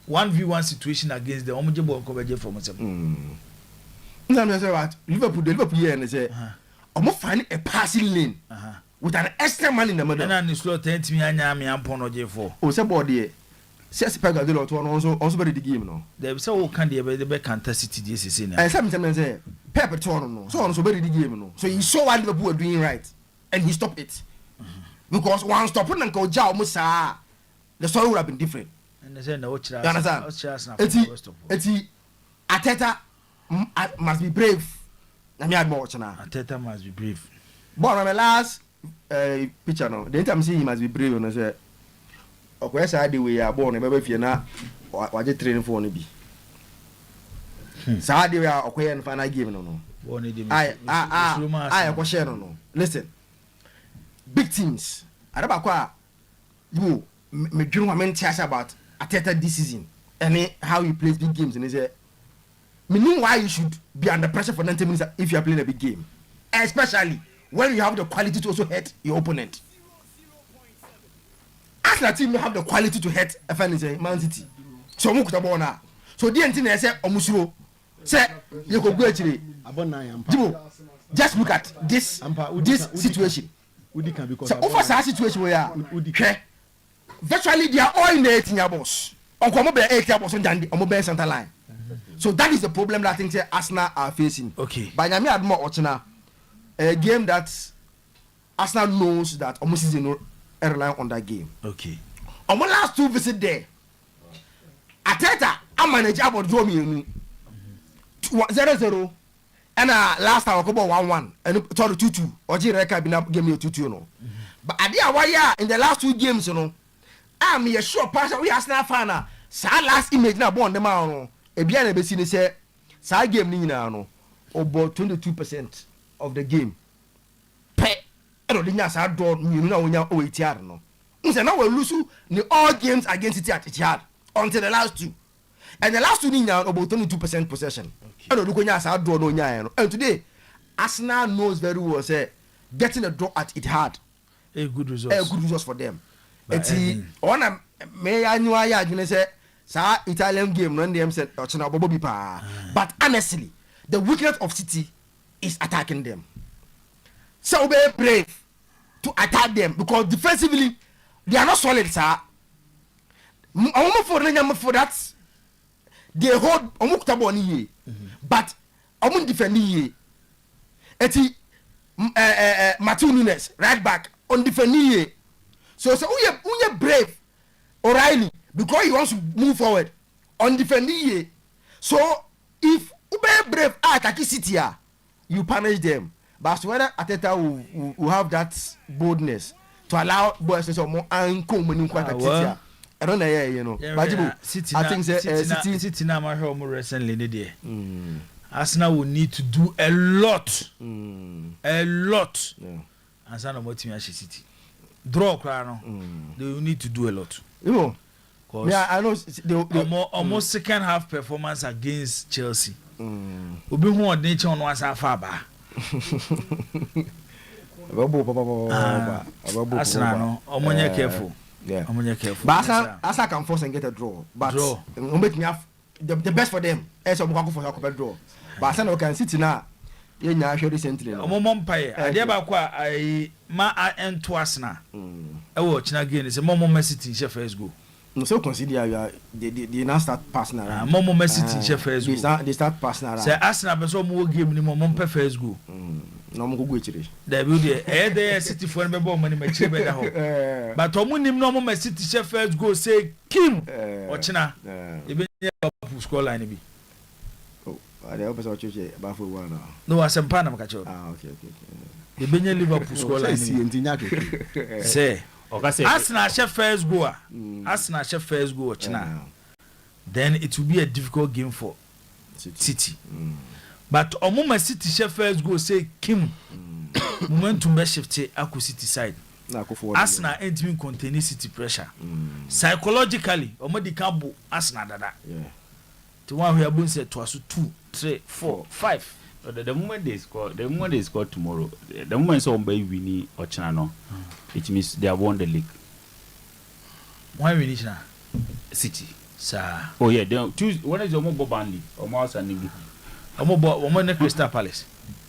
1v1 situation against the Omujebo coverage from us. Liverpool here and say, find a passing lane with an extra man in the middle. And slow 10 me and Pono J4. Oh, somebody says Pagado also very the game. No, they so can the back counter City this is in. And sometimes say, Pepper Tono, so on so very the game. No, so he saw what Liverpool doing right and he stopped it. Because one stop and go Jao Musa, the story would have been different. And they say, no, Eti Ateta must be brave. Ateta must be brave. But on my last picture now, the time see he must be brave and I say, okay, side the way you are born, maybe if you're not, what you training for only be. Side the way are okay and final game no. I question no. Listen, big teams. I don't know you me dream about Ateta this season and how he plays big games and he say, meaning why you should be under pressure for 90 minutes if you are playing a big game, especially when you have the quality to also hurt your opponent. Arsenal team have the quality to hurt Man City. So now. So the entity say omusuro say you go actually. Just look at this situation. So over that situation where virtually they are all in the 18-year boss. Onko be 8-year boss on the center line. So that is the problem that I think Arsenal are facing. Okay. But I mean, more a game that Arsenal knows that almost is no airline on that game. Okay. On my last 2 visits there, Ateta I manage about draw me 0-0, and last time I go 1-1 and 2-2. Oyerepa been game 2-2 no. But I did why in the last 2 games you know, I'm a sure person we Arsenal fan. Sa last image na born the man no. Ebiana be seen say sa game ni nyina no about 22% of the game pe ero de nya sa do nyinu na onya OETR no nse na we lose ni all games against it at Etihad until the last 2 and the last 2 ni nyina about 22% possession ero do nya sa do no nya no and today Arsenal knows very well say getting a draw at Etihad a good result for them eti ona me anwa ya adwene say sa Italian game no dem said ochina bobo bi pa but honestly the weakness of City is attacking them, so be brave to attack them because defensively they are not solid sir. For that they hold omukutabo ni but omun defend ye eti Matthew Nunes right back on defend ye so uye brave O'Reilly because he wants to move forward on defending. So if Ube brave attack City, you punish them. But whether Ateta will have that boldness to allow boys to say more and come when you quite City. I don't know, you know. But I think City now my home recently there. Arsenal will need to do a lot. A lot. And some of what team City. Draw crowd. They will need to do a lot. You know. Yeah, I know almost second half performance against Chelsea. Obi who on nature on was far ba. Arsenal no, omonye careful. Yeah. Omonye careful. But Arsenal can force and get a draw. But make me have the best for them. Else we can go for a draw. But Arsenal can sit now. You nya hwe recently no. Omomom pai. Ade ba kwa ai ma ento Arsenal. E wo china game say Momom City she first go. No, so consider they now start passing around. Momom City she first go. They start passing around. Say Arsenal be so mo game ni Momom first go. No mo go chire. There be there City for me money me chire be da ho. But omunim no Momom City she first go say Kim ochina. E be Liverpool score line bi. I hope so cheche ba for one now. No asempa na makacho. Okay. E be Liverpool score line. Say Arsenal share first goal. Arsenal share first goal. Then it will be a difficult game for City. But Omuma City share first goal say Kim. Momentum be shift Aku City side. Arsenal ain't even containing City pressure. Psychologically, Omodi Kambu Arsenal dada. The one we are going to say to us 2, 3, 4, 5. The moment they score tomorrow, the moment somebody win Ochanano, it means they have won the league. Why win it now? City. Sir. Oh yeah, when is your mobile Burnley or Mars and Nigi? Omo Crystal Palace.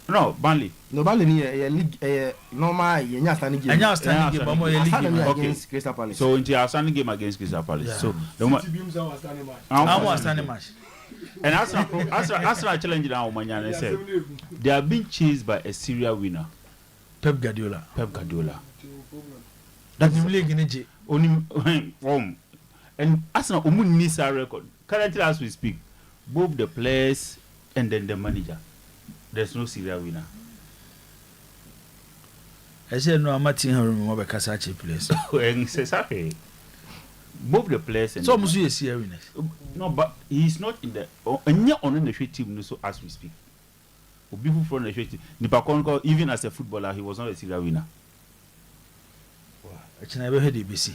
No, Burnley. No, Burnley ni league normal yenya standing game. Yenya standing game, but more league against Crystal Palace. So into our standing game against Crystal Palace. Yeah. So the moment standing match. And Arsenal challenge now Omanyane said they are being chased by a serial winner, Pep Guardiola. That's the league in Egypt. Only and Arsenal needs a record. Currently, as we speak, both the players and then the manager, there's no serial winner. I said no, I'm not in her room over Kasachi place. And says happy. Both the players and so much you see winners. No, but he's not in the and on the team so as we speak. People from the team. Nipakonko, even as a footballer, he was not a serial winner. I never heard ABC.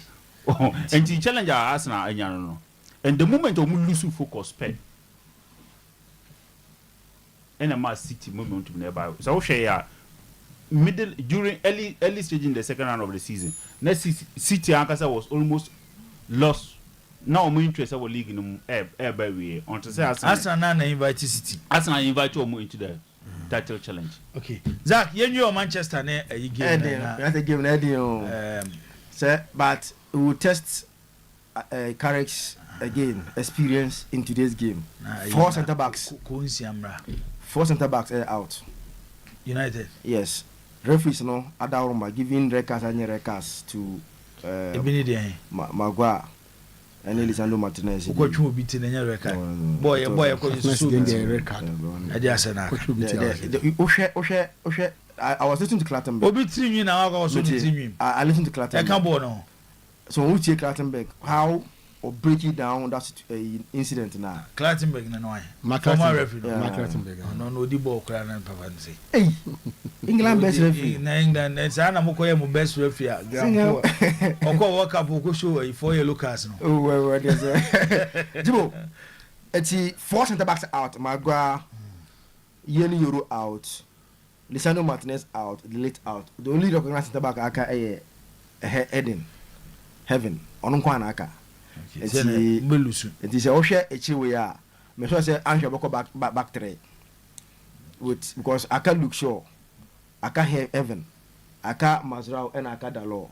And the challenge Arsenal and no. And the moment of lose focus pay. And a Man City moment to nearby. So share middle during early stage in the second round of the season. Next City Ankasa was almost lost. Now my interest our league in by way. On to say Arsenal invite City. Arsenal invite you into the title challenge. Okay. Zach, you knew Manchester a game. That's a game but we will test Carrick's again experience in today's game. Four centre backs. Four centre backs are out. United. Yes. Referees no Adaroma giving records and records to Maguire and Lisandro Martinez. Boy, I was listening to Clattenburg. I listened to Clattenburg. So we take Clattenburg how or break it down that incident now. Clattenburg no former referee. No the ball cry and papa say. Hey, England best referee. In England, and Sana Mokoye mo best referee. Oko work up go show 4 yellow cards no. Oh well there's Jibo. It's 4 centre backs out. Maguire, Euro out. Lisandro Martinez out, Delete out. The only recognized centre back aka Heaven. Onunkwana aka. It is a share a chiwaya. Me so say Ansha boko back 3. With because aka look sure. Aka Heaven. Aka Mazrao and aka Dalo.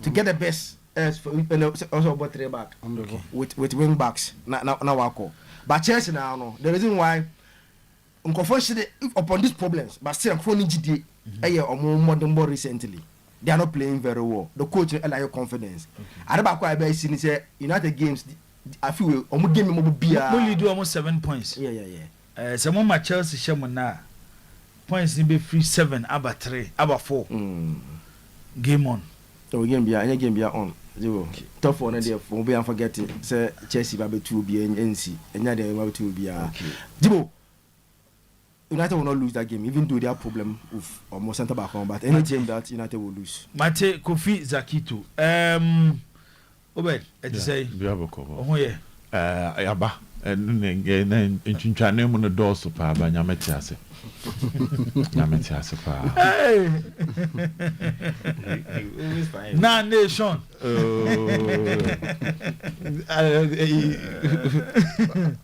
To get the best also about 3 back. With wing backs. Na wako. But Chelsea now no. The reason why unconfortunately upon these problems, but still I'm GD or more modern ball recently. They are not playing very well. The coach allow your confidence. I don't know why seen say United games. I feel almost game more beer. Only do almost 7 points. Yeah. Some my Chelsea shaman now points in be free 7, about 3, about 4. Game on. So game be on. Tough one there for be unforgetting. Say Chelsea be 2 be NC. And now they be 2 be. Jibo. United will not lose that game, even though they have problem with almost centre back on. But any team that United will lose. Mate Kofi Zakito. Obed, say. Oh yeah. Ayaba. And then in mo no door so pa ba nyameti ase. Nyameti ase pa. Hey. Na nation.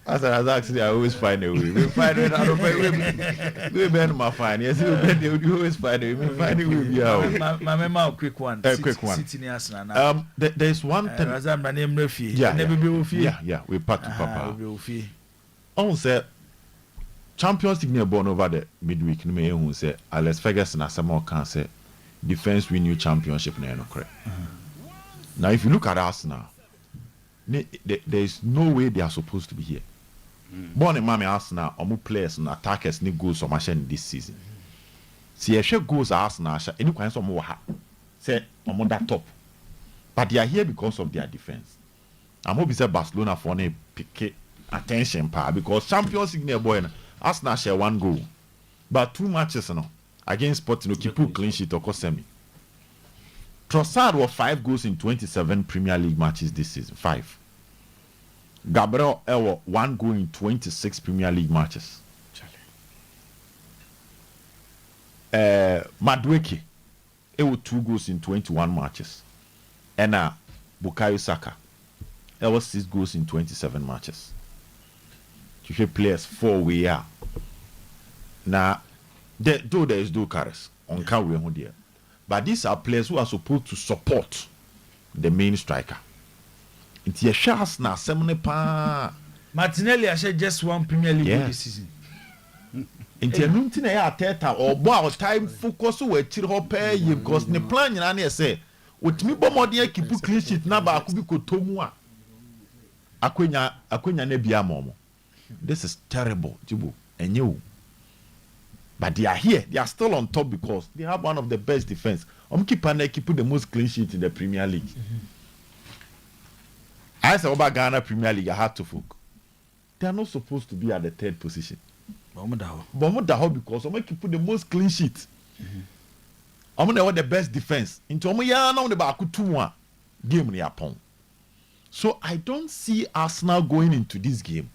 As actually I always find a way. We find it out of we bend my fine. Yes, we always find a way. We find a way. My memo quick one. Quick one. There's one thing. Yeah, we part to papa. On say Champions League near born over the midweek. Me who say Alex Ferguson as some more can say defense win new championship na no correct. Now if you look at Arsenal, there is no way they are supposed to be here. Born in Mami Arsenal, omu players and attackers need goals or machine this season. See, if she goals Arsenal, any kind of more say omu that top. but they are here because of their defense. I'm hoping that Barcelona for ne pick attention power because Champions League near boy Arsenal share 1 goal, but 2 matches against Sporting keep clean sheet or semi. Trossard was 5 goals in 27 Premier League matches this season. 5. Gabriel Ewa 1 goal in 26 Premier League matches. Madueke Ewa 2 goals in 21 matches. And Bukayo Saka Ewa 6 goals in 27 matches. You players 4 we are. Now, though there is no carries on can we there. But these are players who are supposed to support the main striker. It's a chance now. Martinelli has just 1 Premier League this season. It's a new thing I tell or wow time focus with Chirope because the plan you say with me bombardier keep clean sheet now but could be Kotomua. Akwenya nebia momo. This is terrible, Jibu, and you. But they are here. They are still on top because they have one of the best defense. Keep the most clean sheet in the Premier League. I said about Ghana Premier League, I had to folk. They are not supposed to be at the 3rd position. Bomodaho because keep the most clean sheet. They the best defense. Into the game near Pong. So I don't see Arsenal going into this game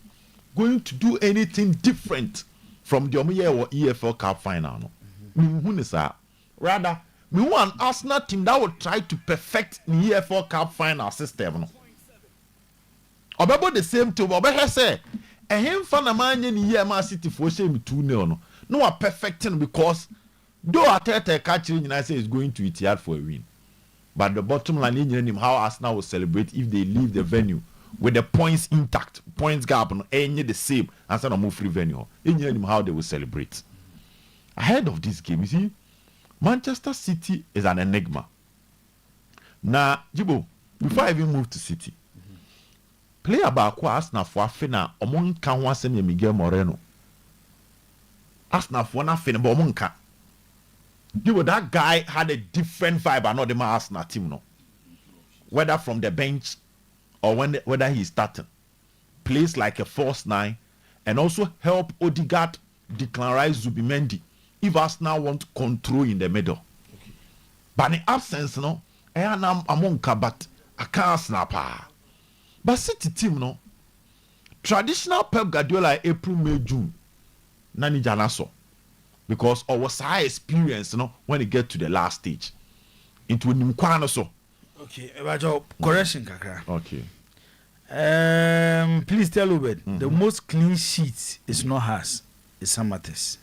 going to do anything different from the Omeya or EFL Cup final. Rather, we want an Arsenal team that will try to perfect the EFL Cup final system. About the same team, Obeha say, and him fan a man in the Man City for shame 2-0. No, are perfecting because though Arteta catching United say is going to Etihad for a win. But the bottom line in him how Arsenal will celebrate if they leave the venue with the points intact, points gap any the same as a move free venue. In how they will celebrate. Ahead of this game, you see, Manchester City is an enigma. Now, Jibo, before I even move to City, player about Arsenal for Afena among can one send Miguel Moreno. Arsenal for nothing but Monka. Jibo, that guy had a different vibe and not the Arsenal team, no. Whether from the bench or whether he's starting, plays like a false 9 and also help Odegaard declare Zubimendi if Arsenal want control in the middle. Okay. But in absence, no, I am among but I can't snap. But City team, no, traditional Pep Guardiola April, May, June, Nani Janaso, because our high experience, no, when it get to the last stage, into Nimkwano so. Okay, about correction, Kakra. Okay. Please tell Ubed, the most clean sheet is not Haas, it's Samates.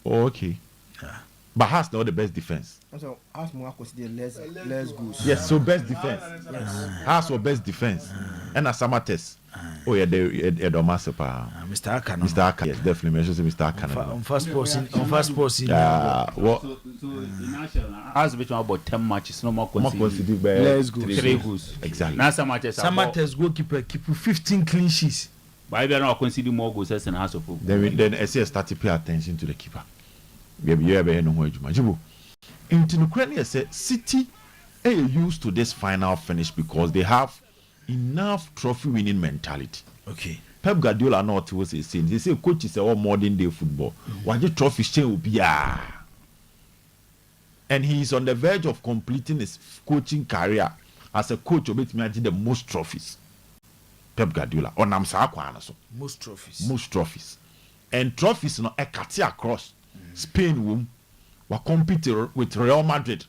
Oh, okay. Yeah. But Haas not the best defense. So Haas more consider less good. Yes, so best defense. Haas was best defense. And a Samates. Oh yeah, the Mr. Akana. Mr. Akana, yes, definitely. Mention Mr. Akana. On first person. Yeah. What? As between about 10 matches, no more considered. Let's go. 3 goals. Exactly. Now Samates goalkeeper keep 15 clean sheets. Why they are not considering more goals than House of Folk? Then I start to pay attention to the keeper. We have no more Jumajibu. In Ukraine, City are used to this final finish because they have enough trophy winning mentality. Okay. Pep Guardiola not was saying they say coach is all modern day football. Why the trophy chain will be and he is on the verge of completing his coaching career as a coach of the most trophies. Pep Guardiola on most trophies and trophies no a cut across Spain womb were competing with Real Madrid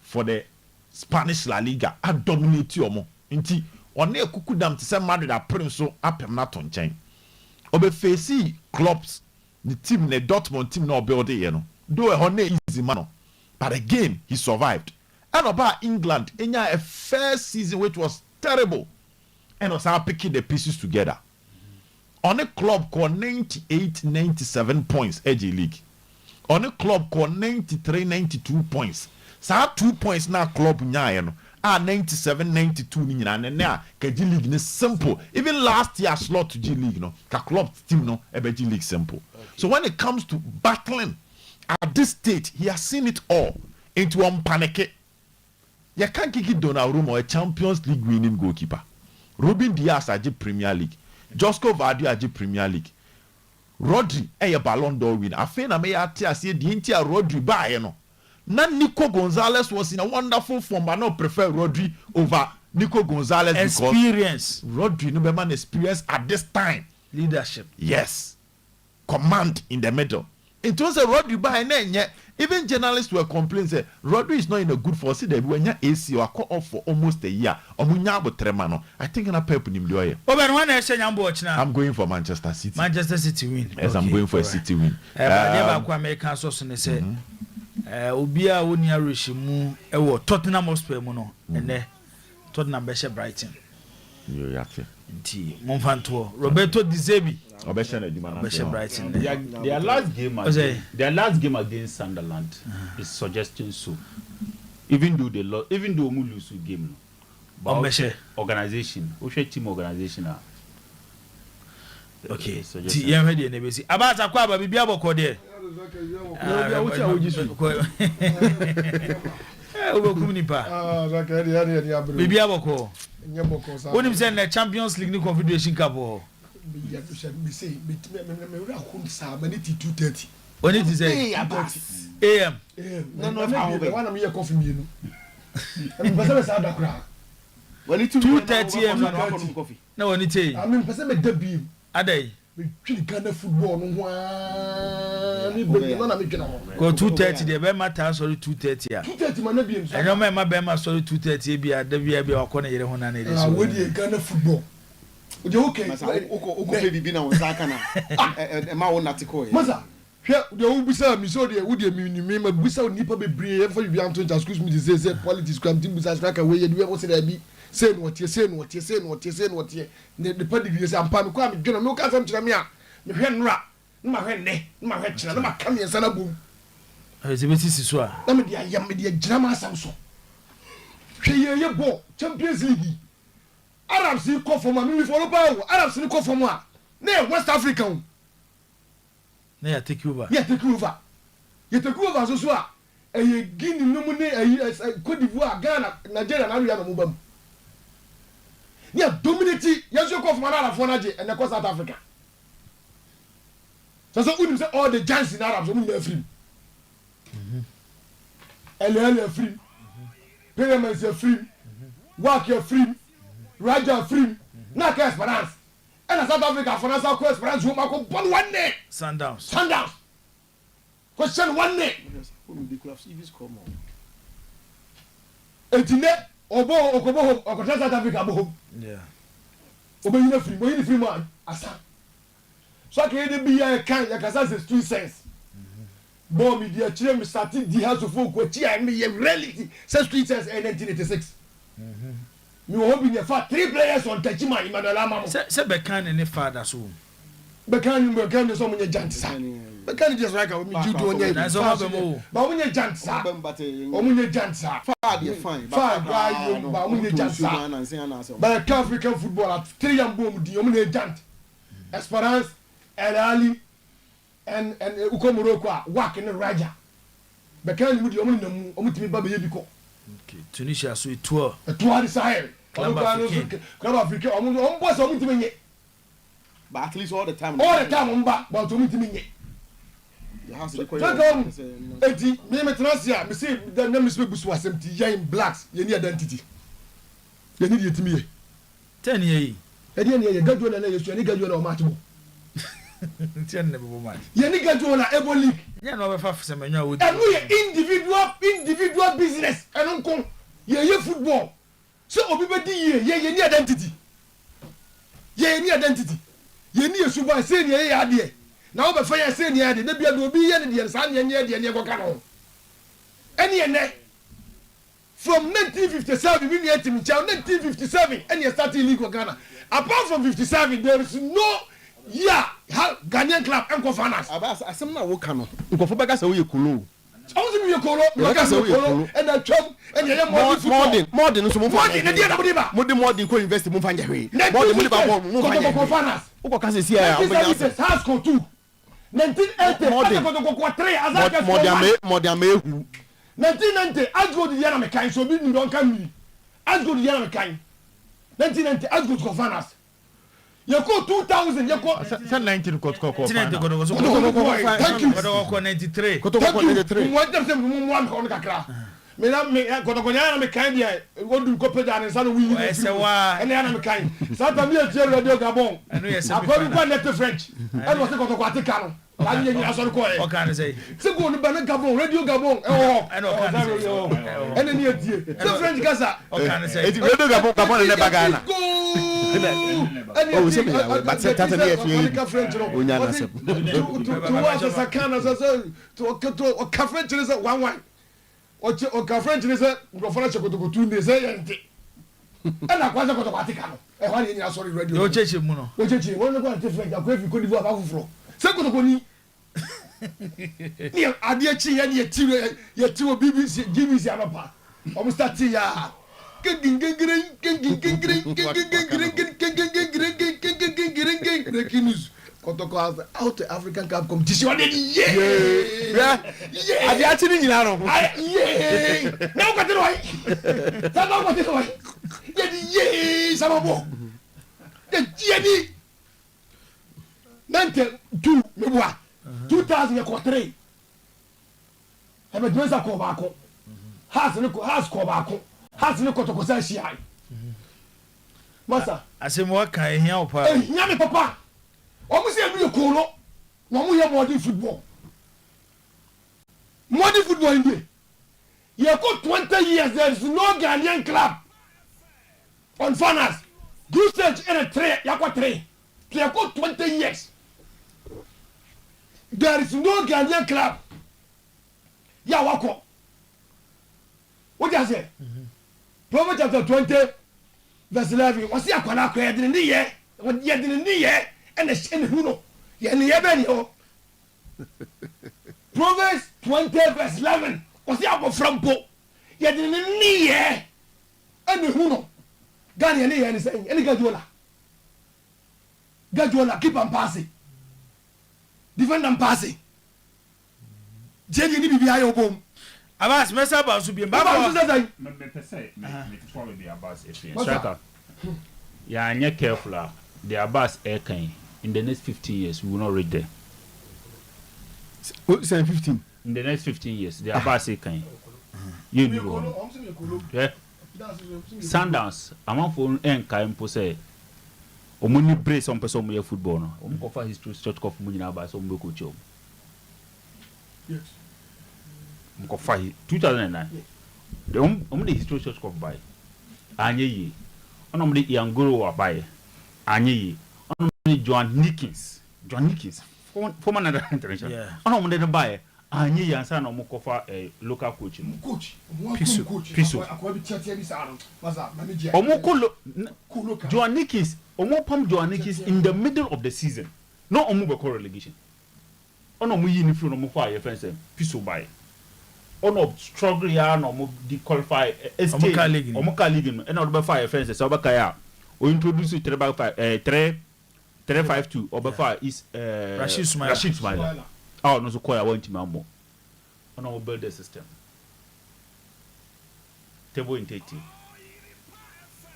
for the Spanish La Liga and dominate your mo inti on a kukudam to send Madrid a prince so apem not on chain obe face clubs the team the Dortmund team no build it, you know, do a honey easy man but again he survived. And about England in a first season which was terrible and was picking the pieces together on a club called 98-97 points edgy league on a club called 93-92 points so 2 points now club nya no 97-92 ni nyina na ka G League is simple. Even last year slot to G League no ka club team no e be G League simple. Okay. So when it comes to battling at this stage he has seen it all into one panic. You can't kick it Donnarumma, a Champions League winning goalkeeper. Ruben Dias aje Premier League. Josko Vardy aje Premier League. Rodri a Ballon d'Or winner. Afen na me ya te ase di ntia Rodri ba ye no. Na Nico Gonzalez was in a wonderful form, but I prefer Rodri over Nico Gonzalez experience. Because Rodri no be man experience at this time. Leadership. Yes. Command in the middle. It was a Rodri by and even journalists were complaining say Rodri is not in a good form. See that when you AC or call off for almost a year. I think in a pep in the I'm going for Manchester City. Manchester City win. Yes, okay, I'm going for a City win. American sauce and say Obia Unia Rishimu ewo Tottenham Hotspur mu no ene Tottenham be Brighton. Yo yake. Nti Monfanto Roberto Di Zerbi Obesha Brighton. Their last game against Sunderland is suggesting so. Even though they lost, even though we lose the game, but organization, team organization. Okay. Ti yem hede na besi. Aba ta kwa aba bibia boko de. Bibia boko. Onim say na Champions League ni Confederation Cup ho. When it is AM. No, one of me coffee me. I'm person say that crowd. When it 2:30 AM coffee. No when it I mean person me debut. Adai. Me twin Ghana football no one. Me be no na me twina ho. Go 2:30 dey be matter sorry 2:30 ah. 2:30 man na bi em. Enyo ma be ma sorry 2:30 bi a da bi akọ na yere ho na na dey so. We dey Ghana football. Oje okay. Oko bibi na won saka na. Ma won natiko. Masa hwe de wo bisa mi so de wo de mi ma bisa nipa bebre e fa bi anto excuse me say politics crime team bisa strike we ye de we say bi say no tie ne de pedigree say ampa me kwa me dwena me ka sam kire me a me hwe nra ma hwe ne ma hwe kire na ma kam ye sana bom ze beti siso a na me de ayam me de gira ma sam so hwe ye bo Champions League Arabs ko for ma me follow pa Arabs ko for mo a na West African na ya take over so a e Guinea no mu ne Cote d'Ivoire Ghana Nigeria na ria no mu bam ya dominate yaso ko from Arab for naje and ko South Africa so unim say all the giants in Arabs mu na free ele free pyramids are free work are free Raja free na ka Esperance and South Africa for South Esperance who ma ko bon one day Sundowns question one day etine obo okobo okota South Africa bo yeah obo yin free man asa so ka dey be ya kan ya kasa say 2 cents bo mi dia chire mi starting di house of ko chi I me reality say 3 cents in 1986 mi wo bi ne fa 3 players on Tachima Emmanuel Amamo se bekan ne father so bekan so munye jantsa bekan just like we judo onye na so ba mo ba munye jantsa o munye jantsa fa dey fine ba munye jantsa ba African football at 3 am bom di o munye jant Esperance El Ali and Ukomoro kwa work in Raja bekan mu di o munye o mutimi ba be yebiko okay Tunisia so tour the Sahel Club Africa o mbo so mutimi nye but at least all the time mba but o mutimi nye eti me trasia me say the name is busu asempti yan blacks ye ni identity ye ni yetimi ye 10 ye e de ye gajo na yesu ni gajo na o match bo 10 ne bo match ye ni gajo na Ebo League ye na obefa semenyo wo enu ye individual business enu nko ye football so obi be di ye ni identity ye ni yesu boy say ni ye ade na obe fa ye say ni ade na bia do obi ye ne de san ye de ko ka no eni ene from 1957 we need team chow 1957 eni start league of Ghana apart from 57 there is no year Ghanaian club enko finance asem na wo ka no nkofo be ka say wo ye kolo awusi mi ye kolo mi ka say wo ye kolo and that chop and ye modern so mo fa modern na dia na bodiba mo de modern ko invest mo fa nje modern mo de ba mo fa nje finance wo ka say see ya mo ya has go 2 1980 modern 3 azaka modern me hu 1990 Asgo the yana mekan so bi ndon kan mi Asgo the yana mekan 1990 Asgo go finals yeko 2000 yeko 19 kotoko thank you kotoko 93 kotoko 93 mo dem se mo am ko kakra me na me kotoko yana mekan dia wodu ko peda ne sa no wi ese wa ene yana mekan sa ta mi e tie radio Gabon akwa ko net French e mo se kotoko atika no wani yɛ asɔre kɔ yɛ ɔkan sɛ sɛ go ne ba ne Gabon radio Gabon ɛwɔ ɛna ɔkan sɛ ɛna ni etie sɛ French kasa ɔkan sɛ eti radio Gabon ne ba Ghana oh sɛ me but sɛ tata ne yɛ French no onya na sɛ to wa sɛ kana sɛ to ka French ne sɛ wan o ka French ne sɛ ngofana sɛ kotokotu ne sɛ yɛ nte ɛna kwa sɛ kotoko atika no ɛhɔ ne yɛ asɔre radio o cheche mu no o cheche won ne kwa te French akwa fi Côte d'Ivoire ba foforo sɛ kotoko ni ni adeɛ kyi yɛ ne yɛti wɔ BBC anɔpa ɔmo start ya kotoko out African Cup competition ɔde ni adeɛ akyi ne nyinaa no na wokɔte no wae sa na wokɔte no wae yɛde sama bɔ yɛni 92 meboa 2000 yɛkɔ 3 ɛbɛdwuma sa kɔ baako has kɔ baako has ne kɔtɔkɔ sa ahyia masa asɛm waka ɛhia wo paa ɛhia me papa ɔmo sɛ ɛnu yɛ koolo na ɔmo yɛ modern football ndie yɛkɔ 20 years there is no Ghanaian club on finals group stage in a 3 yɛkɔ 3 yɛkɔ 20 years there is no Ghanaian club ya wako what you say Proverbs chapter 20 verse 11 wasi akwala akwa yedin ni ye and the shin who no ye ni ye be ni o Proverbs 20 verse 11 wasi abofra mpo yedin ni ye and who no Ghana ni ye ni say any Gajola keep on passing defend and passing jeli ni bibi ayo bom abas mesa ba so bi baba so say me pese me before we be abas striker ya anya careful the abas air kan in the next 15 years we will not reach there. Say 15 in the next 15 years the abas air kan you know yeah Sundowns amanfo enka mpo say omuni brace on person mo football no om ko fa history short cup mo nyina ba so mo coach om yes mo ko fa 2009 the om the history short cup by anye yi ono mo the Iangoro wa by anye yi ono mo John Nickens former Nigerian international ono mo the by anye yi ansa na mo ko fa local coach mo piso akwa bi tiatia bi sa no masa manager omo ko John Nickens omo pam John Nickens in the middle of the season no omo be relegation ono mo yi ni fro no mo fa ye fence piso by ono struggle ya no mo di qualify omo ka league no e na do be fa ye fence so be ka ya o introduce 352 o be fa is Rashid Smaila oh no so call ya want me ambo ono mo build the system table integrity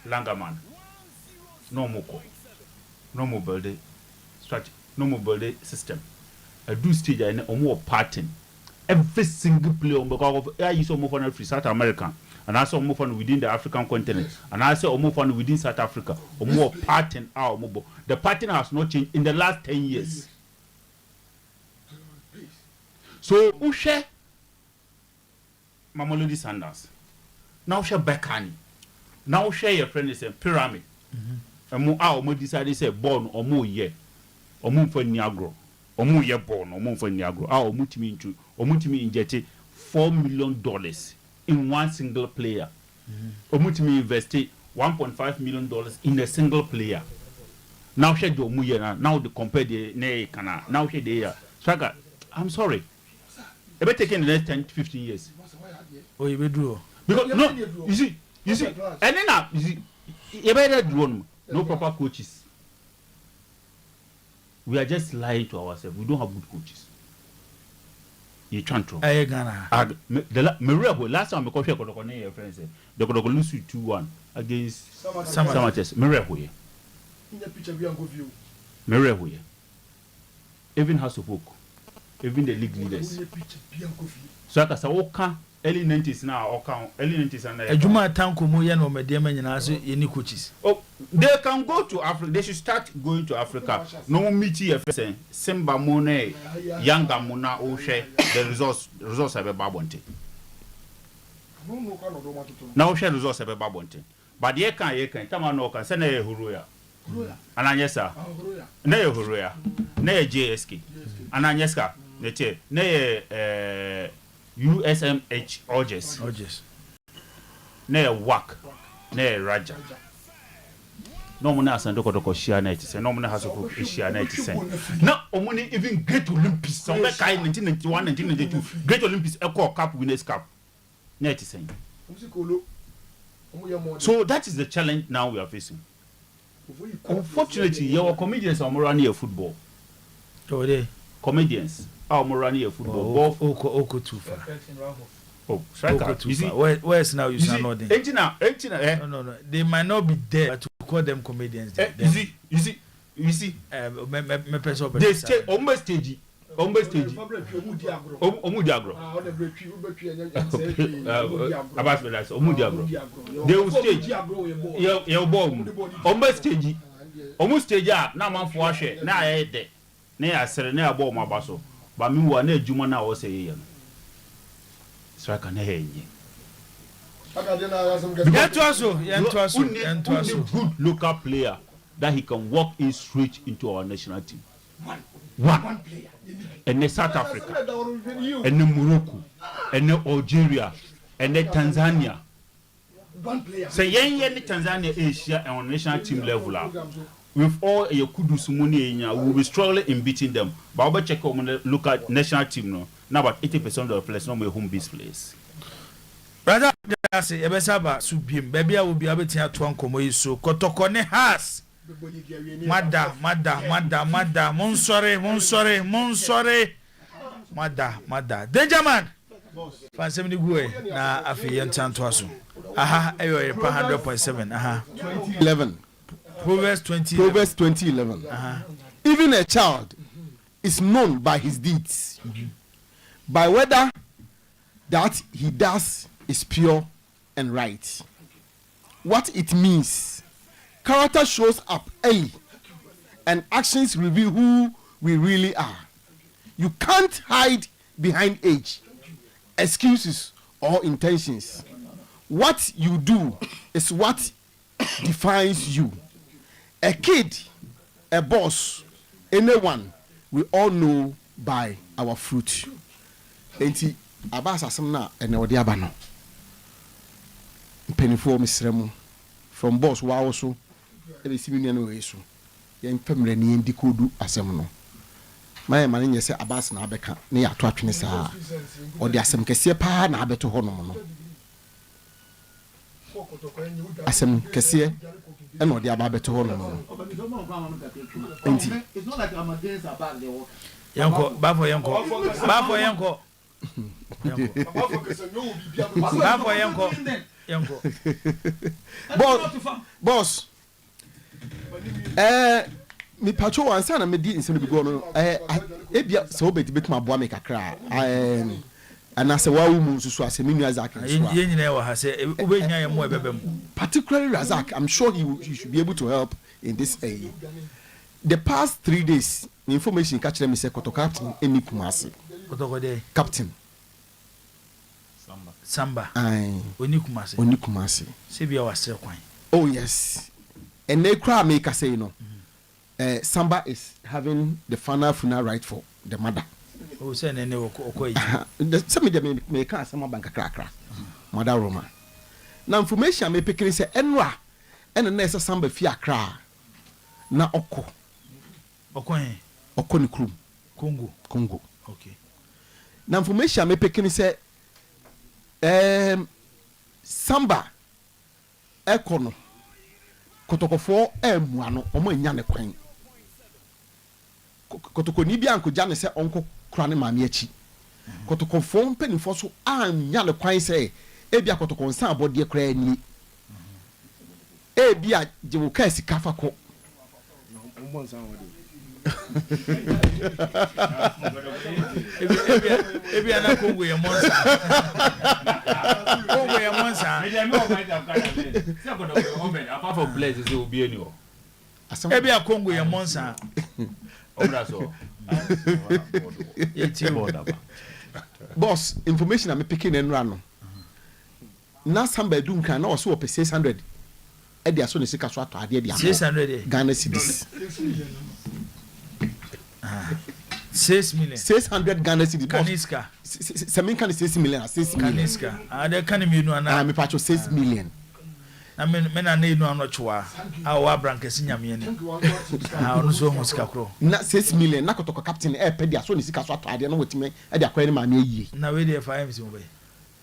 Langerman no more build strategy, no more build system. A do stage and more pattern. Every single player because of I use more fun free South America and I saw more fun within the African continent and I saw more fun within South Africa or more pattern our mobile. The pattern has not changed in the last 10 years. So Ushe Mamelodi Sundowns. Now Ushe Bekani. Now Ushe your friend is a pyramid. Emu a omo decide say born omo ye omo mfa ni agro omo ye born omo mfa ni agro a omo timi inject $4 million in one single player omo timi invest $1.5 million in a single player now she do omo ye now the compare the na kana now she dey striker I'm sorry e be taking the next 10 to 15 years oh you be do because no you see and then now you see you better do no proper coaches. We are just lying to ourselves. We don't have good coaches. You chantro. Aye Ghana. The last time because your friends the Kodoko lose 2-1 against Samates. Mirehuye. In the picture we are go view. Mirehuye. Even House of Poku. Even the league leaders. So I say Oka early 90s now Oka early 90s and Ejuma tanko mo ye no mediama nyina so ye ni coaches. Oh, they can go to Africa. They should start going to Africa. No meet here person. Simba Mone, Yanga Mona Oshe, the results have a babonte. Now share results have a babonte. But ye can tama no can send a huruya. Ananyesa. Ne huruya. Ne JSK. Ananyeska. Ne USMH Orges. Ne WAC. Ne Raja. No one has and Doko share 90. No one has a share 90. Now, Omuni even Great Olympics. Somewhere kind 1991, 1992. Great Olympics Echo Cup Winners' Cup. 90. So that is the challenge now we are facing. Unfortunately, your comedians are more running football. Comedians are more running football. Oko too far. Oh, striker. You see, where's now you see nothing. No. They might not be there, but to call them comedians. You see. They stay almost stage. Omudiagro. About that, Omudiagro. They will stage. Your bomb. Almost stage. Almost stage. Now man for share. Now I there. Now I said now bomb my basso. But me one day Juma now was say. So I can hear you. Good local player that he can walk in straight into our national team. One player. And the South Africa, and the Morocco, and the Algeria, and the Tanzania. One player. So yen Tanzania Asia and on national team level. With all your kudus money, we will be struggling in beating them. But I'll check on look at national team now. Now about 80% of the players no my home base players. Brother, that's it. Ebesaba subim. Baby, I will be able to have to uncommon so. Kotokone has. Mada. Monsore. Mada. Dangerman. Fansem ni guwe na afi yentan to aso. Aha, Oyerepa 100.7. Aha. 2011. Proverbs 2011. Even a child is known by his deeds, by whether that he does is pure and right. What it means, character shows up early, and actions reveal who we really are. You can't hide behind age, excuses, or intentions. What you do is what defines you. A kid, a boss, anyone, we all know by our fruit. Enti abasa samna ene odi abano. Penifo misremu from boss wa also e be simi no we so. Ye mpemre ne ndi kodu asem no. My man nye se abasa na abeka ne ya to atwene saa. Odi asem kese pa na abeto ho no no. Asem kese and what the about to hold on. It's not like I'm against about the work. Yanko. Boss. Me patrol one son and me did instead of going. Ebia so bit my boy make a cry. And as a woman, so I say, Razak, particularly Razak, I'm sure he should be able to help in this area. The past 3 days, the information catch them is a Koto captain, Emi Kumasi. Captain Samba. Onikumasi. Sibia was still quite. Oh, yes. And they cry make us say, Samba is having the final right for the mother. Oh, send any some of them may can't some bank cracker. Mother Roma. Now, information may pick say, Enra, and the next Samba Fia cra. Na Oko. Okoni Krum. Congo. Okay. Now, information may pick say, Samba Ekono Kotoko Mwano, Omo Yane Queen. Kotoko Nibianko Jane say Uncle. Krane mami echi kotokofo mpanimfo so anya le kwan sɛ ebi akotoko nsa abɔdeɛ koraa ni ebi a gyewo ka sika fa ko ebi ana kongo ye monsa kongo ye monsa apart from players is obi any o ebi a kongo ye monsa obra so boss information am picking and run na samba du nkan na so 600 e dia so ne sika so ato ade dia 600 Ghana cedis 6 million 600 Ghana cedis kaniska semin kan 6 million 6 million kaniska ade kan mi nu ana me pacho 6 million na me na nu ano chwa a wa brankesi nyame ni ono so ho sika kro na 6 million na kotoko captain e pe dia so ne sika so ato ade na wotime e dia kwa ni ma me yi na we dey 5 mo be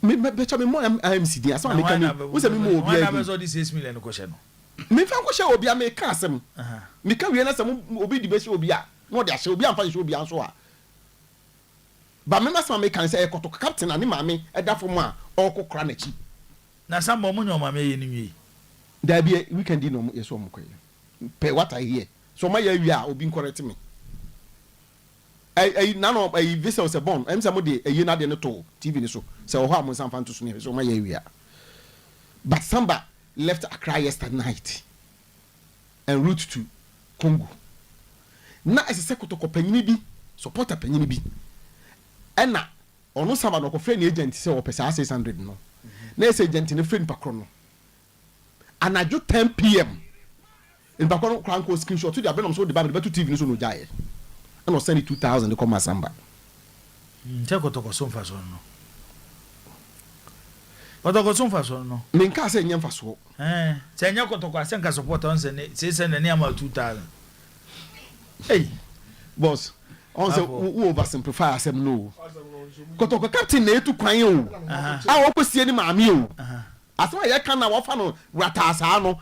me becha me mo IMCD aso me kan wo se me mo obi na be so di 6 million ko she no me fa ko she obi a me ka asem me ka wie na sem obi di be she obi a no de ahye obi amfa she obi anso a ba me masama me kan say e kotoko captain ani ma me e da fo mo a okokra na chi na samba mo nyoma me ye ni wi da bi weekend no yeso mo koy pe what I hear so ma ya wi a obi correct me ai na no ai visa se bon em se mo de ai na de no to TV ni so se o ho am san fan to so ne so ma ya wi a but Samba left Accra yesterday night en route to Congo na ese kotoko panyini bi supporter panyini bi ena ono Samba no ko friend agent se o pesa 600 no na ese agent ne friend pakro no anajo 10 p.m. in pakro cranko screenshot to the abenom so the band betu TV ni so no jaye and send 2000 to come Samba nte kotoko so mfa so no kotoko so mfa so no me nka se nyem fa so se nya kotoko asenka support on se ne ne ama 2000 hey boss on se we over simplify asem no kotoko captain na etu kwan o a wo kosie ni maami o asema ye kan na wo fa no rata asa no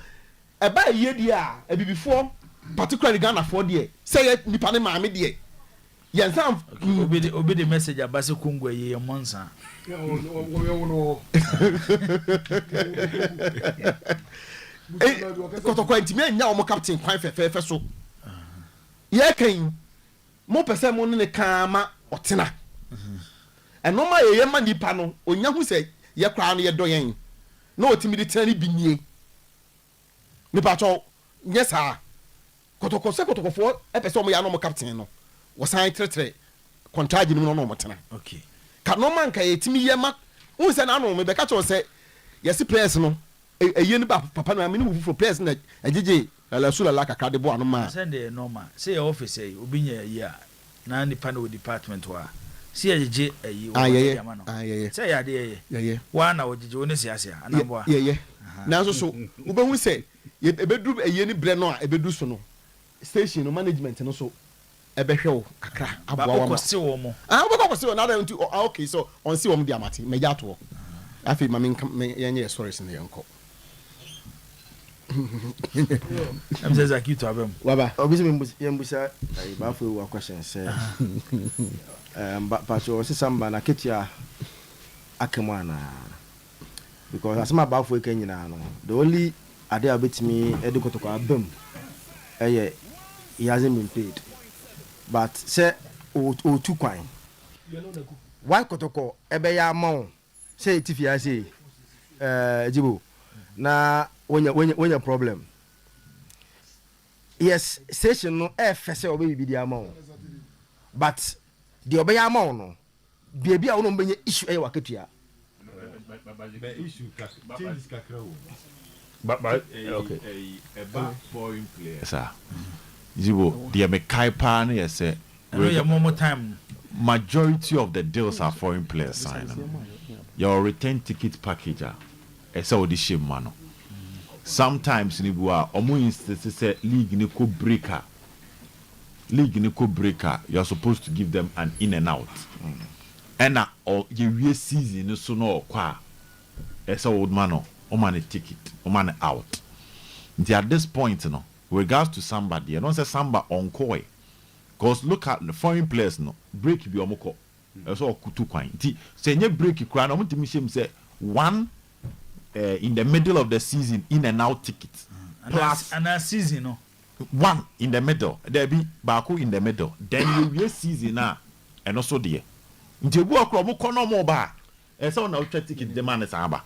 e ba ye di a e bibifo particularly Ghana for there say ye nipa ne maami there ye nsan obi the message abase Congo ye monsa kotoko ntimi anya o mo captain kwan fefe so ye kan mo pese mo ne kan ma otena eno ma ye ma nipa no onya hu se ye kwa no ye do yen na otimi de tani binie nipa cho nyesa kotoko se kotoko fo e pese mo ya no mo captain no wo san tretre contract ni no mo tena okay ka no man ka yetimi ye ma hu se na no me be ka cho se yes players no eye ni ba papa no amini wo players na ejeje la sula la kakra de bo anu ma send the normal say your office say obi nya yi a na nipa no department wa see ejeje yi wo say ya de ye wa na ojeje oni siasia anabo a ye na so wo be hu se ebedu eye ni bre no a ebedu so no station no management no so ebehwe wo kakra aboa wa ma se wo mo wo se wo na dey okay so on see wo mo di amati me ja to afi ma me yenye stories ne yanko I'm just like you to abem baba obisi yembusa ba for a question say but so Samba na ketia akemana because asema ba for ken nyina no the only ade abetimi edukotoko abem he hasn't been paid but say o two kwan why kotoko ebe ya amount say tifia say jibo na when your problem yes station no say obe bi di amount but the obe ya amount no bia a wono benye issue waketua issue change kakra wo but okay a back foreign player sir jibo the mekai pa na say more time majority of the deals are foreign players sign your return ticket package esa odi shame no sometimes ni bua omo instance say league ni ko breaker you are supposed to give them an in and out and you season so no kwa esa old man o man a ticket o man out at this point no regards to somebody I don't say Samba on coy because look at the foreign players no break bi omoko so kutu kwan nti se nye break kura na omtimi shem say one in the middle of the season in and out ticket plus and season no one in the middle there be baako in the middle then you season na and also there nti ebu akro mo kono mo ba so na utwa ticket de man sa aba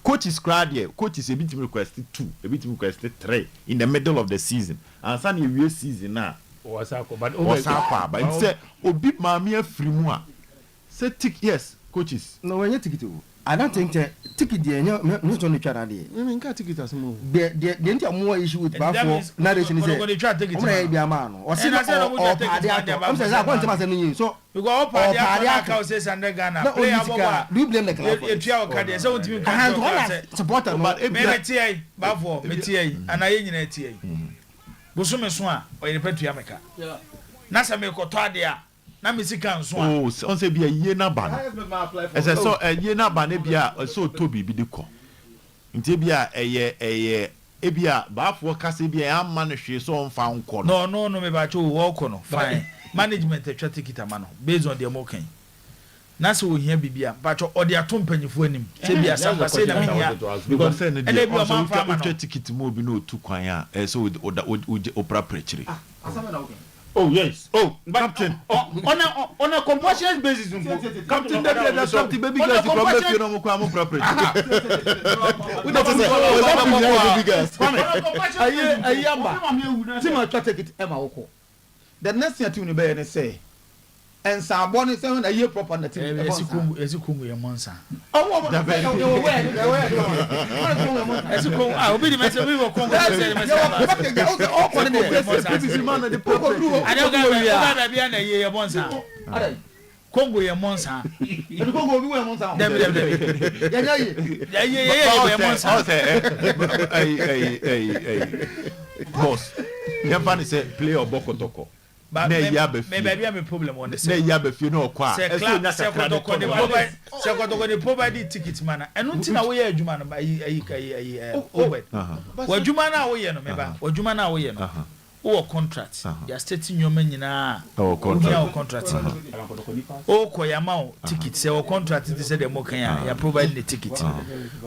coaches crowd here coaches a bit request 2 a bit request 3 in the middle of the season and san you season na wasako but say obi maami afiri mu a say tick yes coaches no when you ticket I don't think ticket there no to try that there me nka ticket asemo the enti more issue with before narration is go try ticket o be man o say o party am say I want to say no so because o party account say Sunday Ghana play aboba do you blame the club you try o card say what me can supporter no me tie before me tie and I nyina tie boso so a Oyerepa tu America na sa me koto ade a na me sika nso a on say bia ye na ba no ese so ye na ba na bia so tobi bi de ko nti bia eye bia baafo kase bia amma no hwe so on fa nko no me ba cho wo ko no fine management atwa ticket ama no based on the mo kan na so ohia bibia ba cho ode ato mpanyifo anim se bia samba se na mehia because say na dey atwa ticket mo bi no otu kwan a so opera prechiri oh yes captain on a compassionate basis captain that something baby girls from make you no mo kwa mo property we don't say baby girls ayamba team atwa ticket e ma woko the next thing you be na say and sabon say na ye proper na team esikungu ye monsa esikungu obi di message we were kongo say message all for the BBC man the proper ada bia na ye monsa kongo ye monsa kongo obi we monsa dem ye monsa boss yamba say play or bokotoko but maybe I'm a problem on this. Na yabe fi no kwa. Se kotoko de provide ticket man. Enu nti na wo ye adwuma no ayi Obed. Wo adwuma na wo ye no meba. Wo adwuma na wo ye no. Wo contract. Ya state nyoma nyina. Wo contract. O koyama o ticket se wo contract ti se de mo kan ya provide the ticket.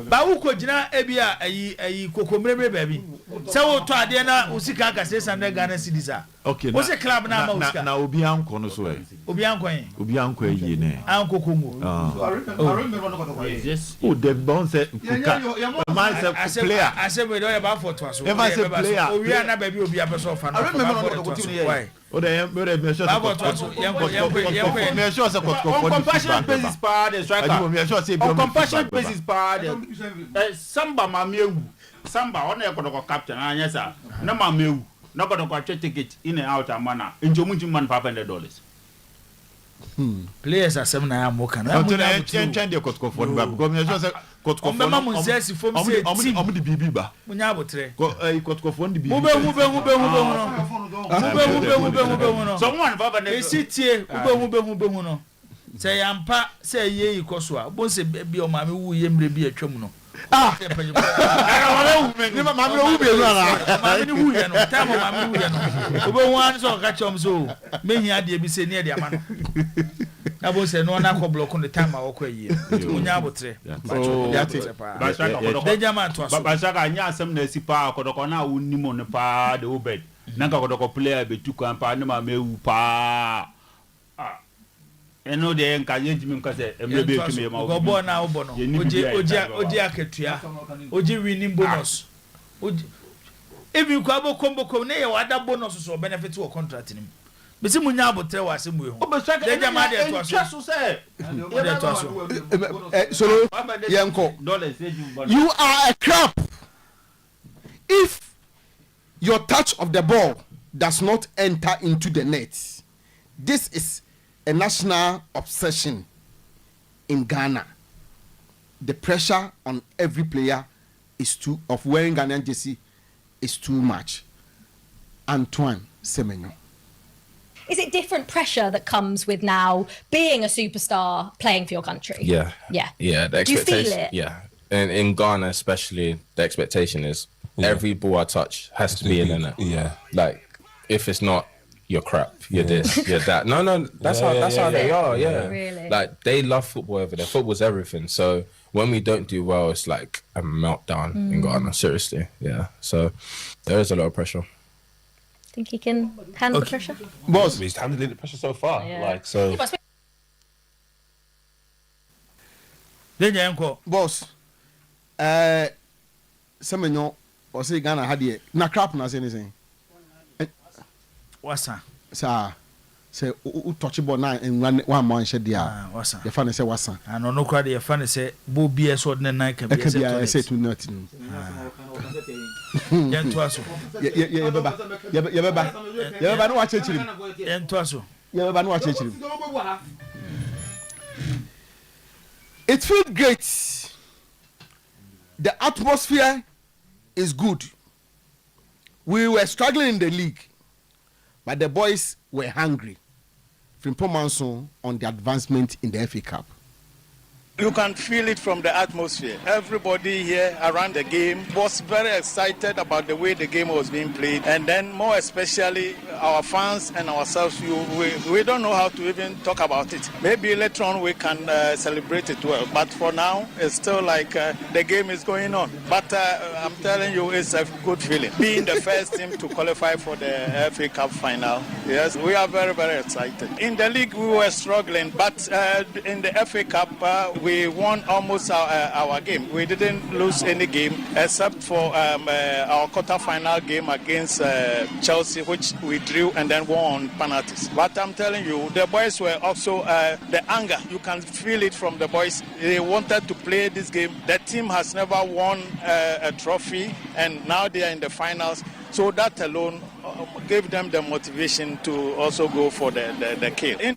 Ba wo ko gina ebia ayi kokomremre ba bi. Se wo to ade na usika aka 600 Ghana cedis a. Okay. What's the club now? Na obi anko no so e. Obi anko yin. Obi anko yi ne. Anko Kongo. I remember no yes. Oh, the bon say player. I say we don't about for to so. If I say player. We are na baby obi abeso fan. I remember no go to you. Why? Oh, the me sure. Me sure say on compassion basis pa the striker. Me sure say on compassion basis pa the samba ma mewu. Samba on e ko captain anya sa. Na ma mewu. Not going to catch ticket in and out of mana. In Jomunji man $500. Players are 7 I am working. I'm to change the Kotko for because me just Kotko for Mama says if from say team the bibi ba. Munyabo tre. Kotko for the bibi. Mube. Someone they sit here mube no. Say ampa say ye ikoso a. Bon say be o ma me wu ye mre bi atwam no. Mami no be no mami ni huye no time mami huye no obo wan so ka chom so me hia de bi se ne de ama no na bo se no na ko block no time awokọ yi unya abotre ba jama to so ba saka anya asem na si pa kodoko na wonimo ne pa de Obed na ka kodoko player betu kan pa ne ma mewu pa eno de nka yejimi nka se emrebe etumi ma go bo na obo no oji akatua oji winning bonus oji ebi ko abo kombo ne ye wada bonus so benefit wo contract nim bisi munya abotre wa se mu ehu de jama de to so say solo yenko you are a crap if your touch of the ball does not enter into the net. This is a national obsession in Ghana. The pressure on every player is of wearing Ghanaian jersey is too much. Antoine Semenyo. Is it different pressure that comes with now being a superstar playing for your country? Yeah. The expectation. Do you feel it? Yeah, and in Ghana especially, the expectation is every ball I touch has to be in the net. Yeah. Like if it's not, you're crap, you're this, you're that. No, that's how they are. Yeah, Really? like they love football over there. Football's everything. So when we don't do well, it's like a meltdown in Ghana. Seriously, yeah. So there is a lot of pressure. Think he can handle the pressure? Boss, he's handling the pressure so far. Yeah. Like so. Boss, Semenyo or say Ghana had it. Na crap na say anything. What's that? Sir, say untouchable na in one man shed there. What's that? The fan say what's that? And no crowd the fan say bo BS ordinary night can be said to nothing. Yen to aso. Yeah, baba no watch it. Yen to aso. Yeah, baba no watch it. It feels great. The atmosphere is good. We were struggling in the league, but the boys were hungry. Frimpong on the advancement in the FA Cup. You can feel it from the atmosphere. Everybody here around the game was very excited about the way the game was being played. And then more especially our fans and ourselves, we don't know how to even talk about it. Maybe later on we can celebrate it well. But for now, it's still like the game is going on. But I'm telling you, it's a good feeling. Being the first team to qualify for the FA Cup final, yes, we are very, very excited. In the league, we were struggling. But in the FA Cup, we won almost our game. We didn't lose any game except for our quarter-final game against Chelsea, which we drew and then won penalties. But I'm telling you, the boys were also the anger. You can feel it from the boys. They wanted to play this game. The team has never won a trophy, and now they are in the finals. So that alone gave them the motivation to also go for the kill.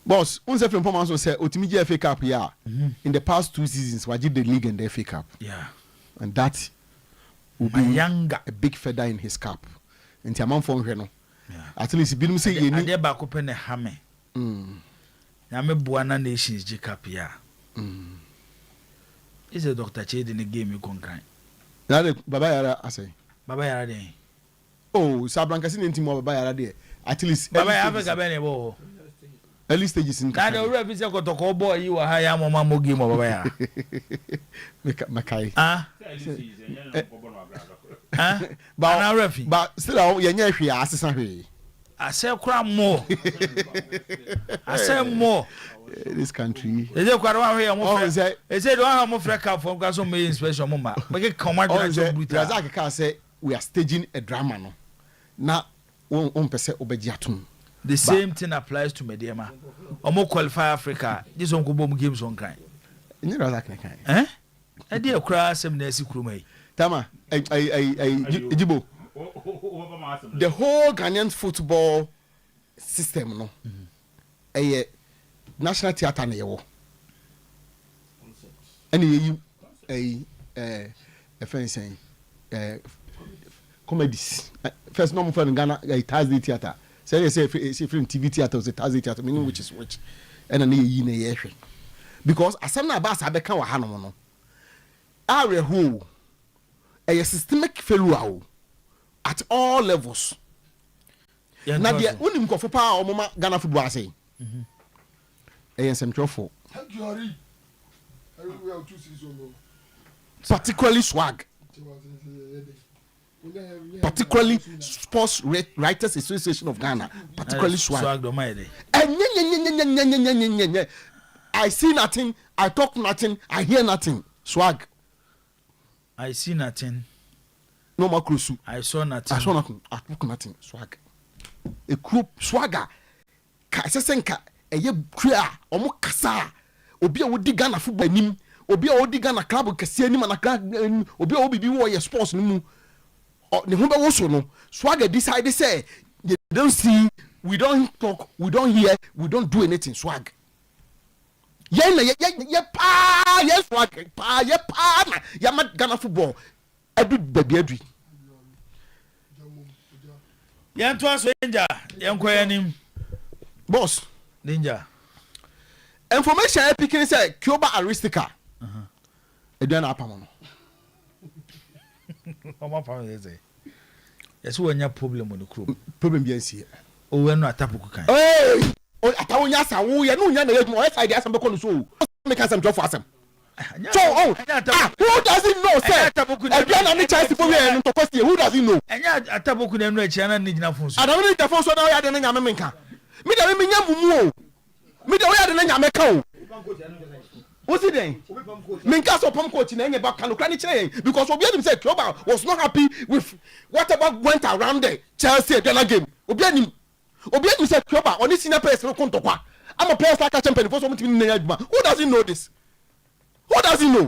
Boss, unse from Pomanso said Otimiji FA Cup, yeah. In the past 2 seasons, we did the league and the FA Cup. Yeah. And that will be a big feather in his cap. And Tiaman Fonreno. At least Bilim say you need back open a hammer. Yame Buana Nations G Cup, yeah. Is a Dr. Chade in the game you can kind. Baba Yara, I say. Baba Yara day. Oh, Sabranca seen him Baba Yara day. At least Baba Yara early stages in Canada. Now the referee say ko boy you are high mama mo game Baba Yara. Makai. But still you nya hwe asesa hwe. I say kra more. I say more. This country. Is it quite one way mo say? Is it one mo free cup for because me inspection mo ma. Make command like brutal. Razak can say we are staging a drama no. Na on pese obeji atum. The same thing applies to Mediema. Omo qualify Africa. This one go bom games on kind. You know that kind. Eh? I did cry some nesi krumai. Tama, Ijibo. The whole Ghanaian football system, no. A national theatre na yewo. Any a friend saying comedies. First normal for Ghana a Thursday theatre. Say from TV theatre was a Thursday theatre, meaning which is which. And a year. Because as I'm not about Abeka or Hanomono, our who a systemic failure at all levels. Now, the only go for power or Mama Ghana football say. A central for particularly swag. Particularly Sports Writers Association of Ghana, particularly swag. I see nothing, I talk nothing, I hear nothing. Swag. I see nothing. No more cruise. I saw nothing. I saw nothing. I talk nothing. Swag. A group swagger. Kasenka, a ye clear, omo kasa. Obi a wodi Ghana football nim. Obi a wodi Ghana club kase nim na club. Obi a obi wo sports nim. The humble also no swagger decided say you don't see, we don't talk, we don't hear, we don't do anything. Swag. Yeah, swag, yeah, Ghana football. Every baby. Yan to us danger. Yan kwayanim. Boss. Danger. Information I picking say Cuba Aristica. Edana Apamono. Mama family say. Yes, we have problem with the crew. Problem be here. Oh, we're not Atapuku kind. Hey, oh, Atawonya sa wo ye no nya na ye mo side asem be kono so. Make am drop for asem. So, who doesn't know, sir? Again, I'm the chance to put here into question. Who doesn't know? And yet, Atapuku and Rachana need na phone. I don't need the phone so now I don't know Yamenka. Me the me nyamu. Me the way I don't know Yameka. What's it then? Minka so pom coach in any back can because Obianim said Kloba was not happy with whatever went around the Chelsea game. Obianim said Kloba on this senior place no kontokwa. I'm a player like a champion for something in the who doesn't know this? Who doesn't know?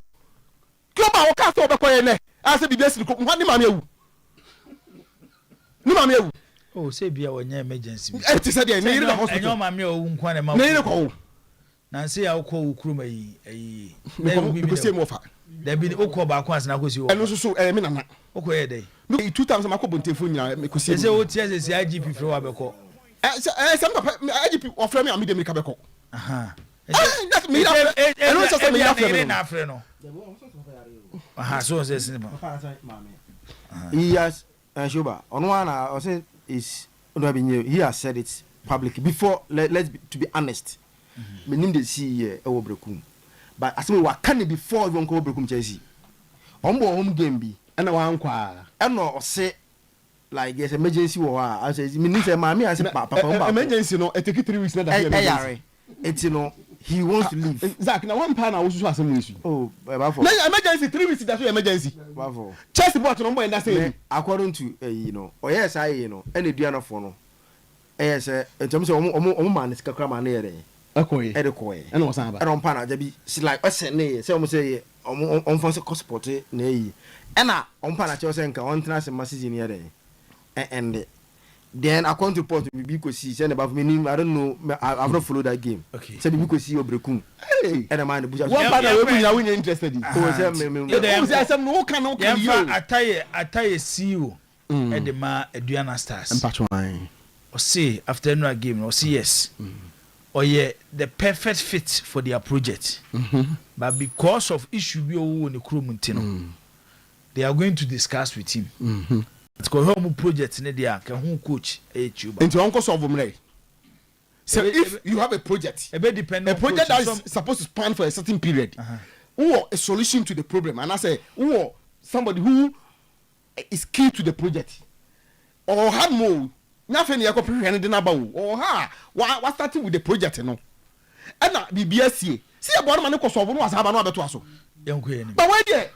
Kloba o cast over koyene. I said the best ko ni mama ewu. Oh, say be our emergency. It said there near the hospital. And your mammy o nkwane ma. Near the Nancy I call Ukruma a because same offer. There be Oko back once and I was you. And also so Mina. Okay, day. No, 2 times I'm a couple telephone. Because say what is IGP for Abeko. Some IGP offer me a medium Cabeko. Aha. That's me. And also say me after no. Aha, so says he has Shuba on one I say is he has said it publicly before. Let's to be honest. Meaning the see ewo brekum but as we were can before even go brekum Chelsea home game be and one kwa and no say like there's emergency war I say meaning say mama I say papa emergency no it take 3 weeks na that it's you know he wants to leave Zach na one pan na wo so asem issue oh emergency 3 weeks that's emergency Chelsea bought no boy that say according to you know yes I you know any duano for no yes in terms of man is kakra man here Akoy. Edekoy. And what's about? I don't pan at be. She's like, I said, nay, say, on fancy cosport, nay. And I on pan at your senka, on trans and masses in here. And then I come to port because she said about me. I don't know, I've not followed that game. Okay. So because see your brekum. Hey, and I mind the bush. One part of it, you're interested in. No cannot attire see you at the ma Adriana Stars. And patch wine. Or say after no game, or see yes. Or yeah, the perfect fit for their project. But because of issue we own the crew Montino, they are going to discuss with him. It's called home project in the can coach a tuber. Into Uncle Sovumre. So if you have a project, a project that is supposed to span for a certain period, or a solution to the problem, and I say, or somebody who is key to the project, or have more. Nothing you comprehend in about what starting with the project, you know. And now BBSC. See about man ko so was have no beto aso. But why there?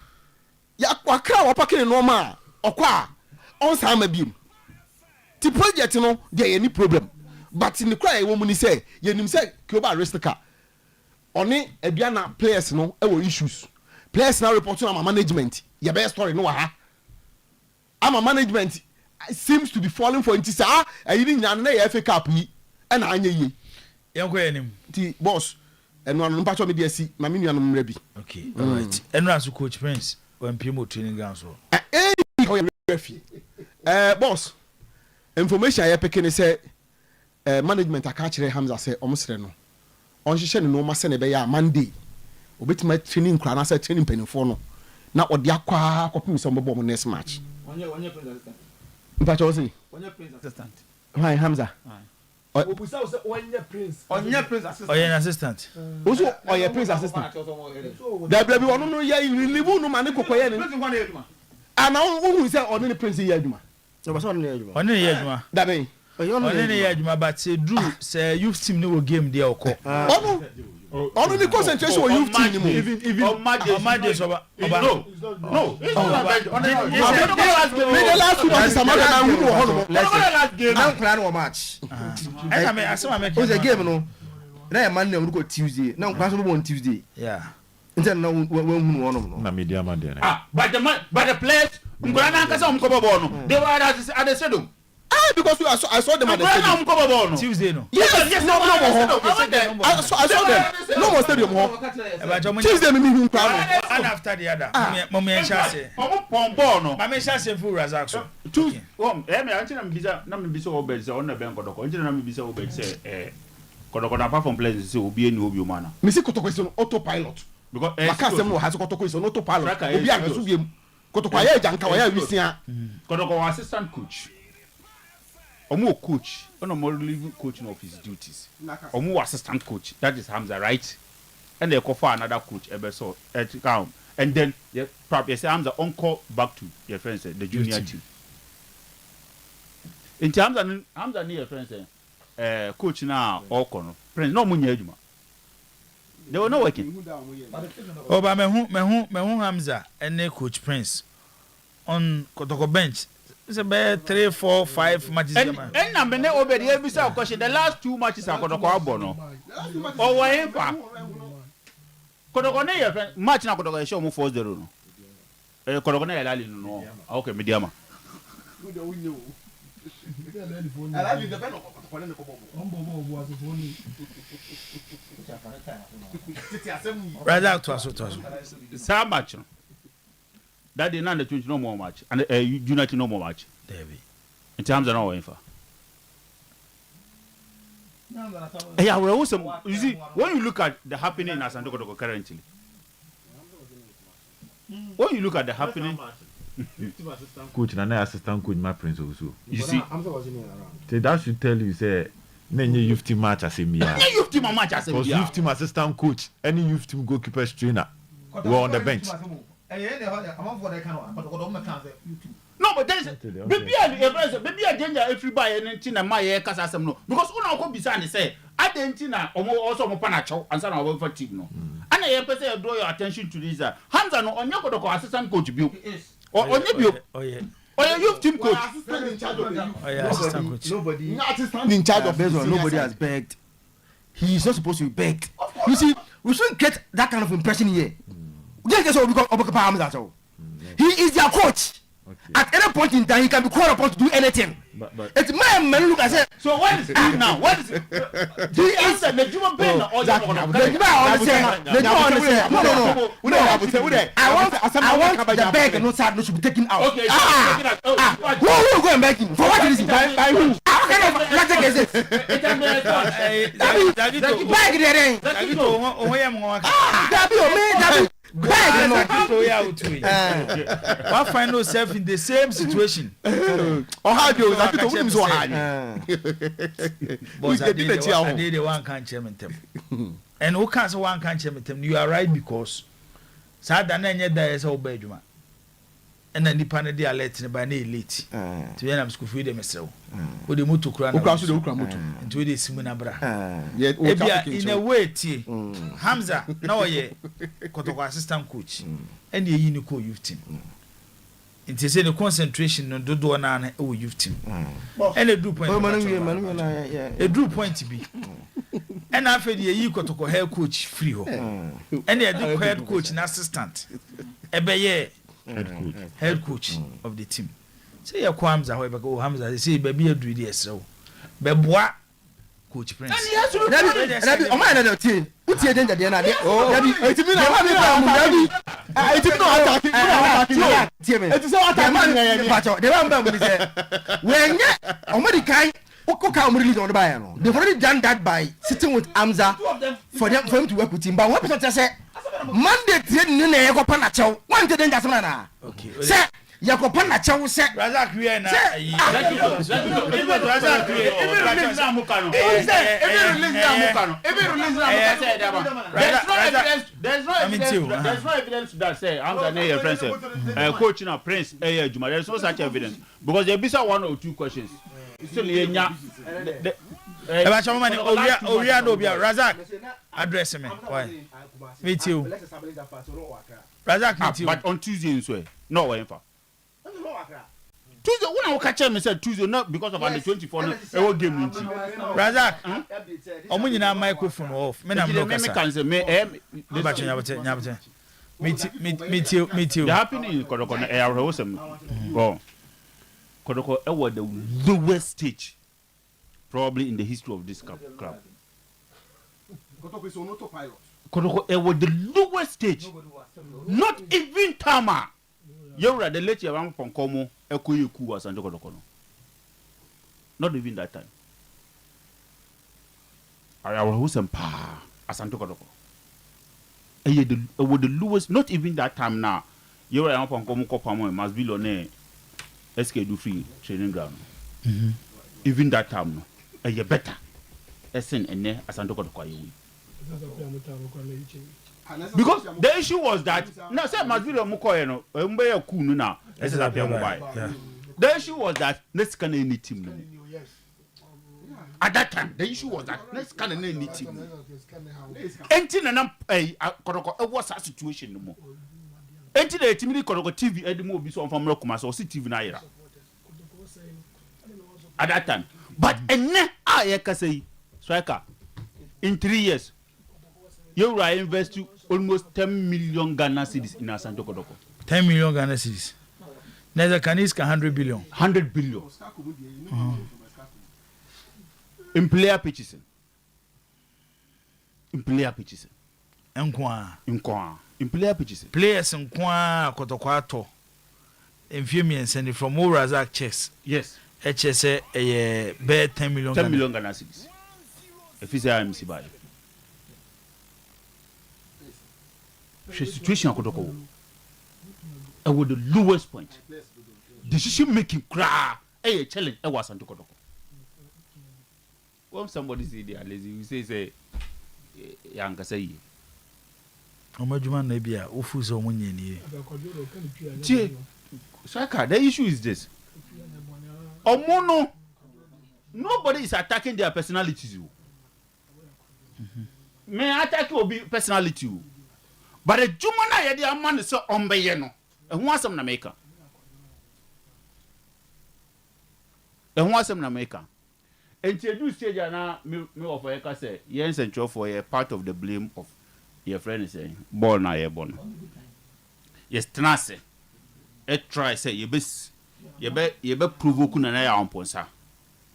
Ya kwakra wa pake no ma okwa on sama bim. The project no there any problem. But in the cry woman ni say, ye nim say Cuba Aristica. Oni aduana players no e wo issues. Players now reporting on management. Your best story no ha. I'm a management seems to be falling for intisa you didn't na FA Cup yi and anya yi yanko enim ti boss eno anu mpacho me dey si ma me nuanu mra bi okay all right eno aso coach Prince when PMO training ground so boss information I pick ni say management aka kire Hamza say omsre no on hihye no ma se ne be ya Monday obetima training kra na say training penifo no na odi akwa akopim so mbebo mo next match onye president Mpacho say onye prince assistant. Hi Hamza. Hi. Obusa say onye prince assistant. Onye assistant. Oso onye prince assistant. Da bla bi wono no ya livu no mane kokoye ni. Ana who say only prince ya aduma. No but only aduma. Only ya aduma. Da ben. Only ya aduma but say Drew say youth team no game there okọ. Ono ni concentration on youth team ni mo. Even on Monday so ba. No. The last one is Samara na who wo hono. Last game na plan o match. I mean asema make. O the game no. Na Monday we go Tuesday. Na class we on Tuesday. Yeah. Instead na we hunu hono no. Na media man there. But the players ngora na nkasa umkobo no. They were at the stadium. Because I saw them at the stadium. Tuesday no. Yes, no. I saw them. No more stadium. Tuesday me hu kwa no. And after the other. Mommy and Chase. Pombo no. Mama Chase full Razak so. Tuesday. Me anti na me bisa obed say on na ben kodoko. Anti na me bisa obed say kodoko na apart from players say obi eni obi o mana. Me say kodoko is on autopilot. Because makasem no has kodoko is on autopilot. Obi agaso biem. Kotoko ya janka wa ya wisia. Kotoko assistant coach. Omo coach, no more relieving coach of his duties. Omo assistant coach, that is Hamza, right? And they call for another coach, Ebeso, and then probably say Hamza on-call back to your friends, the junior team. In terms of Hamza near friends, coach now, or Kono, Prince, no Munyajuma. They were not working. Oh, but me Hamza and coach Prince on Kotoko bench. It's about 3, 4, 5 matches. And I'm going to obey the question. The last 2 matches are going to go Bono. Or whatever. Kotoko match na Kotoko show mo 4-0. Kotoko na yala no. Okay, mediama. Right out to us. Sa match. That day na the 20 no more match and United no more match. David. In terms of now info. Yeah, we also you see when you look at the happening in Asante Kotoko currently. When you look at the happening coach and assistant coach my prince also. You see so that should tell you say nenye youth team match as a mia. Youth team match as a mia. Youth team assistant coach, any youth team goalkeeper trainer were on the bench. No, but there's baby a danger everybody anything na my kasa asem no because una go bisa ne say adentina also mo panacho ansa na we for team no ana ye pese draw your attention to this Hamza no onye Kotoko assistant coach bio onye bio oh youth team coach assistant coach nobody assistant in charge of baseball nobody has begged. He is not supposed to be begged. You see, we shouldn't get that kind of impression here. Just get so because Hamza so he is their coach. Okay. At any point in time, he can be called upon to do anything. But it's my man look. I said. So what is it now? What is it? He answered the Juma Ben or the I want the bag and no side no should be taken out. Okay, who will go and beg him? For what reason? By who? How kind of logic is this? Bag there. Beg no. One find yourself in the same situation. Or how do you so hard? But I did the one can't chairman them. And who can't say one can't chairman them? You are right because Saturday there is all bedroom. And then the panel they are letting by any late. To be I'm school free them myself. With the motor crown. And to the Simona Bra. In a way, Hamza, now ye, Kotoko assistant coach, and the Unico youth team. It is a concentration on Dodo and youth team. And a drew point. A drew point to be. And after the year, Kotoko head coach free home. And the head coach and assistant. Ebeye. Head coach of the team. Say your Hamza, however, go Hamza. They say, baby, you do this so. Bebois, Coach Prince. And yes, oh my other team. What's your danger? Oh, they've already done that by sitting with Hamza for him to work with him. But what person say Monday didn't go panacho. One day that's man. Okay. Say you go panacho say Razak we na. There's no evidence that say Hamza near your friend say coach na Prince Juma. There's no such evidence because there be 1 or 2 questions. Still yenya Razak address me. Why? Meet you. Razak meet you. But on Tuesday in so no way for. Tuesday when I catch him said Tuesday not because of under 24 no game nti. Razak. Omo nyina microphone off. Me na me can say me meet you. The happening in Kotoko na awosem. Go. Kotoko was the lowest stage probably in the history of this club. Kotoko is on autopilot. Kotoko was the lowest stage. Not even Tama. You're the late around from Como, Ekoyeku was under Kotoko. Not even that time. I was some power as Kotoko. It was the lowest, not even that time now. You were up on Como must be on SK do free training ground. Even that time, no, you better. Essen and ne Asantoko Kwayi. Because the issue was that now say must be on Mukoyeno, Mbe Kunu now. This is a The issue was that let's can any team. At that time, the issue was that let's can any team. Entin and Koroko was a situation no more. Entin the team Koroko TV Edimo Bison from Rokumas or TV Naira. At that time. But enne I can say striker in 3 years you will invest almost 10 million Ghana cedis in Asante Kotoko. 10 million Ghana cedis. Neither Kaniska 100 billion. 100 billion. In player pitches. In player pitches. In player pitches. Players in Kwa Kotokwato. In few minutes and from Razak chess. Yes. HSA a bear 10 million. 10 million Ghana cedis. If it's a MC by. The situation Kotoko. And with the lowest point. Decision making cry. A challenge. I was Santo Kotoko. When somebody say they are lazy, we say Yanka say. Omajuma Nebia, Ufus or Munye. Saka, the issue is this. Omono, nobody is attacking their personalities. May attack will be personality. But a Jumana yadi man is so ombeyeno. And wants some Nameka. And wants some Nameka. And to do stage now, me of Eka say, yes, and for a part of the blame of your friend is saying, born I born. Yes, Tenase. Et try say, you best. You be provoke na ya amponsa.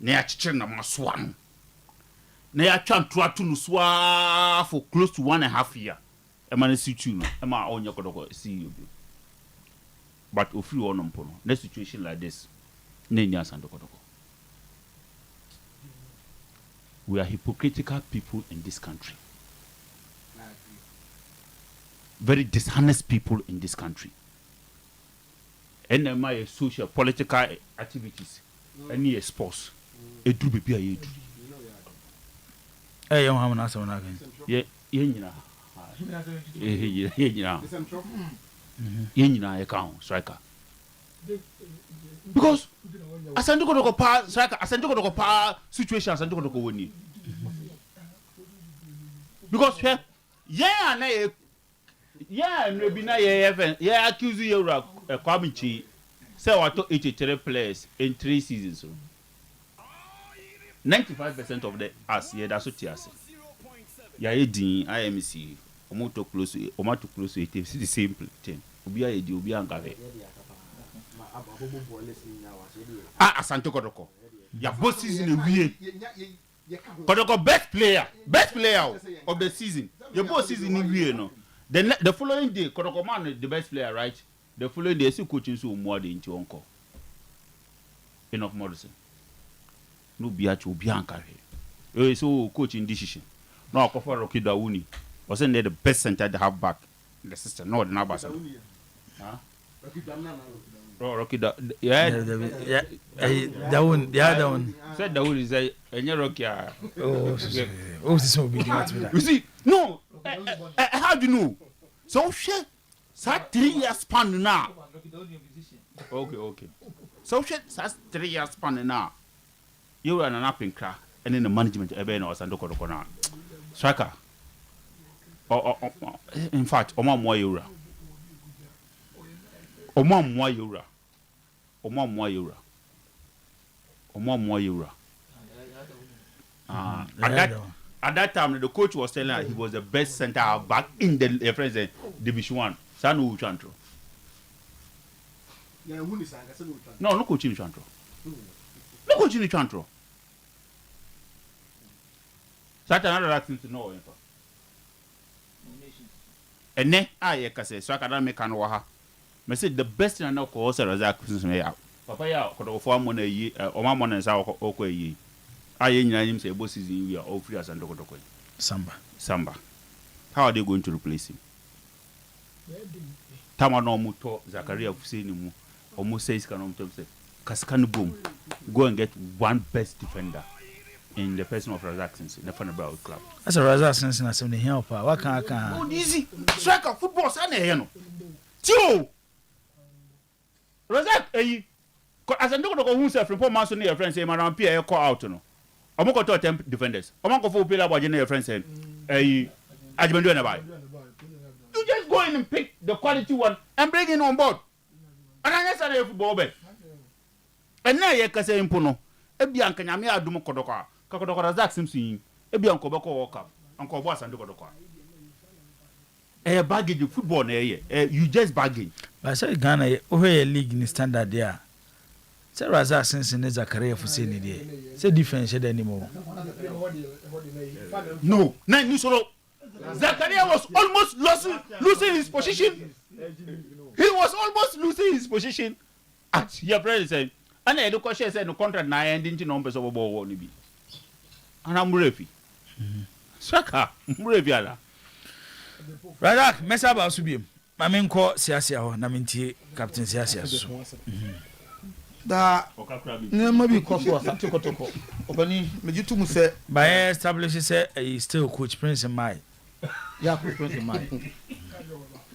Na ya chiche na maswan. Na ya chan to no swa for close to 1.5 years. E man situ no. E ma onya kodoko see you. But ofri onom pono. Next situation like this. Na nya sando kodoko. We are hypocritical people in this country. Very dishonest people in this country. And my social political activities, any sports, a do be a year. Hey, young woman, that's what I can. Yeah, yeah, account striker. Because Asante Kotoko pa striker, Asante Kotoko pa situation, Asante Kotoko woni. Because maybe na yeah accuse you Kwamichi say what 83 players in 3 seasons. 95% of the us yeah that's what you say. Yeah, IMC omoto close to 80 the same thing. Obi angave. Asante Kotoko. Yeah, both season a week. Kotoko best player of the season. Your both season in week no. Then the following day, Kotoko man the best player, right? The following day, see coaching so more than into uncle. Enough Morrison. No biachu bianca here. So coaching decision. No, I prefer Rocky Dawuni. Wasn't there the best center to have back in the system? No, the Nabasa. Huh? Rocky Dawuni. Yeah. Dawuni. The other one. Said Dawuni is a Rocky. Oh, this will be that. You see, no. How do you know? So shit. So 3 years span now. Okay. So shit. So 3 years span now. You are an upping crack, and then the management or Sandoko now. Striker. In fact, Oma more euro. At that time, the coach was telling us he was the best centre back in the Division 1. Sanu Chantro. No coaching Chantro. No coaching Chantro. That's another thing to know. And then I say, so I can make an waha. I said the best thing I know for us is that Papa, ya could form 1 year or my money is our okay. I ain't say bosses in we are all free as and Samba. How are they going to replace him? Tama no muto Zakaria Hussein mu. Almost says Kaskanu boom. Go and get one best defender in the person of Razak Simpson, the Fanabra club. That's a Razak Simpson as in the help. What can I can? Oh, easy. Striker football sana Tio. Razak as I don't know who say from months on your friends say man Pierre call out no. I'm going to attempt defenders. I'm going to go for Pila by your friends saying Ajmendu and buy. You just go in and pick the quality one and bring it on board. And I guess I football bet. And now you can say impono. Ebianka nyame adum kodoka. Kodoka Razak Simpson. Ebianko bako walk up. Uncle Boss and Kodoka. Baggage football na you just baggage. But I say Ghana over a league in standard there. Say Razak Simpson is a career for saying it. Say difference anymore. No. Now you solo. Zakaria was almost losing his position. He was almost losing his position at your president. And I look at no contract na ending to numbers of ball won't be. And I'm ready. Saka, ready. Razak, mess up also be. I mean, call Siasia, Naminti, Captain Siasia. Da nema bi koso asante kotoko obani mejitu mu se by establish say he still coach Prince in my coach Prince in my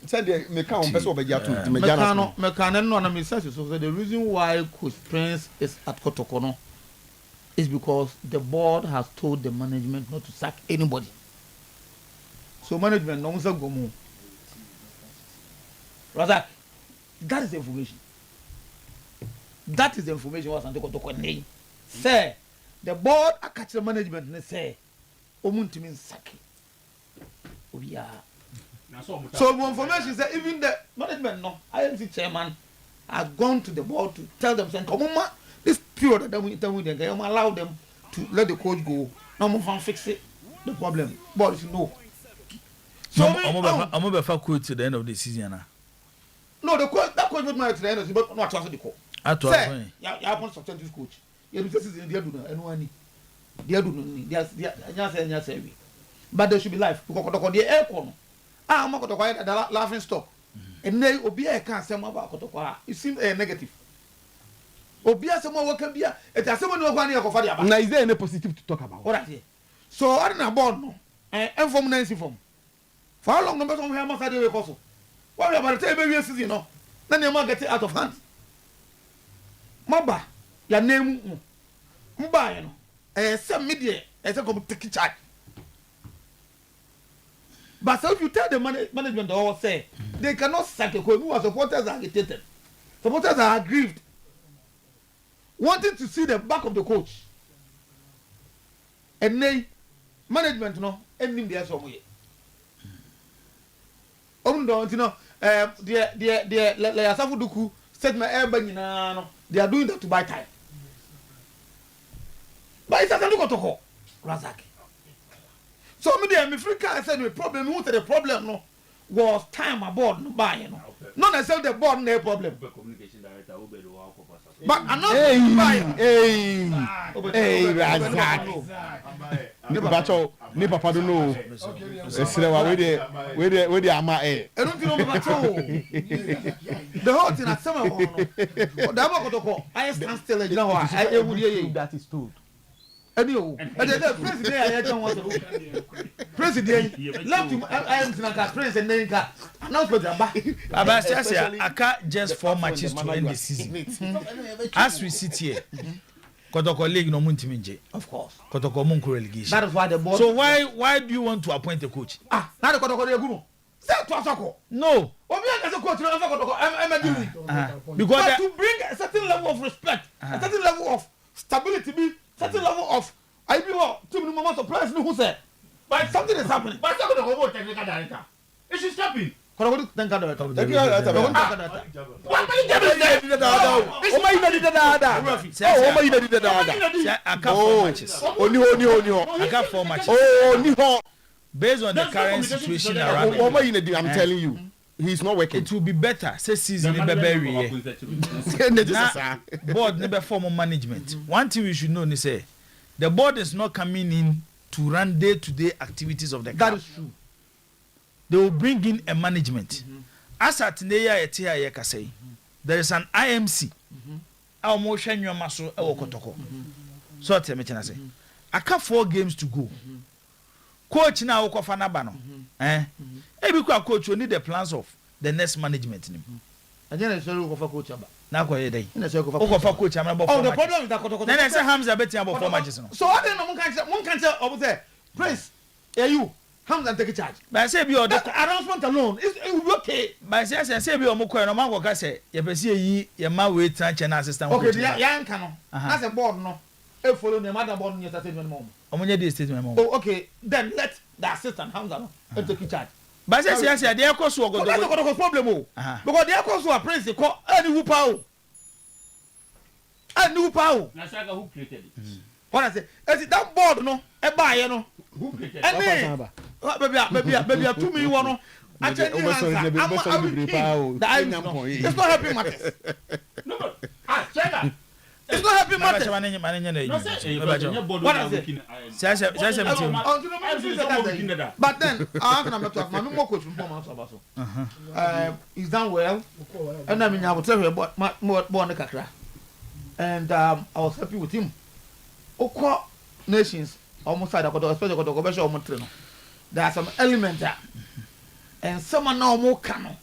said me can on person obeja to me can no na me say so the reason why coach Prince is at Kotoko no is because the board has told the management not to sack anybody, so management no say go mu rather that is the information. That is the information was Santo Kotoko name. Say the board catch the management and say omuntimi saki. Obiya. So the information say even the management no IMC chairman has gone to the board to tell them saying come on this period that we allow them to let the coach go. No more fix it the problem. Board is no. So I'm going to coach to the end of the season. No, the coach that coach would not to the end of the season, but not transfer the coach. Say, ya want to substitute this coach. You this is dia do no any. Dia do no. Dia say we. But there should be life because Kotoko dey air corner. Am Kotoko the laughing stock. And nay obi e kan say about Kotoko. It seems negative. Obi asem wo kan bia, et asem no kwa na yakofa dia ba. Now is there any positive to talk about? All right here. So I don't board no. Inform Nancy form. For how long no person here must dey we so? What about the table season no? Then you get it out of hand. Maba ya name mba no some media come take charge, but so if you tell the management or say they cannot sack a coach who are supporters are agitated, supporters are aggrieved, wanting to see the back of the coach, and they management no ending there somewhere. Don't you know the Asafu Duku said my air no. They are doing that to buy time. But it's a look at Razak. So me free car said the problem. Who said the problem no was time aboard no buy no. Not necessarily the board no problem. But another hey Razak. Ni papa don't know. Esrewa we dey ama I don't know papacho. The whole thing at some no. I stand still you know that is told. Anyway, President left him I am Prince and then announcement back. Aka just 4 matches to end the season. As we sit here, Kotoko League no muntimi nje. Of course. Kotoko munku relegation. That is why the board. So why do you want to appoint a coach? Now the Kotoko dey gumo. Say to Asako. No. Obi as a coach no Kotoko because to bring a certain level of respect, a certain level of stability, certain level of I be what too many moments of surprise me who said. But something is happening. But Kotoko go technical director. It should stop him. Kotoko thank God. I got 4 matches. Based on the current situation around I'm telling you, he's not working. It will be better. Say season board never form management. One thing we should know is say the board is not coming in to run day-to-day activities of the club. That is true. They will bring in a management. asat ne ya yete ya yekasai there is an IMC a mo hwe nwoma so e wo kotoko so te me kina say aka 4 games to go coach na wo kofa na ba no ebi kwa coach we need the plans of the next management nim agena so wo kofa coach aba na kwa yedai ina so wo kofa coach am na bo the problem is that kotoko na say Hamza beti am bo 4 matches no so what no mun kan say obo say Prince you Hamza take charge but say bi odo announcement alone it will be okay but say bi o mo ko no man go ka say ye pese yi ye ma we tran channel assistant okay ya nka no na say board no e follow the mother board no statement mo omonye dey statement mo oh okay then let the assistant Hamza no take charge but say dey ko so ogodo that's the problem o because dey ko so a Prince ko any who power na say who created it what I say is that board no e ba ye no who created it baby to me one no I tell you it's not helping matters no check it's not helping matters but then I can not talk my no coach from he's done well and I mean I will tell you about more kakra and I was happy with him okwa nations almost side especially go show almost no there are some elements there and someone now more can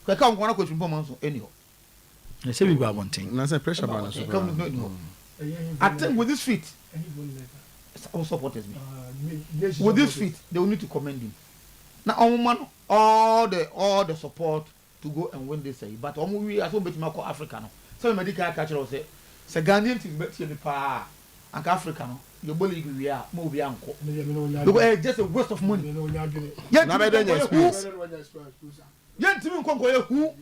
we come go coach from so anyhow they say we go one thing na say pressure ban so I think with this feat some supporters me with this feat they will need to commend him now all the support to go and win this but we as well bet me Africa no so medical catch say Ghanaian team bet you pa and Africa no your body we are mo bi anko because it's just a waste of money na be don experience yan team nkonko ye hu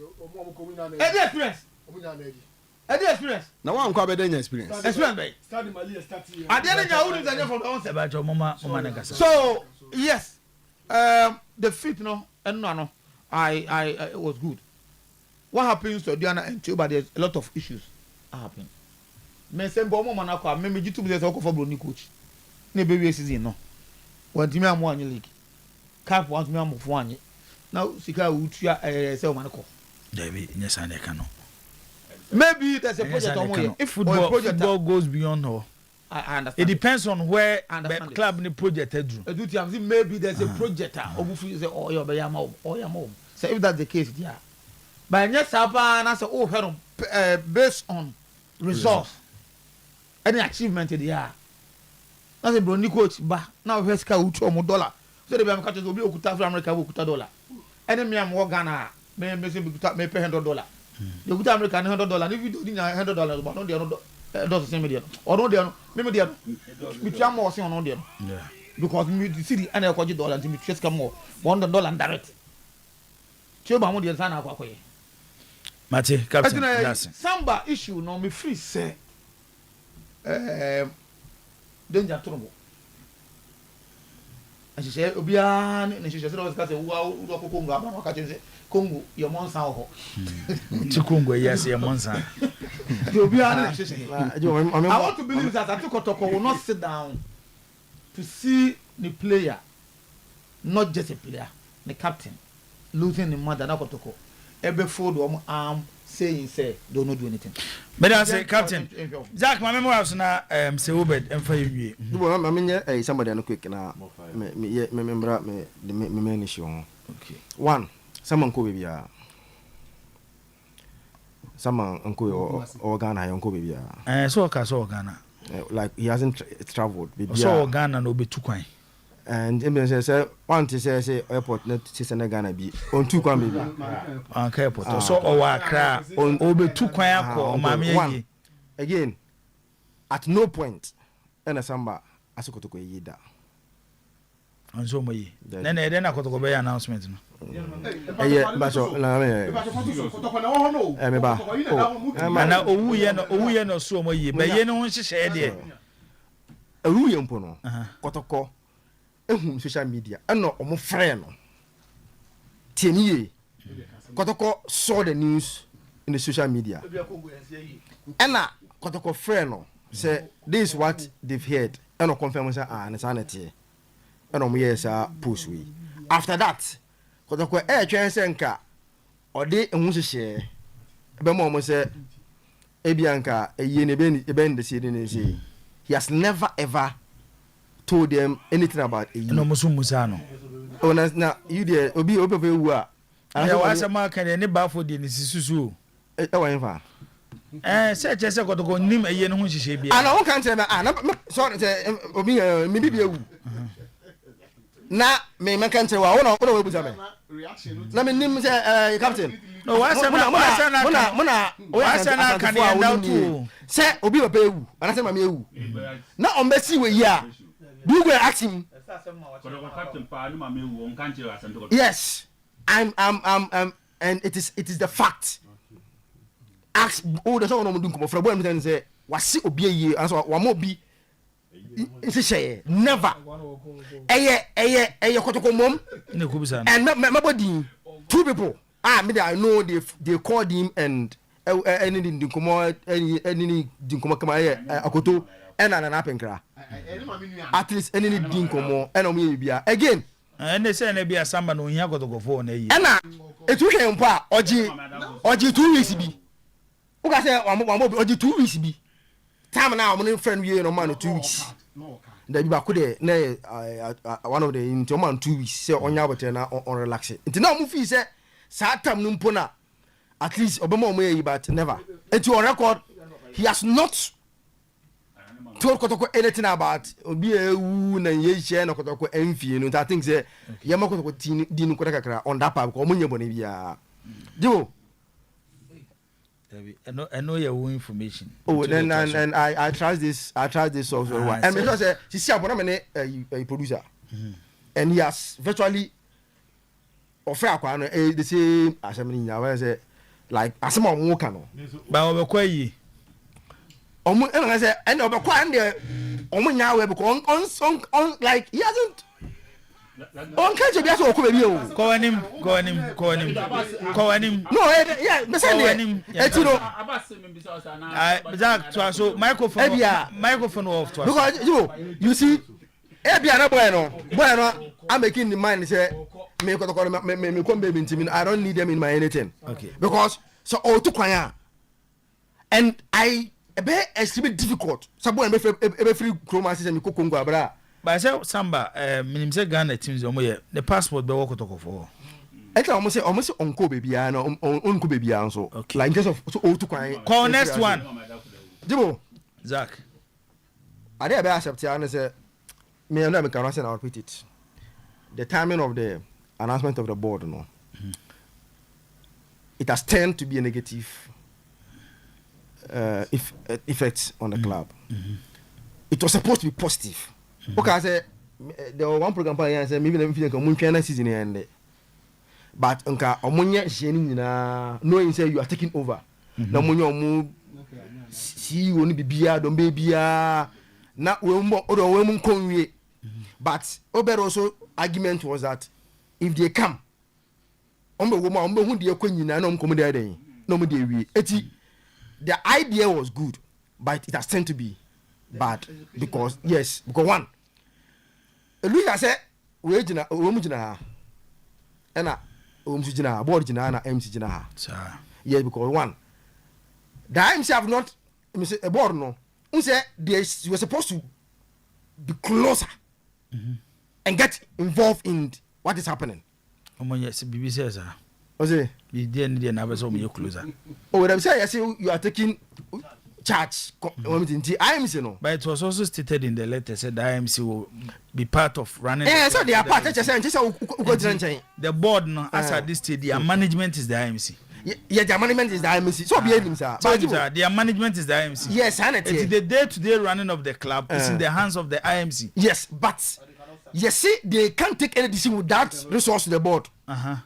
experience na wan kwa be don experience be start Mali start here ade na who is from the onset about your mama na so yes the fit no no I it was good what happens to Diana and Chuba there's a lot of issues happen me say bo mo na kwa me jitu be say for bro ni coach na be we season no wa timi am wan league cap wan timi am fo anye na sika utua say o man ko David nyesa na ka no maybe there's a project on here if football goes beyond her I understand it depends on where the club ni project do maybe there's a project obufu say oh your be ya ma so if that's the case yeah but nyesa pa na say oh head based on results any achievement in the year that's a bro ni coach ba now we ska utu omo dollar so they be am catch obi okuta from America okuta dollar any me am wo Ghana me say me pay $100 the okuta America $100 if you do $100 but no dey does the same media or no dey no me dey me tia more say on dey no because me the city and e dollar me chase come more $100 direct che ba mo dey sana akwa ye Mate captain that's samba issue no me free say danger trouble as you say obia ne she say ka say wo Congo aba ka say Congo your monsa ho ti Congo yes your monsa obia ne she say I want to believe that Atukotoko will not sit down to see the player not just a player the captain losing the mother na Kotoko ebe fold one arm saying say don't not do anything but I say captain Jack my memory was na say Obed em fa ywie do ma me somebody no quick na me remember me issue okay one someone ko bibia someone uncle or Ghana uncle bibia so Ghana like he hasn't traveled bibia so Ghana no be too kwan and him say want to say airport not to Ghana be on two kwan baby on airport so o wa Accra o be too kwan akọ maame again at no point na samba asokotoko yida onzo mo yi na ede na kotoko be announcement no ba so na me me ba na owu ye no so mo yi be ye no nhihye de owu ye mpo no kotoko ehum social media eno omo frɛ no tieniye kotoko saw the news in the social media ena kotoko frɛ no say this is what they've heard eno confirm say na sanity eno mo yes post we after that kotoko twɛn sɛ nka ɔde ɛho hyehyɛ ɛbɛma ɔmo sɛ ebianka ɛyie ne ɛbɛn de sie ne sei he has never ever told them anything about ɛyie ɛna ɔmo so musa no na you there obi pɛpɛ ewu a ɛyɛ wasɛm aka ne baafo de ne sisusu o ɛwɔ yin fa sɛ kyɛ sɛ kɔtɔkɔ nim ɛyie ne ho hyehyɛ bia ana wo kan kyerɛ na sorry sɛ obi me bibi ewu na me man kan kyerɛ wa wo na wo buza me na me nim sɛ captain no wasɛm na kan ya doubt sɛ obi papa ewu ana sɛ mama ewu na on be see we here do go ask him yes I'm and it is the fact ask all the someone do come from boy me say wasi obi aye and so wa mo bi say never eye kotoko mom ne ko bisa and my body two people me I know they called him and any din komo any din komo kama akoto and an apenkra at least any din komo and o me bia again and they say na bia samba no hia kotoko fo na yi na etu hwe mpa oji 2 weeks bi uka say wamo oji 2 weeks bi time na wamo friend we no man 2 weeks da bi ba ko de na one of the into man 2 weeks say onya bote na on relax it na mo fi say sa time no mpo na at least obama mo yi but never it on record he has not told kotoko anything about obi ewu na ye share na kotoko enfie no I think say ye ma kotoko di no kakra on that part ko mo nye bone bia diwo I know your information. Oh, then and I trust this also. And because she see abona a producer, and he has virtually offer akwa the same as I mean now say like asema mo ka no. Ba obekwa yi. Omo and say and obekwa and the omo nya we because on like he hasn't on can't be so come be o ko anim no yeah me say etiro Zach so microphone off to because you see ebia na boy no I'm making the mind say me come baby intimi I don't need them in my anything okay because so all to kwan and I be extremely difficult so boy be free chroma system ko kongo abra. But I say Samba, minim say Ghana teams omo the passport be work to for. I tell almost onko baby and onko baby so. Okay. Like in case of so all to call next one. Jibo. Zach. I dey be accept and say me and them can say I'll repeat it. The timing of the announcement of the board no. It has turned to be a negative effect on the club. It was supposed to be positive. Okay, I say there was one program I say maybe them feel like Munchana season end. But unka omunya sheni na knowing say you are taking over. Na omunya omu see woni bibia don bibia na we mo odo we mun konwie. But Ober also argument was that if they come ombe wo ma ombe hu de akonyina na omkomo de den na omo de wie. Eti the idea was good but it has turned to be bad because one Luka said we jina o mu jina ha ena o mu jina board jina na MC jina ha yes because one the MC have not a board no say they were supposed to be closer and get involved in what is happening. Yes, BBC says say we didn't have so many closer. Oh, them say you are taking charge. IMC no. But it was also stated in the letter said the IMC will be part of running. Yeah, so they are part. The board no, as at this stage, their management is the IMC. Yeah, their management is the IMC. So behave sir. Their management is the IMC. Yes, it's the day-to-day running of the club is in the hands of the IMC. Yes, but you see, they can't take any decision without resource to the board. Yeah,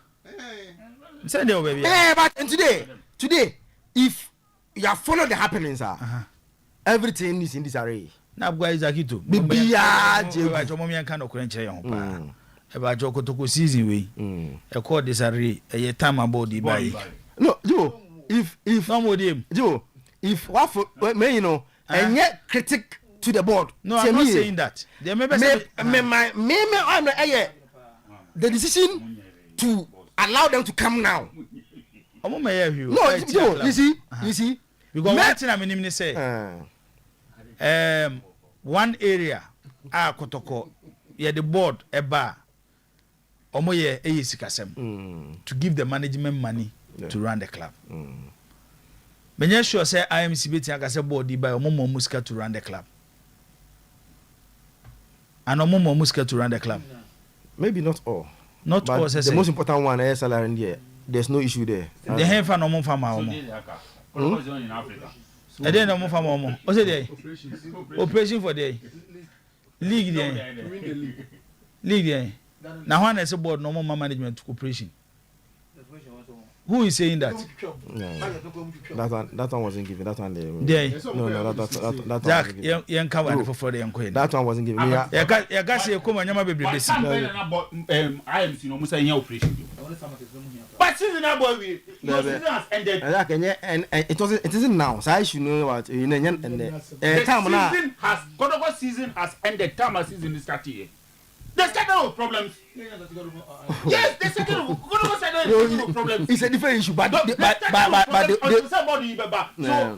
but and today, if you have followed the happenings, everything is in disarray. Now, guys, I get to be about Joko season way. A court disarray a time about the buy. No, Joe, if no more him, Joe, if what for me, you know, and yet critic to the board. No, I'm not saying that. They may the decision to allow them to come now omo me ya hwi no you see because one thing I mean say one area kotoko ye the board eba omo ye sikasem to give the management money to run the club. Menye sure say IMC beti aka say board by omo musika to run the club. And omo musika to run the club. Maybe not all. Not but all. The most important one is salary in there. There's no issue there. The hen fan omo farmer omo. In Africa. I didn't know farmer omo. What's it there? Operation for day. League there. League there. Now when I say board no more management operation. Who is saying that? No. That one wasn't given. That one there. No, that Jack, one wasn't given. for the young. That one wasn't given. Yeah, guys, you come and you might be busy. IMC no musa any operation. But season that boy we season has ended. And it isn't now. So I should know what the season has ended. Time season is starting. There's kind of problems. Yes, there's kind of problems. It's a different issue, but so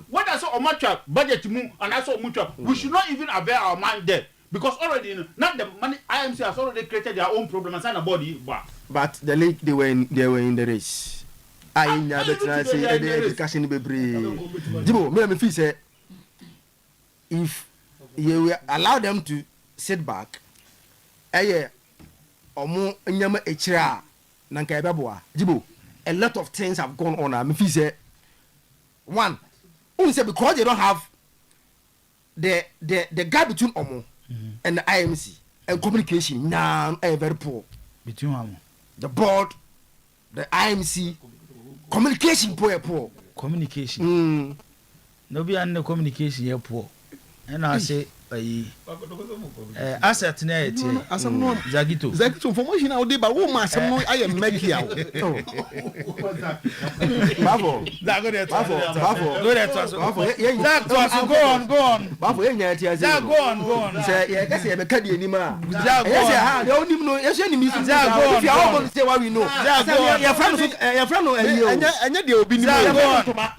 when I saw a match budget move and I saw much we should not even avail our mind there because already not the money IMC has already created their own problem and signed a body. But the league they were in the race. I never try to say the education be Jibo, me feel say if you allow them to sit back. Omo nyama echira na nka ebeboa Jibo, a lot of things have gone on. I feel say one say because they don't have the gap between Omo and the IMC and communication now very poor between Omo, the board, the IMC communication poor communication no be an communication here poor and I say asset na eti asem no Zagito information out there but wo ma asem no I am make here Bafo go on Bafo enya eti azi go on say ye kase ye be ka di anima ye say ha de onim no ye say ni mi si go if you all go say what we know your friend no enya de obi ni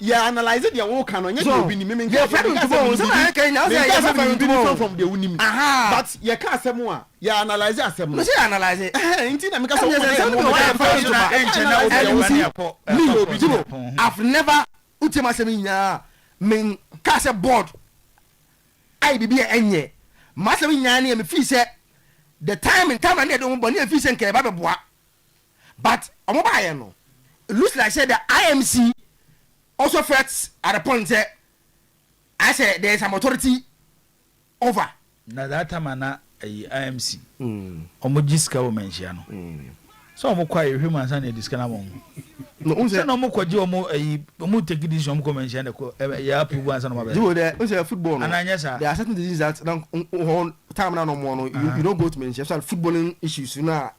ye analyze the wo kan no enya de obi ni me your friend no so na kan na say your friend from the unim but you can't say more you analyze asem no say analyze inti na me ka so I've never utima asem nya men ka say board I be enye masem nya na me feel say the time and they don't boni feel say nke ba beboa but omo ba ye no it looks like say the IMC also felt at a point say I say there is some authority over na that time na IMC omo jiska wo menhia no so omo kwa human san e diska na mo no unse na omo kwaji omo take decision omo menhia na ko ya approve ansa no ma be do there unse football no ananya sa there are certain decisions that time na no more no you don't go to menhia so footballing issues na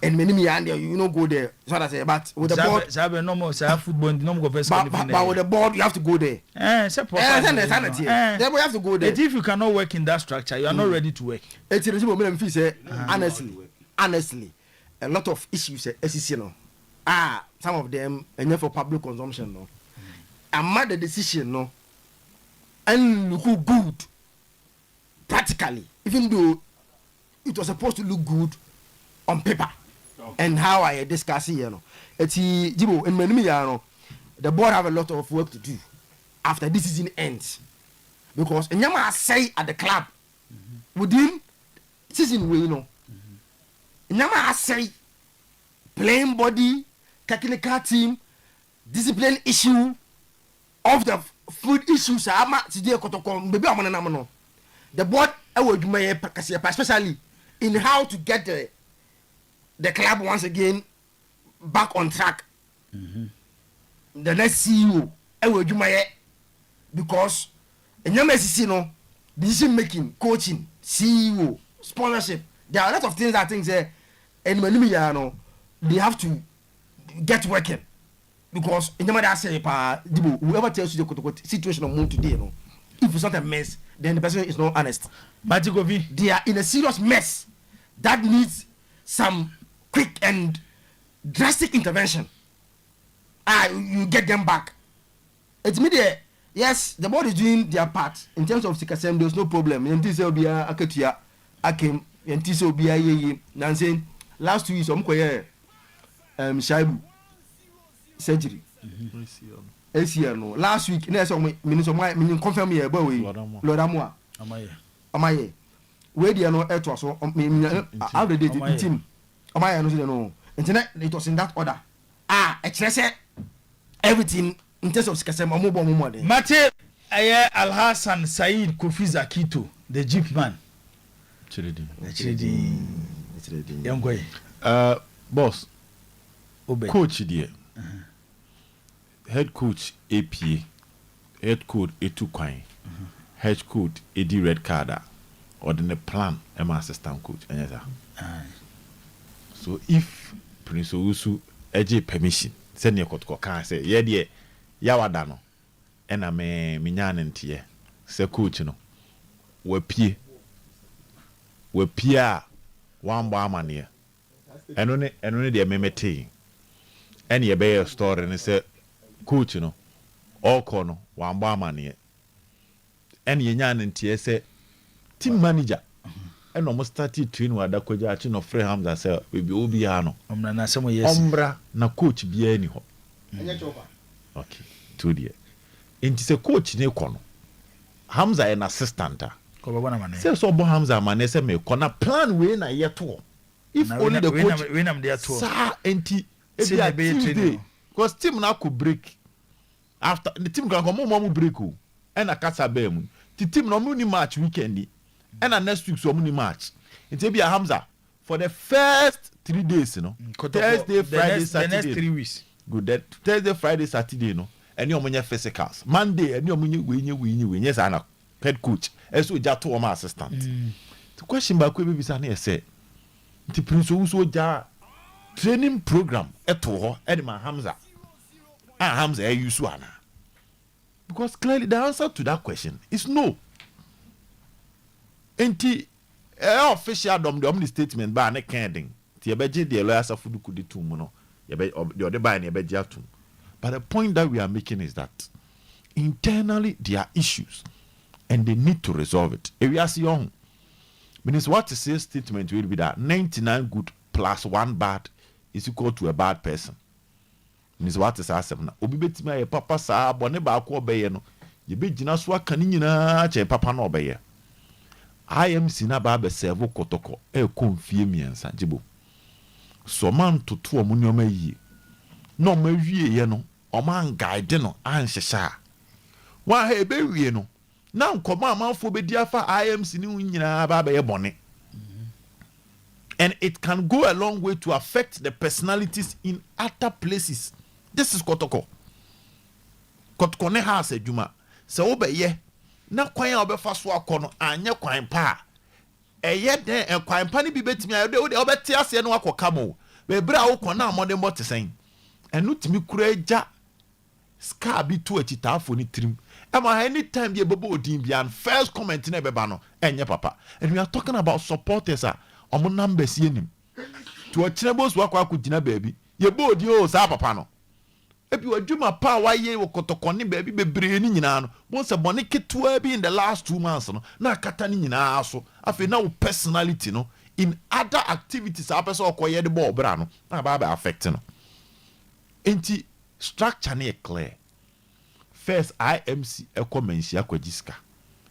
and many me and you don't go there so that say but with the board sabe no more say football no go first but with the board you have to go there support there you have to go there if you cannot work in that structure you are not ready to work it's reasonable me feel say honestly a lot of issues SEC no some of them and for public consumption no and made the decision no and look good practically even though it was supposed to look good on paper and how I discuss here no Jibo and many no the board have a lot of work to do after this season ends because nyama say at the club within season we know nyama say playing body technical team discipline issue of the food issues ama today kotoko baby amana na no the board especially in how to get the club once again back on track the next CEO because NMSC no decision making coaching CEO sponsorship there are a lot of things that things there and no they have to get working because in the say whoever tells you the situation of moon today no if it's not a mess then the person is not honest they are in a serious mess that needs some quick and drastic intervention you get them back. It's me there. Yes, the board is doing their part in terms of Sikasem. There's no problem. Yentise obia aketua akem. Yentise obia ye. Nansen last 2 weeks Shaibu surgery. ACL last week. Next meaning confirm here. Boy, Lodamwa. Amaye. Where the no air to so how the date team. Amaye no. Internet it was in that order. Express everything. In terms of Sikasem, Mate Al Hassan Said Kofi Zakito, the Jeep man. Boss, coach there, head coach APA, head coach Etu Kwai, head coach Eddie Red Carda, or the plan Emma assistant coach. So if Prince Owusu AJ permission, send your court can say, yeah, dear. Yawada no ena me nyane ntie se coach no wapie a wamba amane eno ne de memete ene ye be story ne se coach no oko no wamba amane ene ye nyane ntie se team manager eno mo start train wada koja achi no free Hamza se we obi ha no omra na se mo yes omra na coach bia ni ho okay, 2 years. Inti se coach ne kono. Hamza an assistant. Say so bo Hamza mane se me kona plan we na yeto. If na only the coach we nam dey to. Sa enti e be Tuesday. Because team na could break. After the team can come mo break o. E na kasa be mu. The team no ni match weekend. E na next week so mo ni match. Inti be Hamza for the first 3 days, you know. Thursday, Friday, Saturday. The next 3 weeks. Good. That Thursday, Friday, Saturday, no. And you omunya physicals. Monday, and you omunya we yes, ana head coach. Eso jato o ma assistant. The question back we be say say. The Prince Owusu ja training program eto ho Edma Hamza. Hamza yusu ana. Because clearly the answer to that question is no. Enti official dom the statement ba na kending. Ti ebeje the lawyers afudu kudi tum no. But the point that we are making is that internally there are issues and they need to resolve it. If we are young, means what to say statement will be that 99 good plus 1 bad is equal to a bad person. Means what is asem na obi betima ye papa sa bone ba ko obeye no ye be gina so aka ni nyina che papa na obeye. IMC na ba be serve kotoko e konfie miensa jibo. So man to two omunioma yi no ma wie ye no o man guide no anhyehya wa ha ebe wie no na nkoma amanfo be dia fa IMC ni nyina ba ye bone. And it can go a long way to affect the personalities in other places. This is kotoko ne ha se djuma se wo be ye na kwan a obefa so akono anye kwan pa eye den kwan pa ni bi betimi ayode wo de obeti ase no akoka mo be bra wo kona amode mo tesen enu timi kura eja ska bi to achitafo ni trim ema anytime ye bobo odin bia first comment na beba no enye papa. And we are talking about supporters omo numbers yenim to ochinebos wakwa akugina baby ye bo odi o sa papa no ebi wadwuma pa waye wo kotokone baby bebre ni nyina no mo se bone ketua bi in the last 2 months no na kata ni nyina so afi na wo personality no in other activities a person okoye de ball bra no na ba affect no enti structure na clear. First IMC ekomensia kwajiska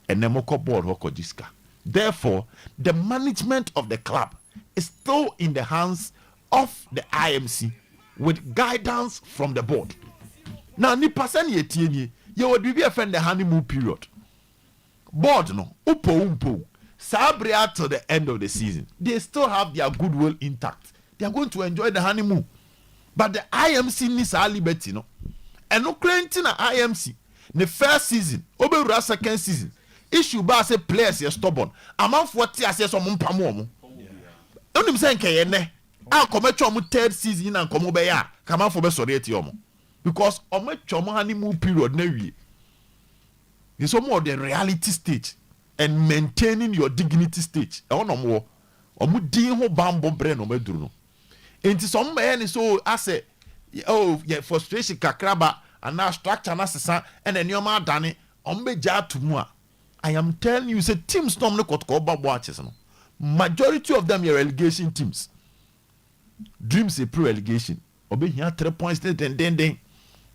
enemoko board hokojiska. Therefore, the management of the club is still in the hands of the IMC with guidance from the board. Now, ni person ye tienye, ye would be a friend the honeymoon period. Board no, umpo. Sabre till the end of the season. They still have their goodwill intact. They are going to enjoy the honeymoon. But the IMC needs a liberty, no. And no claiming na IMC, the first season, over second season. Issue ba say players are stubborn. Amount 40 as so mo mpamo mo. Onim say nke ye ne. A kometwa mo third season na nkomo be ya. Kama for be sorry eti omo. Because ometwa mo honeymoon period na wie. It's more the reality stage and maintaining your dignity stage. E wono mo. Omo din ho bambo bre no meduru no. Enti some be ni so ase oh yeah frustration kakraba and now structure na sesa and then yoma dane ombeja atumua. I am telling you say teams no kotoko ba boaches no. Majority of them are relegation teams. Dreams a pre-relegation. Obe here 3 points den.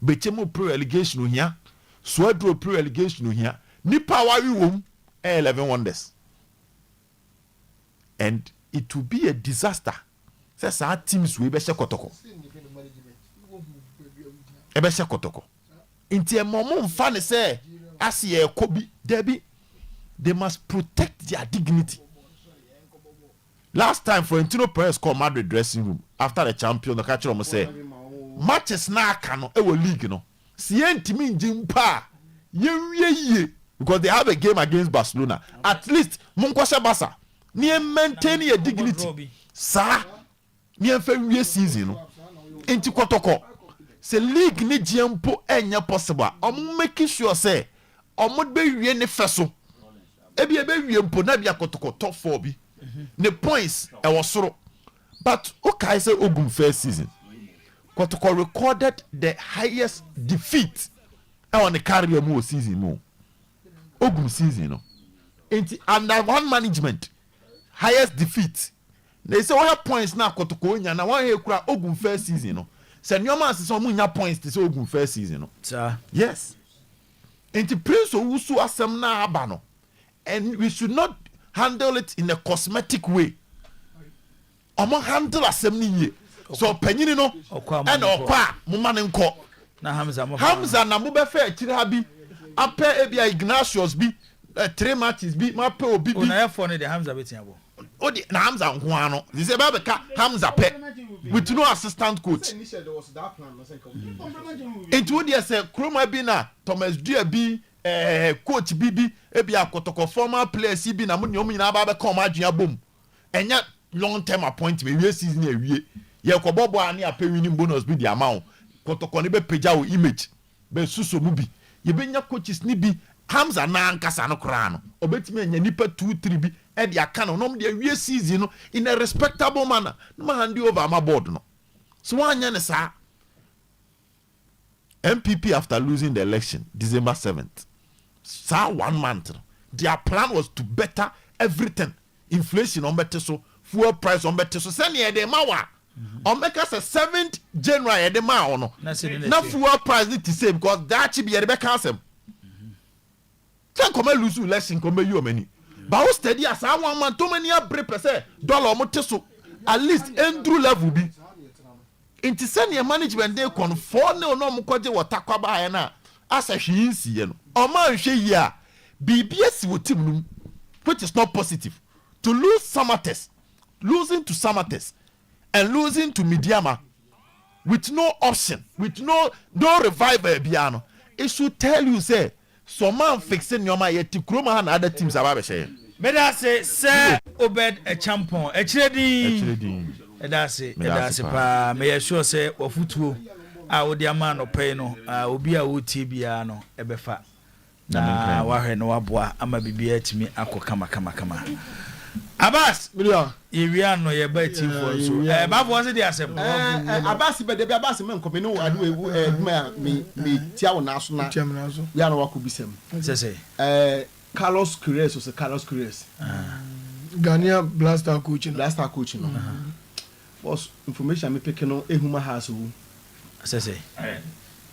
Bechemo pre-relegation here. Swedro pre-relegation here. Nipa wari wom 11 wonders. And it will be a disaster. Says our teams will be kotoko. Ebesha kotoko. Inti e momo mfane say asiye kobi debi. They must protect their dignity. Last time Florentino Perez called Madrid dressing room after the champion, the catcher almost said, matches na kano ewo league no. Sienti min jimpa ye because they have a game against Barcelona. At least munkwasha basa ni maintain your dignity. Sa ni enfe season no. Enti kotoko. Se league ni jempo enya possible. Omo make sure say omo be wie ne feso. Ebi wie mpo na bia kotoko top 4 bi. The points was soro. But okay say Ogum first season. Kotoko recorded the highest defeat on the career mo season mo. Ogum season no. Under one management highest defeat. They say what points now Kotoko nya na one ekura Ogum first season no. Say nyoma se so mo nya points to say Ogum first season no. Sir. Yes. Enti Prince Owusu asem na aba no. And we should not handle it in a cosmetic way. Omo handle assembly ye. So penyini no and okwa muma ne nko. Na Hamza na mo be fa akire ha bi. Ape ebia Ignatius bi 3 matches bi ma pe obi bi. Una F1 the Hamza betia bo. Odi na Hamza nko ano. They say ba be ka Hamza pe with no assistant coach. It would say Kroma bi na Thomas Dua bi coach bibi ebi akotoko former players bi na mo nyina ba be come adua bom enya long term appointment we season ewie ye ko bobo ani ape winning bonus bi di amount kotoko ne be pagya o image be suso mu bi ye be nya coaches ni bi Hamza na ankasa no kra no obetimi enya nipa 2-3 bi e di aka no nom de ewie season no in a respectable manner no ma hand over my board no so anya ne sa MPP after losing the election December 7th. So 1 month. Their plan was to better everything. Inflation on better so, fuel price on better so. Send ye de mawa. On make us a 7th January de ma ono. Na fuel price need to say because that should be a Rebecca sem. Can come lose election come you many. But who steady as I 1 month too many break per se dollar mo teso at least Andrew level be. Inti senior management dey conform no mo kwaje watakwa ba ya na asa hwinsi ye no o ma hwe yi a BBS wo team no which is not positive to lose Samates losing to Samates and losing to Midiama with no option with no revival biano it should tell you say some man fixing your man yet Kroma and other teams about say me da say Obed a champion a chiredi that's it pa me sure say wafutuo a wo dia man no pay no obi a wo tie bia no ebefa na wa hwe no waboa ama bibia atimi akokama kama Abbas area no ye ba team for so ba bo se dey asem Abbas be dey Abbas me nkomi no adu me tia wo na so na ya no wakobisem say Carlos Queiroz Ghana blaster coach no was information me pick no ehuma has wo say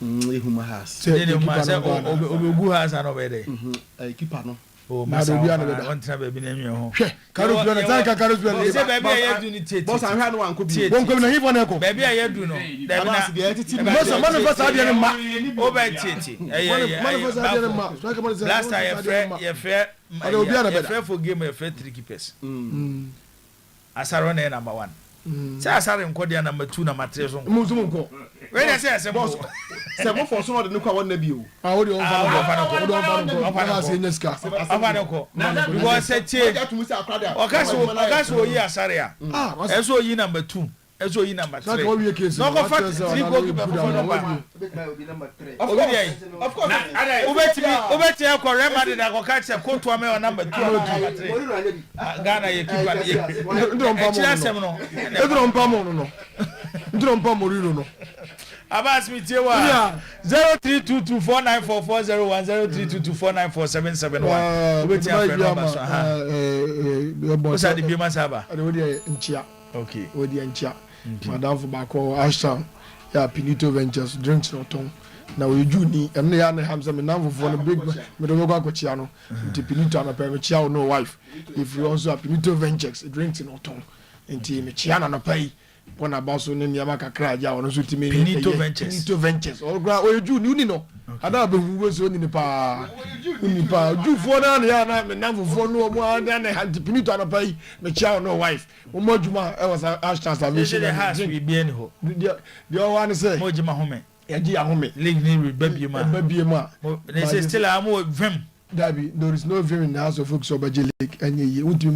ehuma has say obu has an obede keeper no o ma do bia no be on tra ba bi na nwe ho Carlos Biana tanka Carlos Biana say ba bia ye du ni tete boss an hwa no anko bi won ko na hifo na ko ba bia ye du no da na boss man fa sa dia ne ma o ba tete man fa sa dia ne ma so ka man say last time ye fe for game ye fe 3 keepers Asaro na number 1 say Asaro nko dia number 2 number 3 so nko we dey say boss se mo for so no de nko won na bi o o de on fa say nyeska afanko because say tie okaso yi Asaro ya eso yi number 2 eso yi number 3 no go fact 3 go keep for number of course ubeti ko remedy da ko catch ko to me on number 2 number 3 Ghana ye keep ndro mpa mo no Abas mi tie wa 0322494401 0322494771 obeti afre no ba so ha osa de bima saba we dey nchia okay we dey nchia madam for bako asham ya Pinito Ventures drinks no ton na we Eugene and ya na hamza me nam for no big me do go akochia no nti Pinito na pe me chia no wife if you also have Pinito Ventures drinks no ton nti me chia na pai one about so ne niama kakra ja wono so timi Pinito Ventures all gra o Eugene uni no ada be wu so ni pa ju fo na ya na me nam fo no mo ada na nti Pinito na pai me chia no wife mo modjuma e was ash transformation the house we be any ho the one say mo jima home ya ji ahome league ni babie ma they say still am vim Dabi, there is no vim in the house of folks over League and ye would be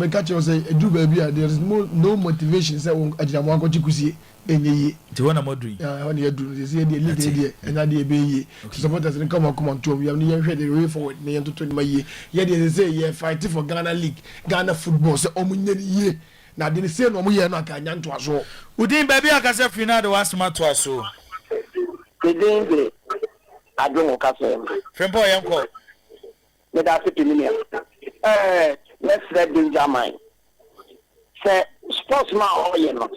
catch you say do baby there is no motivation say ajamo ko chikusie enye ti wona modui when you do this the league there and that be supporters come on to we have the way forward na to 20 ye they say ye fight for Ghana League Ghana football say omunye ye na they say no mo ye no aka nyanto aso udin baby aka say final the wasma to aso kedenge adwo ka say Frempo yanko me da se pininia let's let danger mind say sportsman o ye no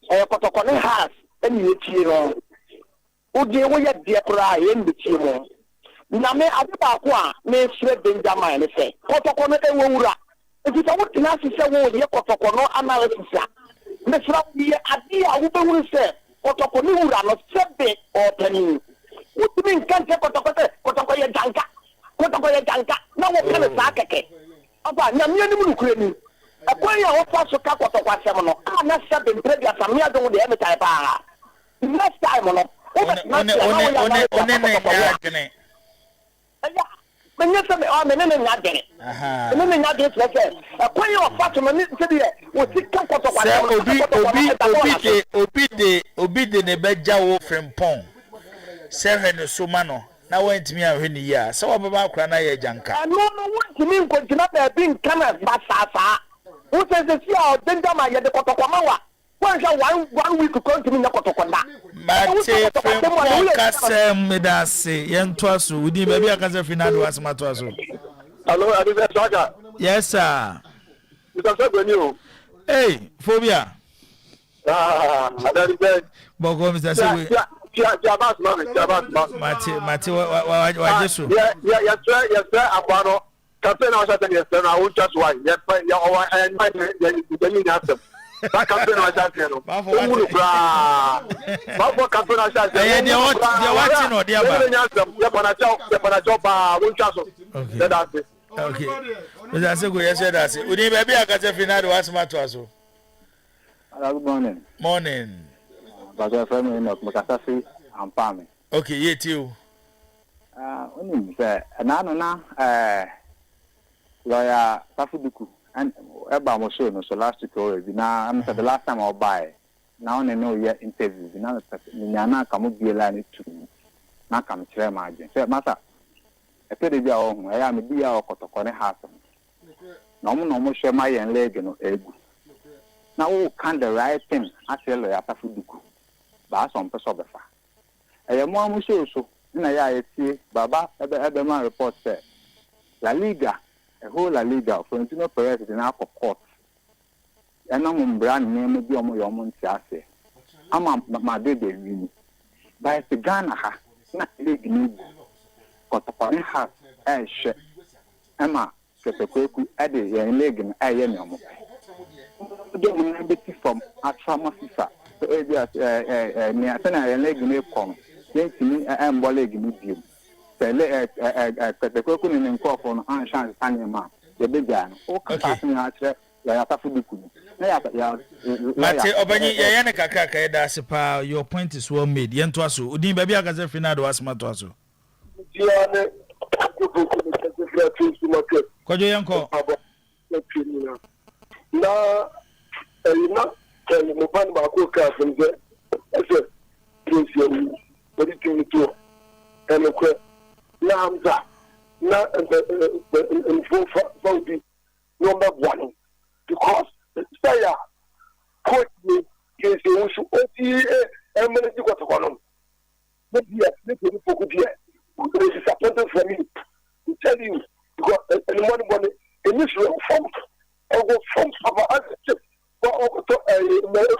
kotoko ne has eni etie no odi wo ye de kura ye mbitie mo na me ade ba ko a me fre danger mind say kotoko no ewura if you want to say wo ye kotoko no analysis a me fra ye ade a wo be wuru say kotoko ni wura no sebe o tani wo timi nkan se kotoko ye janka na wo kana sa keke aba nyamia ni mu kure ni akwai ya wo fa so ka kotoko asem no na sebe mpre asam ya do de e metai ba next time no one ya kene menye se me o me ne nya dere me ne nya dere se akwai ya wo fa so no se de wo ti ka kotoko asem obi de ne beja wo Frempong se hwene so ma no na wantimi ahwe ni ya se wo baba akra na ye janka no wantimi nkontina ba bi nkana basasa wo se si a danger ma ye de kotoko ma wa one week kontimi na kotoko da mate Frempong kasem medase yento aso udi ba bi akase final do asma to aso hello adibe soja yes sir Mr. Segwenio hey phobia adibe boko Mr. Segwe Mate wa Jesu. Yes, Akwano. Campaign was at the I won't just why. Yes, and my that campaign was at the campaign was at the okay. Mr. Sego, yes, that's it. Udi baby akase final was matter so. Good morning. Morning. But your family not Makasafi and Pami. Okay, yet you. Only say na lawyer Tafuduku and Eba Mosho so last week already. Now I'm the last time I'll buy. Now I know your interview. Now Nana come up line to na come share margin. Say matter. I tell you all I am be our Kotokone house. No share my leg no ego. Now who can the right thing actually lawyer Tafuduku. Ba some person befa mo amusho so na ya etie baba ebe man report say La Liga whole La Liga Florentino Perez na court ena mo brand name bi omo yo mo nti ase ama ma de wi ba se Ghana ha na league ni kotopani ha she ama Poku ade ye league na aye me omo do mo na beti from atrama FIFA ni atana ya leg ni kom yentimi embo leg ni biom tele Poku ni nkofo no an chance anema ye beja no o ka pass ni atre ya Tafuduku na ya mate obanyi ya ne kakaka e da sepa your point is well made yento aso udin ba bia gaze final do asma to aso kojo yanko na mo ban ba ko ka funze ese presi body to and ko na amza na for number 1 because say coach me is you should oti manage ko to kono to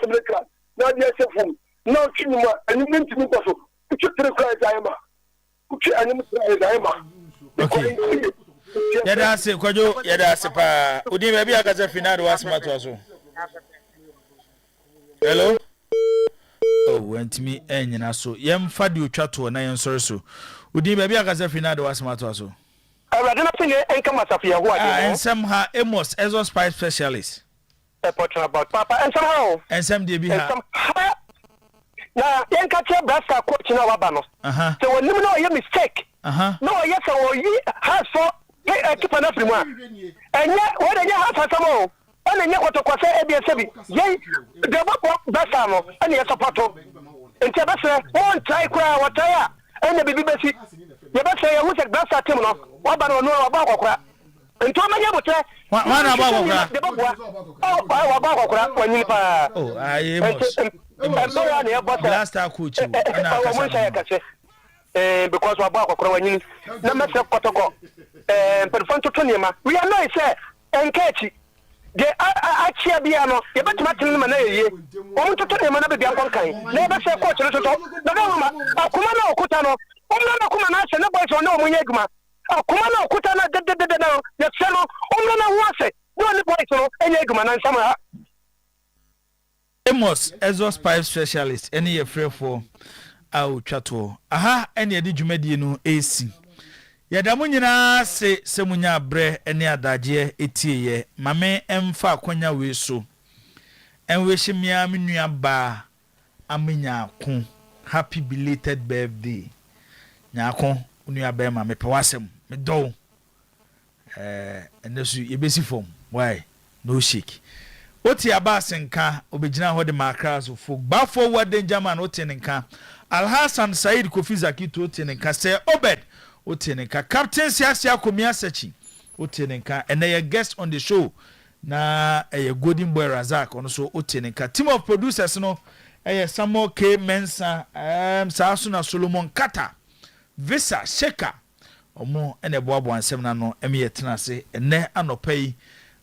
America. Now they say from now Chinuma and you to me also. Put your cry Diama. Put your animal Diama. Okay. Yada se kwajo yada se pa. Udi maybe akaza final was matwaso. Hello. Oh, went me enyina so. Yem fadi otwa to na yen sori so. Udi maybe akaza final was matwaso. Radina singe enkama safia ho ade. And somehow Amos Ezos Spice specialist. About Papa and somehow. And some dey be ha. Na yen ka che brasta coach na waba no. So when you know your mistake. No, yes, or you has for keep an up one. And yet, what you have for some more. And yet, what to say, ABSB. Yea, the Bassamo, and yes, a potto. And Tabassa, one try cry, what I and the baby Bessie. You better say, who's a Bassa Timno, what about no about Okra? And to my Yabuta, one about Okra. Oh, about Okra, when you oh, I am last time coach. Because we are growing, no matter what to go. But for Tonima, we are not say and catchy. The Achiabiano, you better not tell them an area. Only to tell them another young kind. Never say coach, no, Kumano Kutano, Omana Kumana, and nobody no Munegma. Kumano Kutana, the fellow, Omana was it. No one boys, and Egman and summer. Amos, Ezos Pipe specialist, any afraid for. Au chato aha ene ade dwumadi no AC yada mo nyina se munya bre ene adaje etieye mame emfa akonya we so enwe himia menua ba amenya ko happy belated birthday nyako unua ba ma me pewasem me do enesu yebesi form why no shake oti abasenka obegina ho de makras fo ba forward danger man oti nenka Alhassan Said Kofi Zaki to tenenka say Obed o tenenka Captain Siasia Komia Sechi o tenenka and a guest on the show na a golden boy Razak on so o tenenka team of producers no Samo K Mensa Saasuna Solomon Kata Visa Sheka omo ene boabo ansem na no eme yetena se ene anopai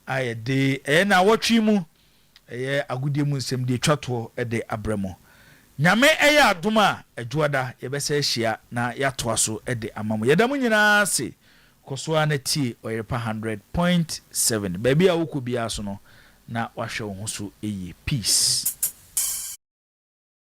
ayede na watwi mu agudie mu nsem de twato de abramo nyame eya adoma adwoada yebese ahia na yatoa so de amamo yedamu nyina se kosoa na tie Oyerepa 100.7 baby a wokobia so no na wahwe wo ho so eye peace.